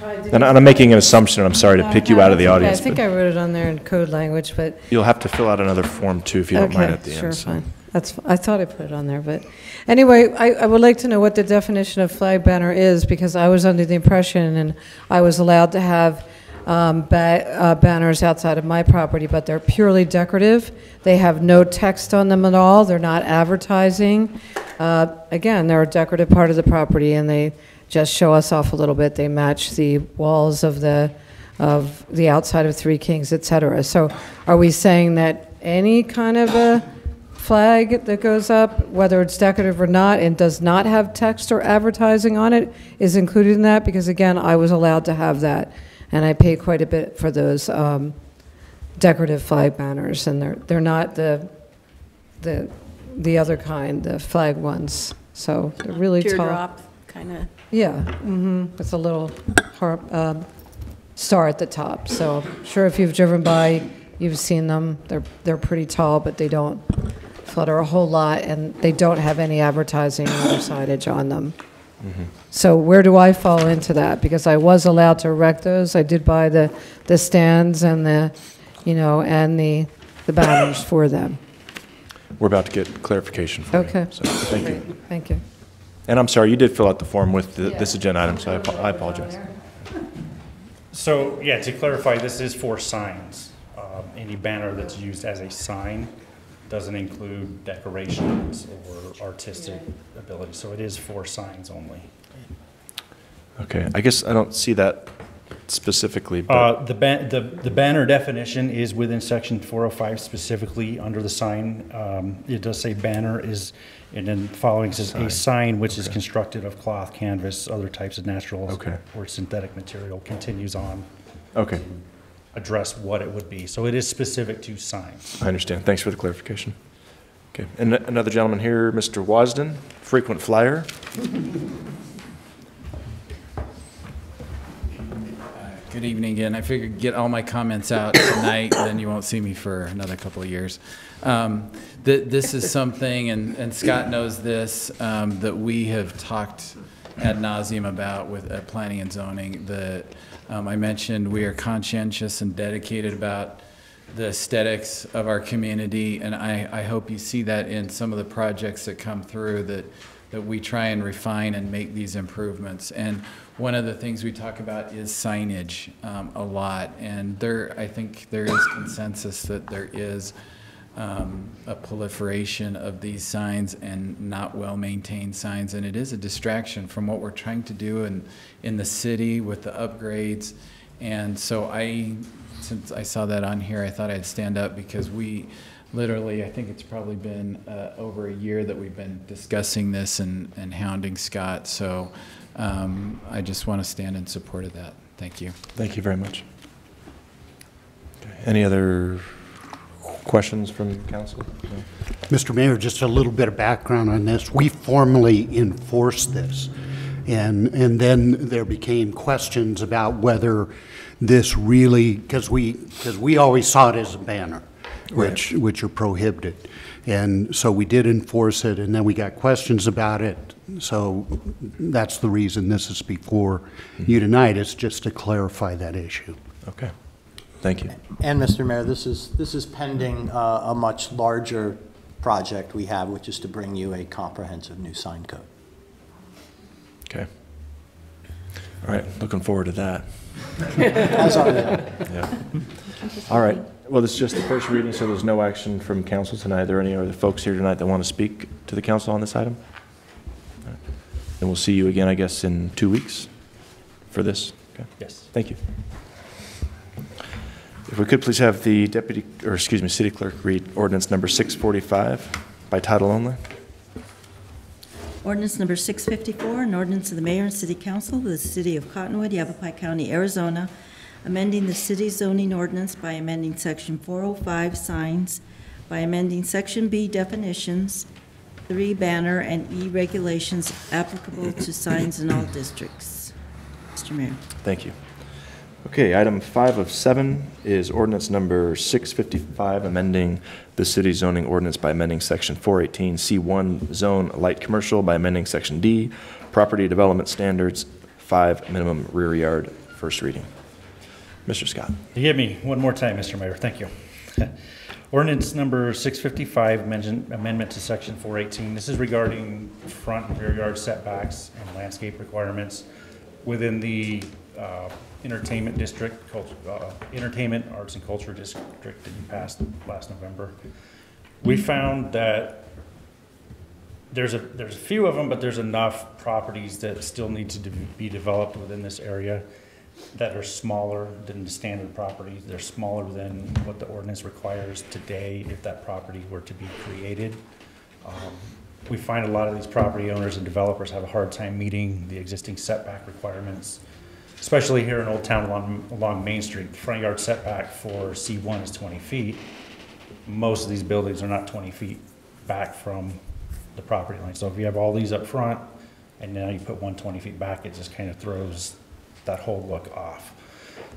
S1: And I'm making an assumption, I'm sorry to pick you out of the audience.
S22: I think I wrote it on there in code language, but.
S1: You'll have to fill out another form too, if you don't mind at the end.
S22: Sure, fine. I thought I put it on there, but anyway, I would like to know what the definition of flag banner is, because I was under the impression, and I was allowed to have banners outside of my property, but they're purely decorative. They have no text on them at all. They're not advertising. Again, they're a decorative part of the property, and they just show us off a little bit. They match the walls of the outside of Three Kings, et cetera. So are we saying that any kind of a flag that goes up, whether it's decorative or not, and does not have text or advertising on it, is included in that? Because again, I was allowed to have that, and I pay quite a bit for those decorative flag banners, and they're not the other kind, the flag ones. So they're really tall.
S3: Teardrop kind of.
S22: Yeah, with a little star at the top. So I'm sure if you've driven by, you've seen them. They're pretty tall, but they don't flutter a whole lot, and they don't have any advertising or signage on them. So where do I fall into that? Because I was allowed to erect those. I did buy the stands and the banners for them.
S1: We're about to get clarification for you. So thank you.
S22: Thank you.
S1: And I'm sorry, you did fill out the form with this agenda item, so I apologize.
S11: So, yeah, to clarify, this is for signs. Any banner that's used as a sign doesn't include decorations or artistic ability, so it is for signs only.
S1: Okay, I guess I don't see that specifically. But
S11: the banner definition is within section 405 specifically under the sign. It does say banner is, and then following says a sign which is constructed of cloth, canvas, other types of natural or synthetic material, continues on.
S1: Okay.
S11: Address what it would be. So it is specific to signs.
S1: I understand. Thanks for the clarification. Okay, and another gentleman here, Mr. Wasden, frequent flyer.
S16: Good evening again. I figured get all my comments out tonight, then you won't see me for another couple of years. This is something, and Scott knows this, that we have talked ad nauseum about with planning and zoning. I mentioned we are conscientious and dedicated about the aesthetics of our community, and I hope you see that in some of the projects that come through, that we try and refine and make these improvements. And one of the things we talk about is signage a lot, and I think there is consensus that there is a proliferation of these signs and not well-maintained signs, and it is a distraction from what we're trying to do in the city with the upgrades. And so since I saw that on here, I thought I'd stand up, because we literally, I think it's probably been over a year that we've been discussing this and hounding Scott. So I just want to stand in support of that. Thank you.
S1: Thank you very much. Okay. Any other questions from council? No?
S12: Mr. Mayor, just a little bit of background on this. We formally enforced this, and then there became questions about whether this really, because we always saw it as a banner, which are prohibited, and so we did enforce it, and then we got questions about it. So that's the reason this is before you tonight, is just to clarify that issue.
S1: Okay. Thank you.
S4: And Mr. Mayor, this is pending a much larger project we have, which is to bring you a comprehensive new sign code.
S1: Okay. All right. Looking forward to that.
S4: As are they.
S1: Yeah. All right. Well, this is just the first reading, so there's no action from council tonight. Are there any other folks here tonight that want to speak to the council on this item? All right. Then we'll see you again, I guess, in 2 weeks for this. Okay.
S11: Yes.
S1: Thank you. If we could please have the city clerk read ordinance number 645 by title only.
S2: Ordinance number 654, an ordinance of the mayor and city council of the city of Cottonwood, Yavapai County, Arizona, amending the city zoning ordinance by amending section 405 signs, by amending section B definitions, 3 banner and E regulations applicable to signs in all districts. Mr. Mayor.
S1: Thank you. Okay, item 5 of 7 is ordinance number 655, amending the city zoning ordinance by amending section 418 C1 zone light commercial by amending section D property development standards 5 minimum rear yard. First reading. Mr. Scott.
S11: You give me one more time, Mr. Mayor. Thank you. Ordinance number 655, amendment to section 418. This is regarding front and rear yard setbacks and landscape requirements within the entertainment district, entertainment, arts, and culture district that you passed last November. We found that there's a few of them, but there's enough properties that still need to be developed within this area that are smaller than the standard properties. They're smaller than what the ordinance requires today if that property were to be created. We find a lot of these property owners and developers have a hard time meeting the existing setback requirements, especially here in Old Town along Main Street. The front yard setback for C1 is 20 feet. Most of these buildings are not 20 feet back from the property line. So if you have all these up front and now you put 120 feet back, it just kind of throws that whole look off.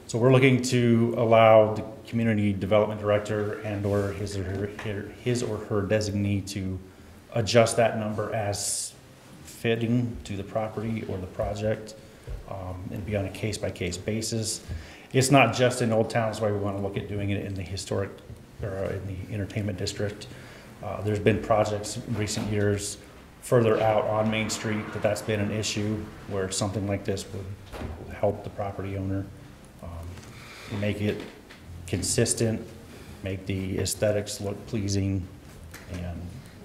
S11: So we're looking to allow the community development director and or his or her designee to adjust that number as fitting to the property or the project. And be on a case-by-case basis. It's not just in Old Town, that's why we want to look at doing it in the historic, or in the entertainment district. There's been projects in recent years further out on Main Street that's been an issue where something like this would help the property owner, make it consistent, make the aesthetics look pleasing, and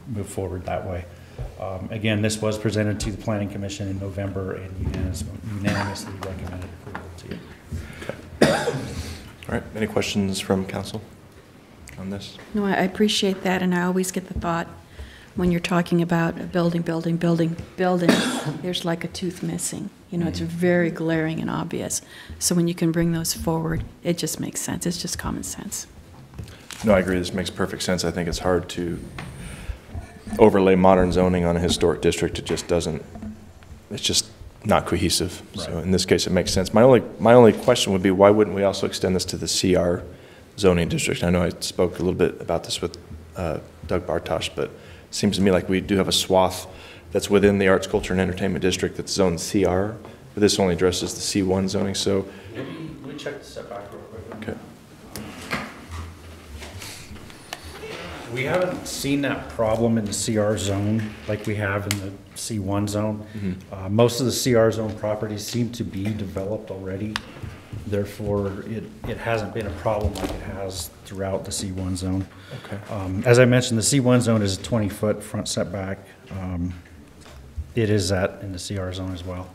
S11: move forward that way. Again, this was presented to the Planning Commission in November and unanimously recommended approval to you.
S1: Okay. All right, any questions from council on this?
S5: No, I appreciate that, and I always get the thought when you're talking about a building, there's like a tooth missing. You know, it's very glaring and obvious. So when you can bring those forward, it just makes sense. It's just common sense.
S1: No, I agree. This makes perfect sense. I think it's hard to overlay modern zoning on a historic district. It just doesn't, it's just not cohesive. Right. So in this case, it makes sense. My only question would be, why wouldn't we also extend this to the CR zoning district? I know I spoke a little bit about this with Doug Bartosh, but it seems to me like we do have a swath that's within the Arts, Culture, and Entertainment District that's Zone CR, but this only addresses the C1 zoning, so.
S7: Let me check the setback real quick.
S1: Okay.
S7: We haven't seen that problem in the CR zone like we have in the C1 zone. Most of the CR zone properties seem to be developed already. Therefore, it hasn't been a problem like it has throughout the C1 zone.
S1: Okay.
S7: As I mentioned, the C1 zone is a 20-foot front setback. It is that in the CR zone as well.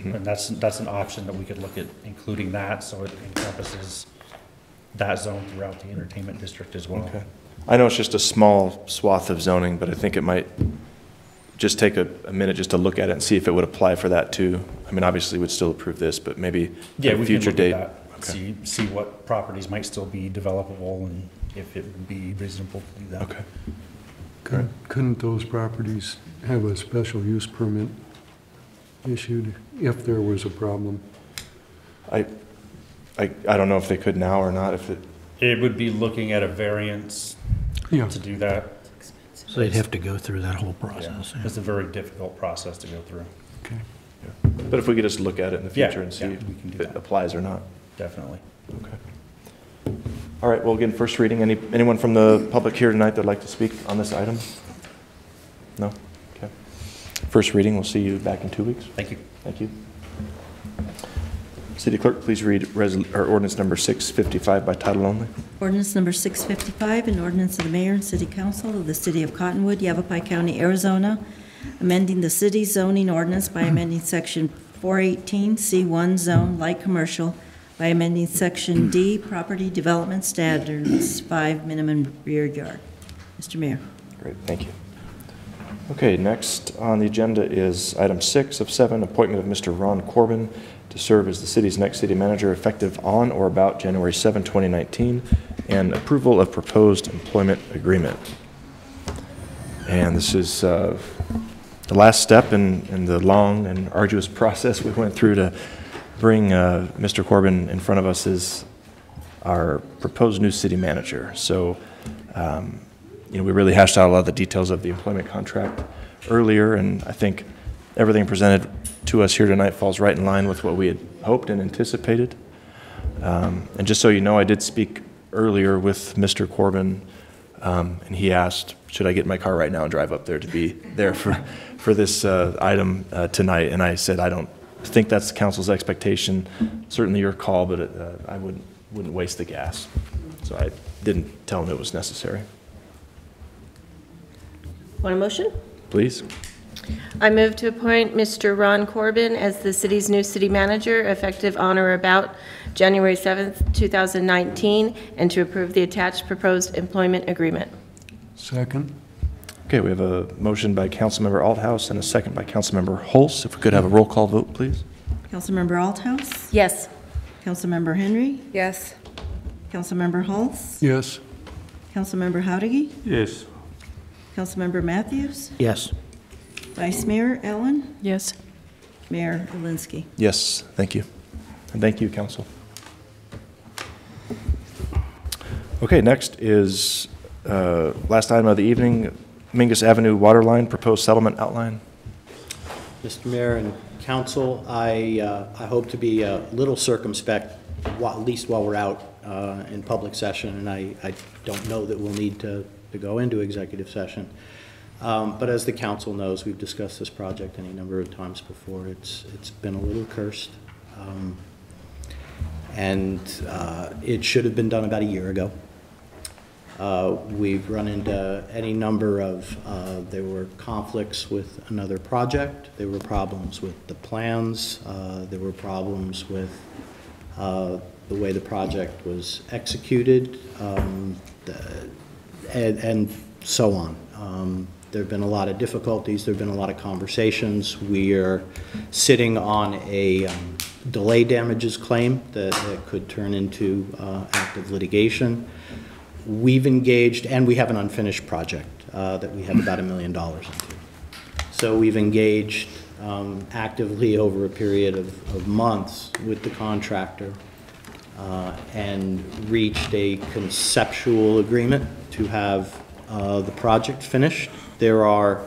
S7: And that's an option that we could look at including that, so it encompasses that zone throughout the entertainment district as well.
S1: Okay. I know it's just a small swath of zoning, but I think it might just take a minute just to look at it and see if it would apply for that too. I mean, obviously we'd still approve this, but maybe at a future date.
S7: Okay. See what properties might still be developable and if it would be reasonable to do that.
S1: Okay.
S8: Couldn't those properties have a special use permit issued if there was a problem?
S1: I don't know if they could now or not. If
S7: it would be looking at a variance to do that.
S21: So they'd have to go through that whole process.
S7: Yeah. It's a very difficult process to go through.
S8: Okay.
S1: Yeah. But if we could just look at it in the future and see
S7: we can do
S1: if it applies or not.
S7: Definitely.
S1: Okay. All right, well, again, first reading. Anyone from the public here tonight that'd like to speak on this item? No? Okay. First reading, we'll see you back in 2 weeks.
S7: Thank you.
S1: Thank you. City Clerk, please read ordinance number 655 by title only.
S2: Ordinance number 655, an ordinance of the Mayor and City Council of the City of Cottonwood, Yavapai County, Arizona, amending the city zoning ordinance by amending Section 418 C1 Zone Light Commercial by amending Section D Property Development Standards 5 Minimum Rear Yard. Mr. Mayor.
S1: Great, thank you. Okay, next on the agenda is item 6 of 7, appointment of Mr. Ron Corbin to serve as the city's next city manager effective on or about January 7, 2019, and approval of proposed employment agreement. And this is the last step in the long and arduous process we went through to bring Mr. Corbin in front of us as our proposed new city manager. So, we really hashed out a lot of the details of the employment contract earlier, and I think everything presented to us here tonight falls right in line with what we had hoped and anticipated. And just so you know, I did speak earlier with Mr. Corbin, and he asked, should I get in my car right now and drive up there to be there for this item tonight? And I said, I don't think that's the council's expectation. Certainly your call, but I wouldn't waste the gas. So I didn't tell him it was necessary.
S3: Want a motion?
S1: Please.
S3: I move to appoint Mr. Ron Corbin as the city's new city manager effective on or about January 7th, 2019, and to approve the attached proposed employment agreement.
S8: Second.
S1: Okay, we have a motion by Councilmember Althouse and a second by Councilmember Hulse. If we could have a roll call vote, please.
S2: Councilmember Althouse?
S3: Yes.
S2: Councilmember Henry?
S10: Yes.
S2: Councilmember Hulse?
S8: Yes.
S2: Councilmember Howdige?
S7: Yes.
S2: Councilmember Matthews?
S21: Yes.
S2: Vice Mayor Ellen?
S5: Yes.
S2: Mayor Alinsky?
S1: Yes, thank you. And thank you, Council. Okay, next is last item of the evening, Mingus Avenue Waterline Proposed Settlement Outline.
S4: Mr. Mayor and Council, I hope to be a little circumspect, at least while we're out in public session, and I don't know that we'll need to go into executive session. But as the council knows, we've discussed this project any number of times before. It's been a little cursed, and it should have been done about a year ago. We've run into any number of, there were conflicts with another project, there were problems with the plans, there were problems with the way the project was executed, and so on. There have been a lot of difficulties, there have been a lot of conversations. We are sitting on a delay damages claim that could turn into active litigation. We've engaged, and we have an unfinished project that we have about $1 million into. So we've engaged actively over a period of months with the contractor and reached a conceptual agreement to have the project finished. There are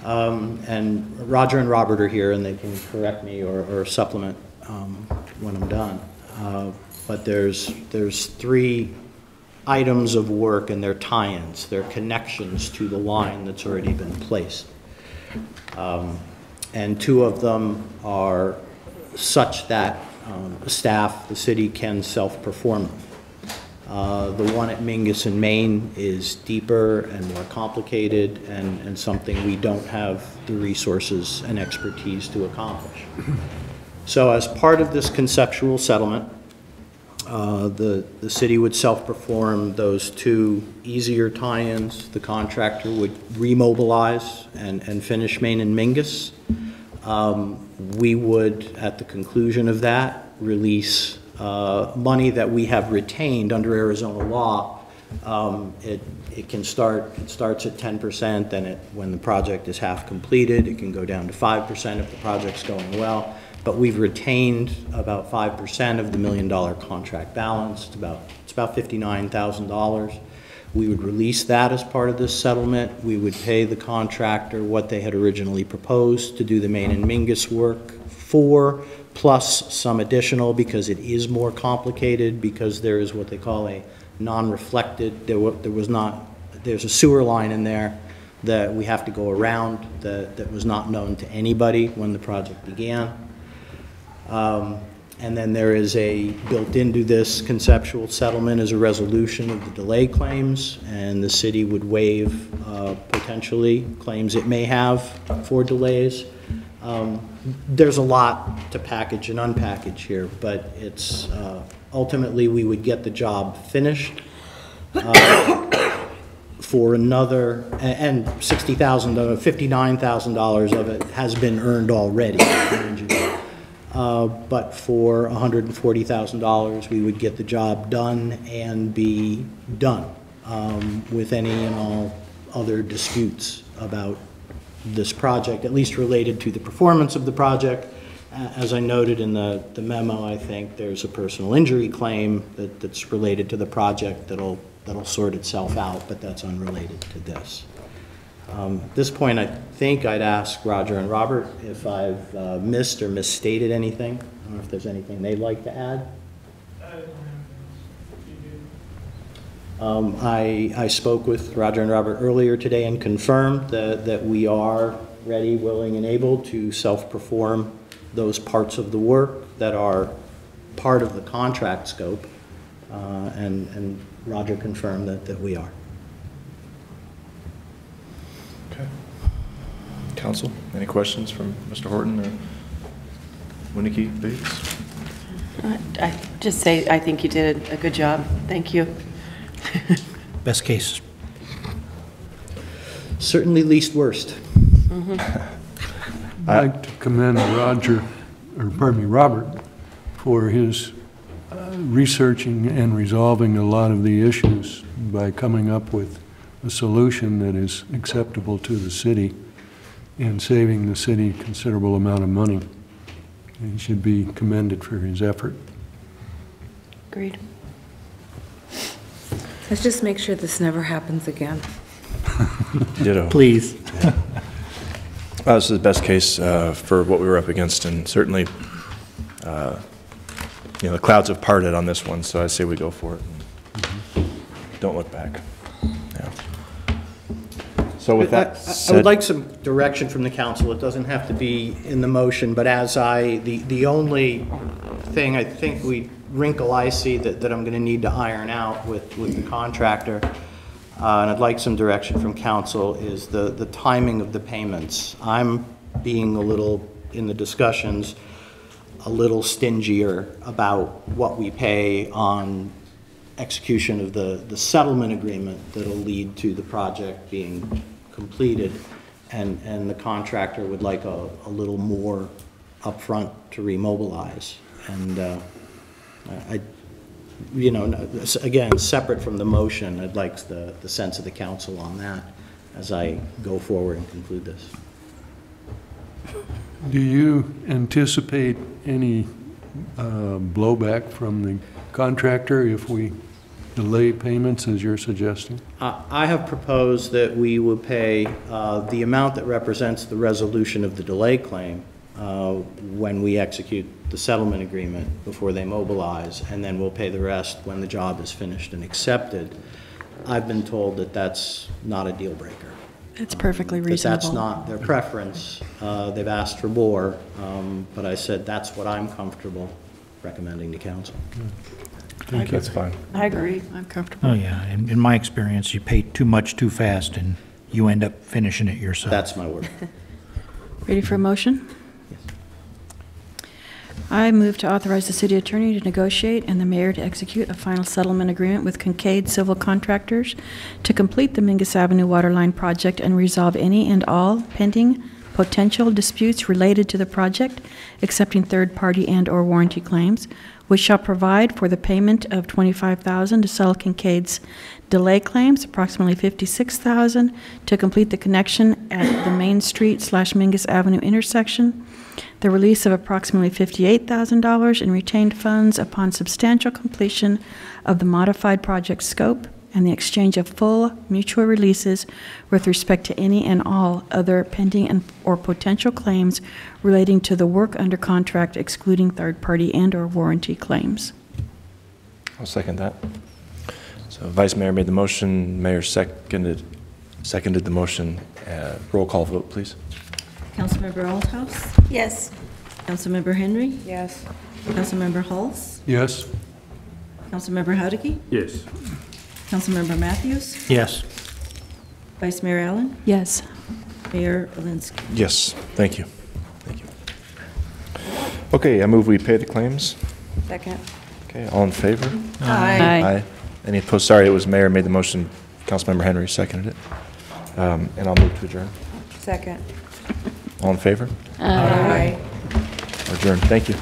S4: And Roger and Robert are here, and they can correct me or supplement when I'm done. But there's 3 items of work, and they're tie-ins. They're connections to the line that's already been placed. And 2 of them are such that staff, the city, can self-perform them. The one at Mingus in Maine is deeper and more complicated and something we don't have the resources and expertise to accomplish. So as part of this conceptual settlement, the city would self-perform those 2 easier tie-ins. The contractor would remobilize and finish Maine and Mingus. We would, at the conclusion of that, release money that we have retained under Arizona law. It starts at 10%, then when the project is half completed, it can go down to 5% if the project's going well. But we've retained about 5% of the $1 million contract balance. It's about $59,000. We would release that as part of this settlement. We would pay the contractor what they had originally proposed to do the Maine and Mingus work for, plus some additional, because it is more complicated, because there is what they call a non-reflected, there's a sewer line in there that we have to go around that was not known to anybody when the project began. And then there is built into this conceptual settlement is a resolution of the delay claims, and the city would waive potentially claims it may have for delays. There's a lot to package and unpackage here, but it's ultimately we would get the job finished for another, and $60,000, $59,000 of it has been earned already. But for $140,000, we would get the job done and be done with any and all other disputes about this project, at least related to the performance of the project. As I noted in the memo, I think there's a personal injury claim that's related to the project that'll sort itself out, but that's unrelated to this. At this point, I think I'd ask Roger and Robert if I've missed or misstated anything. I don't know if there's anything they'd like to add. I spoke with Roger and Robert earlier today and confirmed that we are ready, willing, and able to self-perform those parts of the work that are part of the contract scope, and Roger confirmed that we are.
S1: Okay. Council, any questions from Mr. Horton or Winnicke Bates?
S17: I just say I think you did a good job. Thank you.
S21: Best case.
S4: Certainly least worst.
S8: I'd like to commend Robert, for his researching and resolving a lot of the issues by coming up with a solution that is acceptable to the city and saving the city a considerable amount of money. He should be commended for his effort.
S17: Agreed.
S10: Let's just make sure this never happens again.
S1: Ditto.
S4: Please.
S1: Yeah. This is the best case for what we were up against, and certainly, the clouds have parted on this one, so I say we go for it. Don't look back. Yeah. So with that said,
S4: I would like some direction from the council. It doesn't have to be in the motion, but as the only thing I think wrinkle I see that I'm going to need to iron out with the contractor, and I'd like some direction from council, is the timing of the payments. I'm being a little, in the discussions, a little stingier about what we pay on execution of the settlement agreement that'll lead to the project being completed, and the contractor would like a little more upfront to remobilize. And again, separate from the motion, I'd like the sense of the council on that as I go forward and conclude this.
S8: Do you anticipate any blowback from the contractor if we delay payments as you're suggesting?
S4: I have proposed that we would pay the amount that represents the resolution of the delay claim when we execute the settlement agreement before they mobilize, and then we'll pay the rest when the job is finished and accepted. I've been told that that's not a deal breaker.
S5: It's perfectly
S4: That
S5: reasonable.
S4: that's not their preference. They've asked for more, but I said that's what I'm comfortable recommending to council.
S1: That's fine.
S17: I agree. I'm comfortable.
S21: Oh, yeah. In my experience, you pay too much too fast, and you end up finishing it yourself.
S4: That's my word.
S5: Ready for a motion? I move to authorize the city attorney to negotiate and the mayor to execute a final settlement agreement with Kincaid Civil Contractors to complete the Mingus Avenue Waterline project and resolve any and all pending potential disputes related to the project, accepting third-party and/or warranty claims, which shall provide for the payment of $25,000 to settle Kincaid's delay claims, approximately $56,000 to complete the connection at the Main Street/Mingus Avenue intersection, the release of approximately $58,000 in retained funds upon substantial completion of the modified project scope, and the exchange of full mutual releases with respect to any and all other pending or potential claims relating to the work under contract, excluding third-party and/or warranty claims.
S1: I'll second that. So Vice Mayor made the motion, Mayor seconded the motion. Roll call vote, please.
S2: Councilmember Aldhouse?
S3: Yes.
S2: Councilmember Henry?
S10: Yes.
S2: Councilmember Hulse?
S8: Yes?
S2: Councilmember Howdicky?
S8: Yes.
S2: Councilmember Matthews?
S21: Yes.
S2: Vice Mayor Allen?
S5: Yes.
S2: Mayor Alinsky?
S1: Yes, thank you. Thank you. Okay, I move we pay the claims.
S17: Second.
S1: Okay, all in favor?
S17: Aye.
S1: Aye. Any opposed? Sorry, it was Mayor made the motion. Councilmember Henry seconded it. And I'll move to adjourn.
S17: Second.
S1: All in favor?
S17: Aye.
S1: Adjourn. Thank you.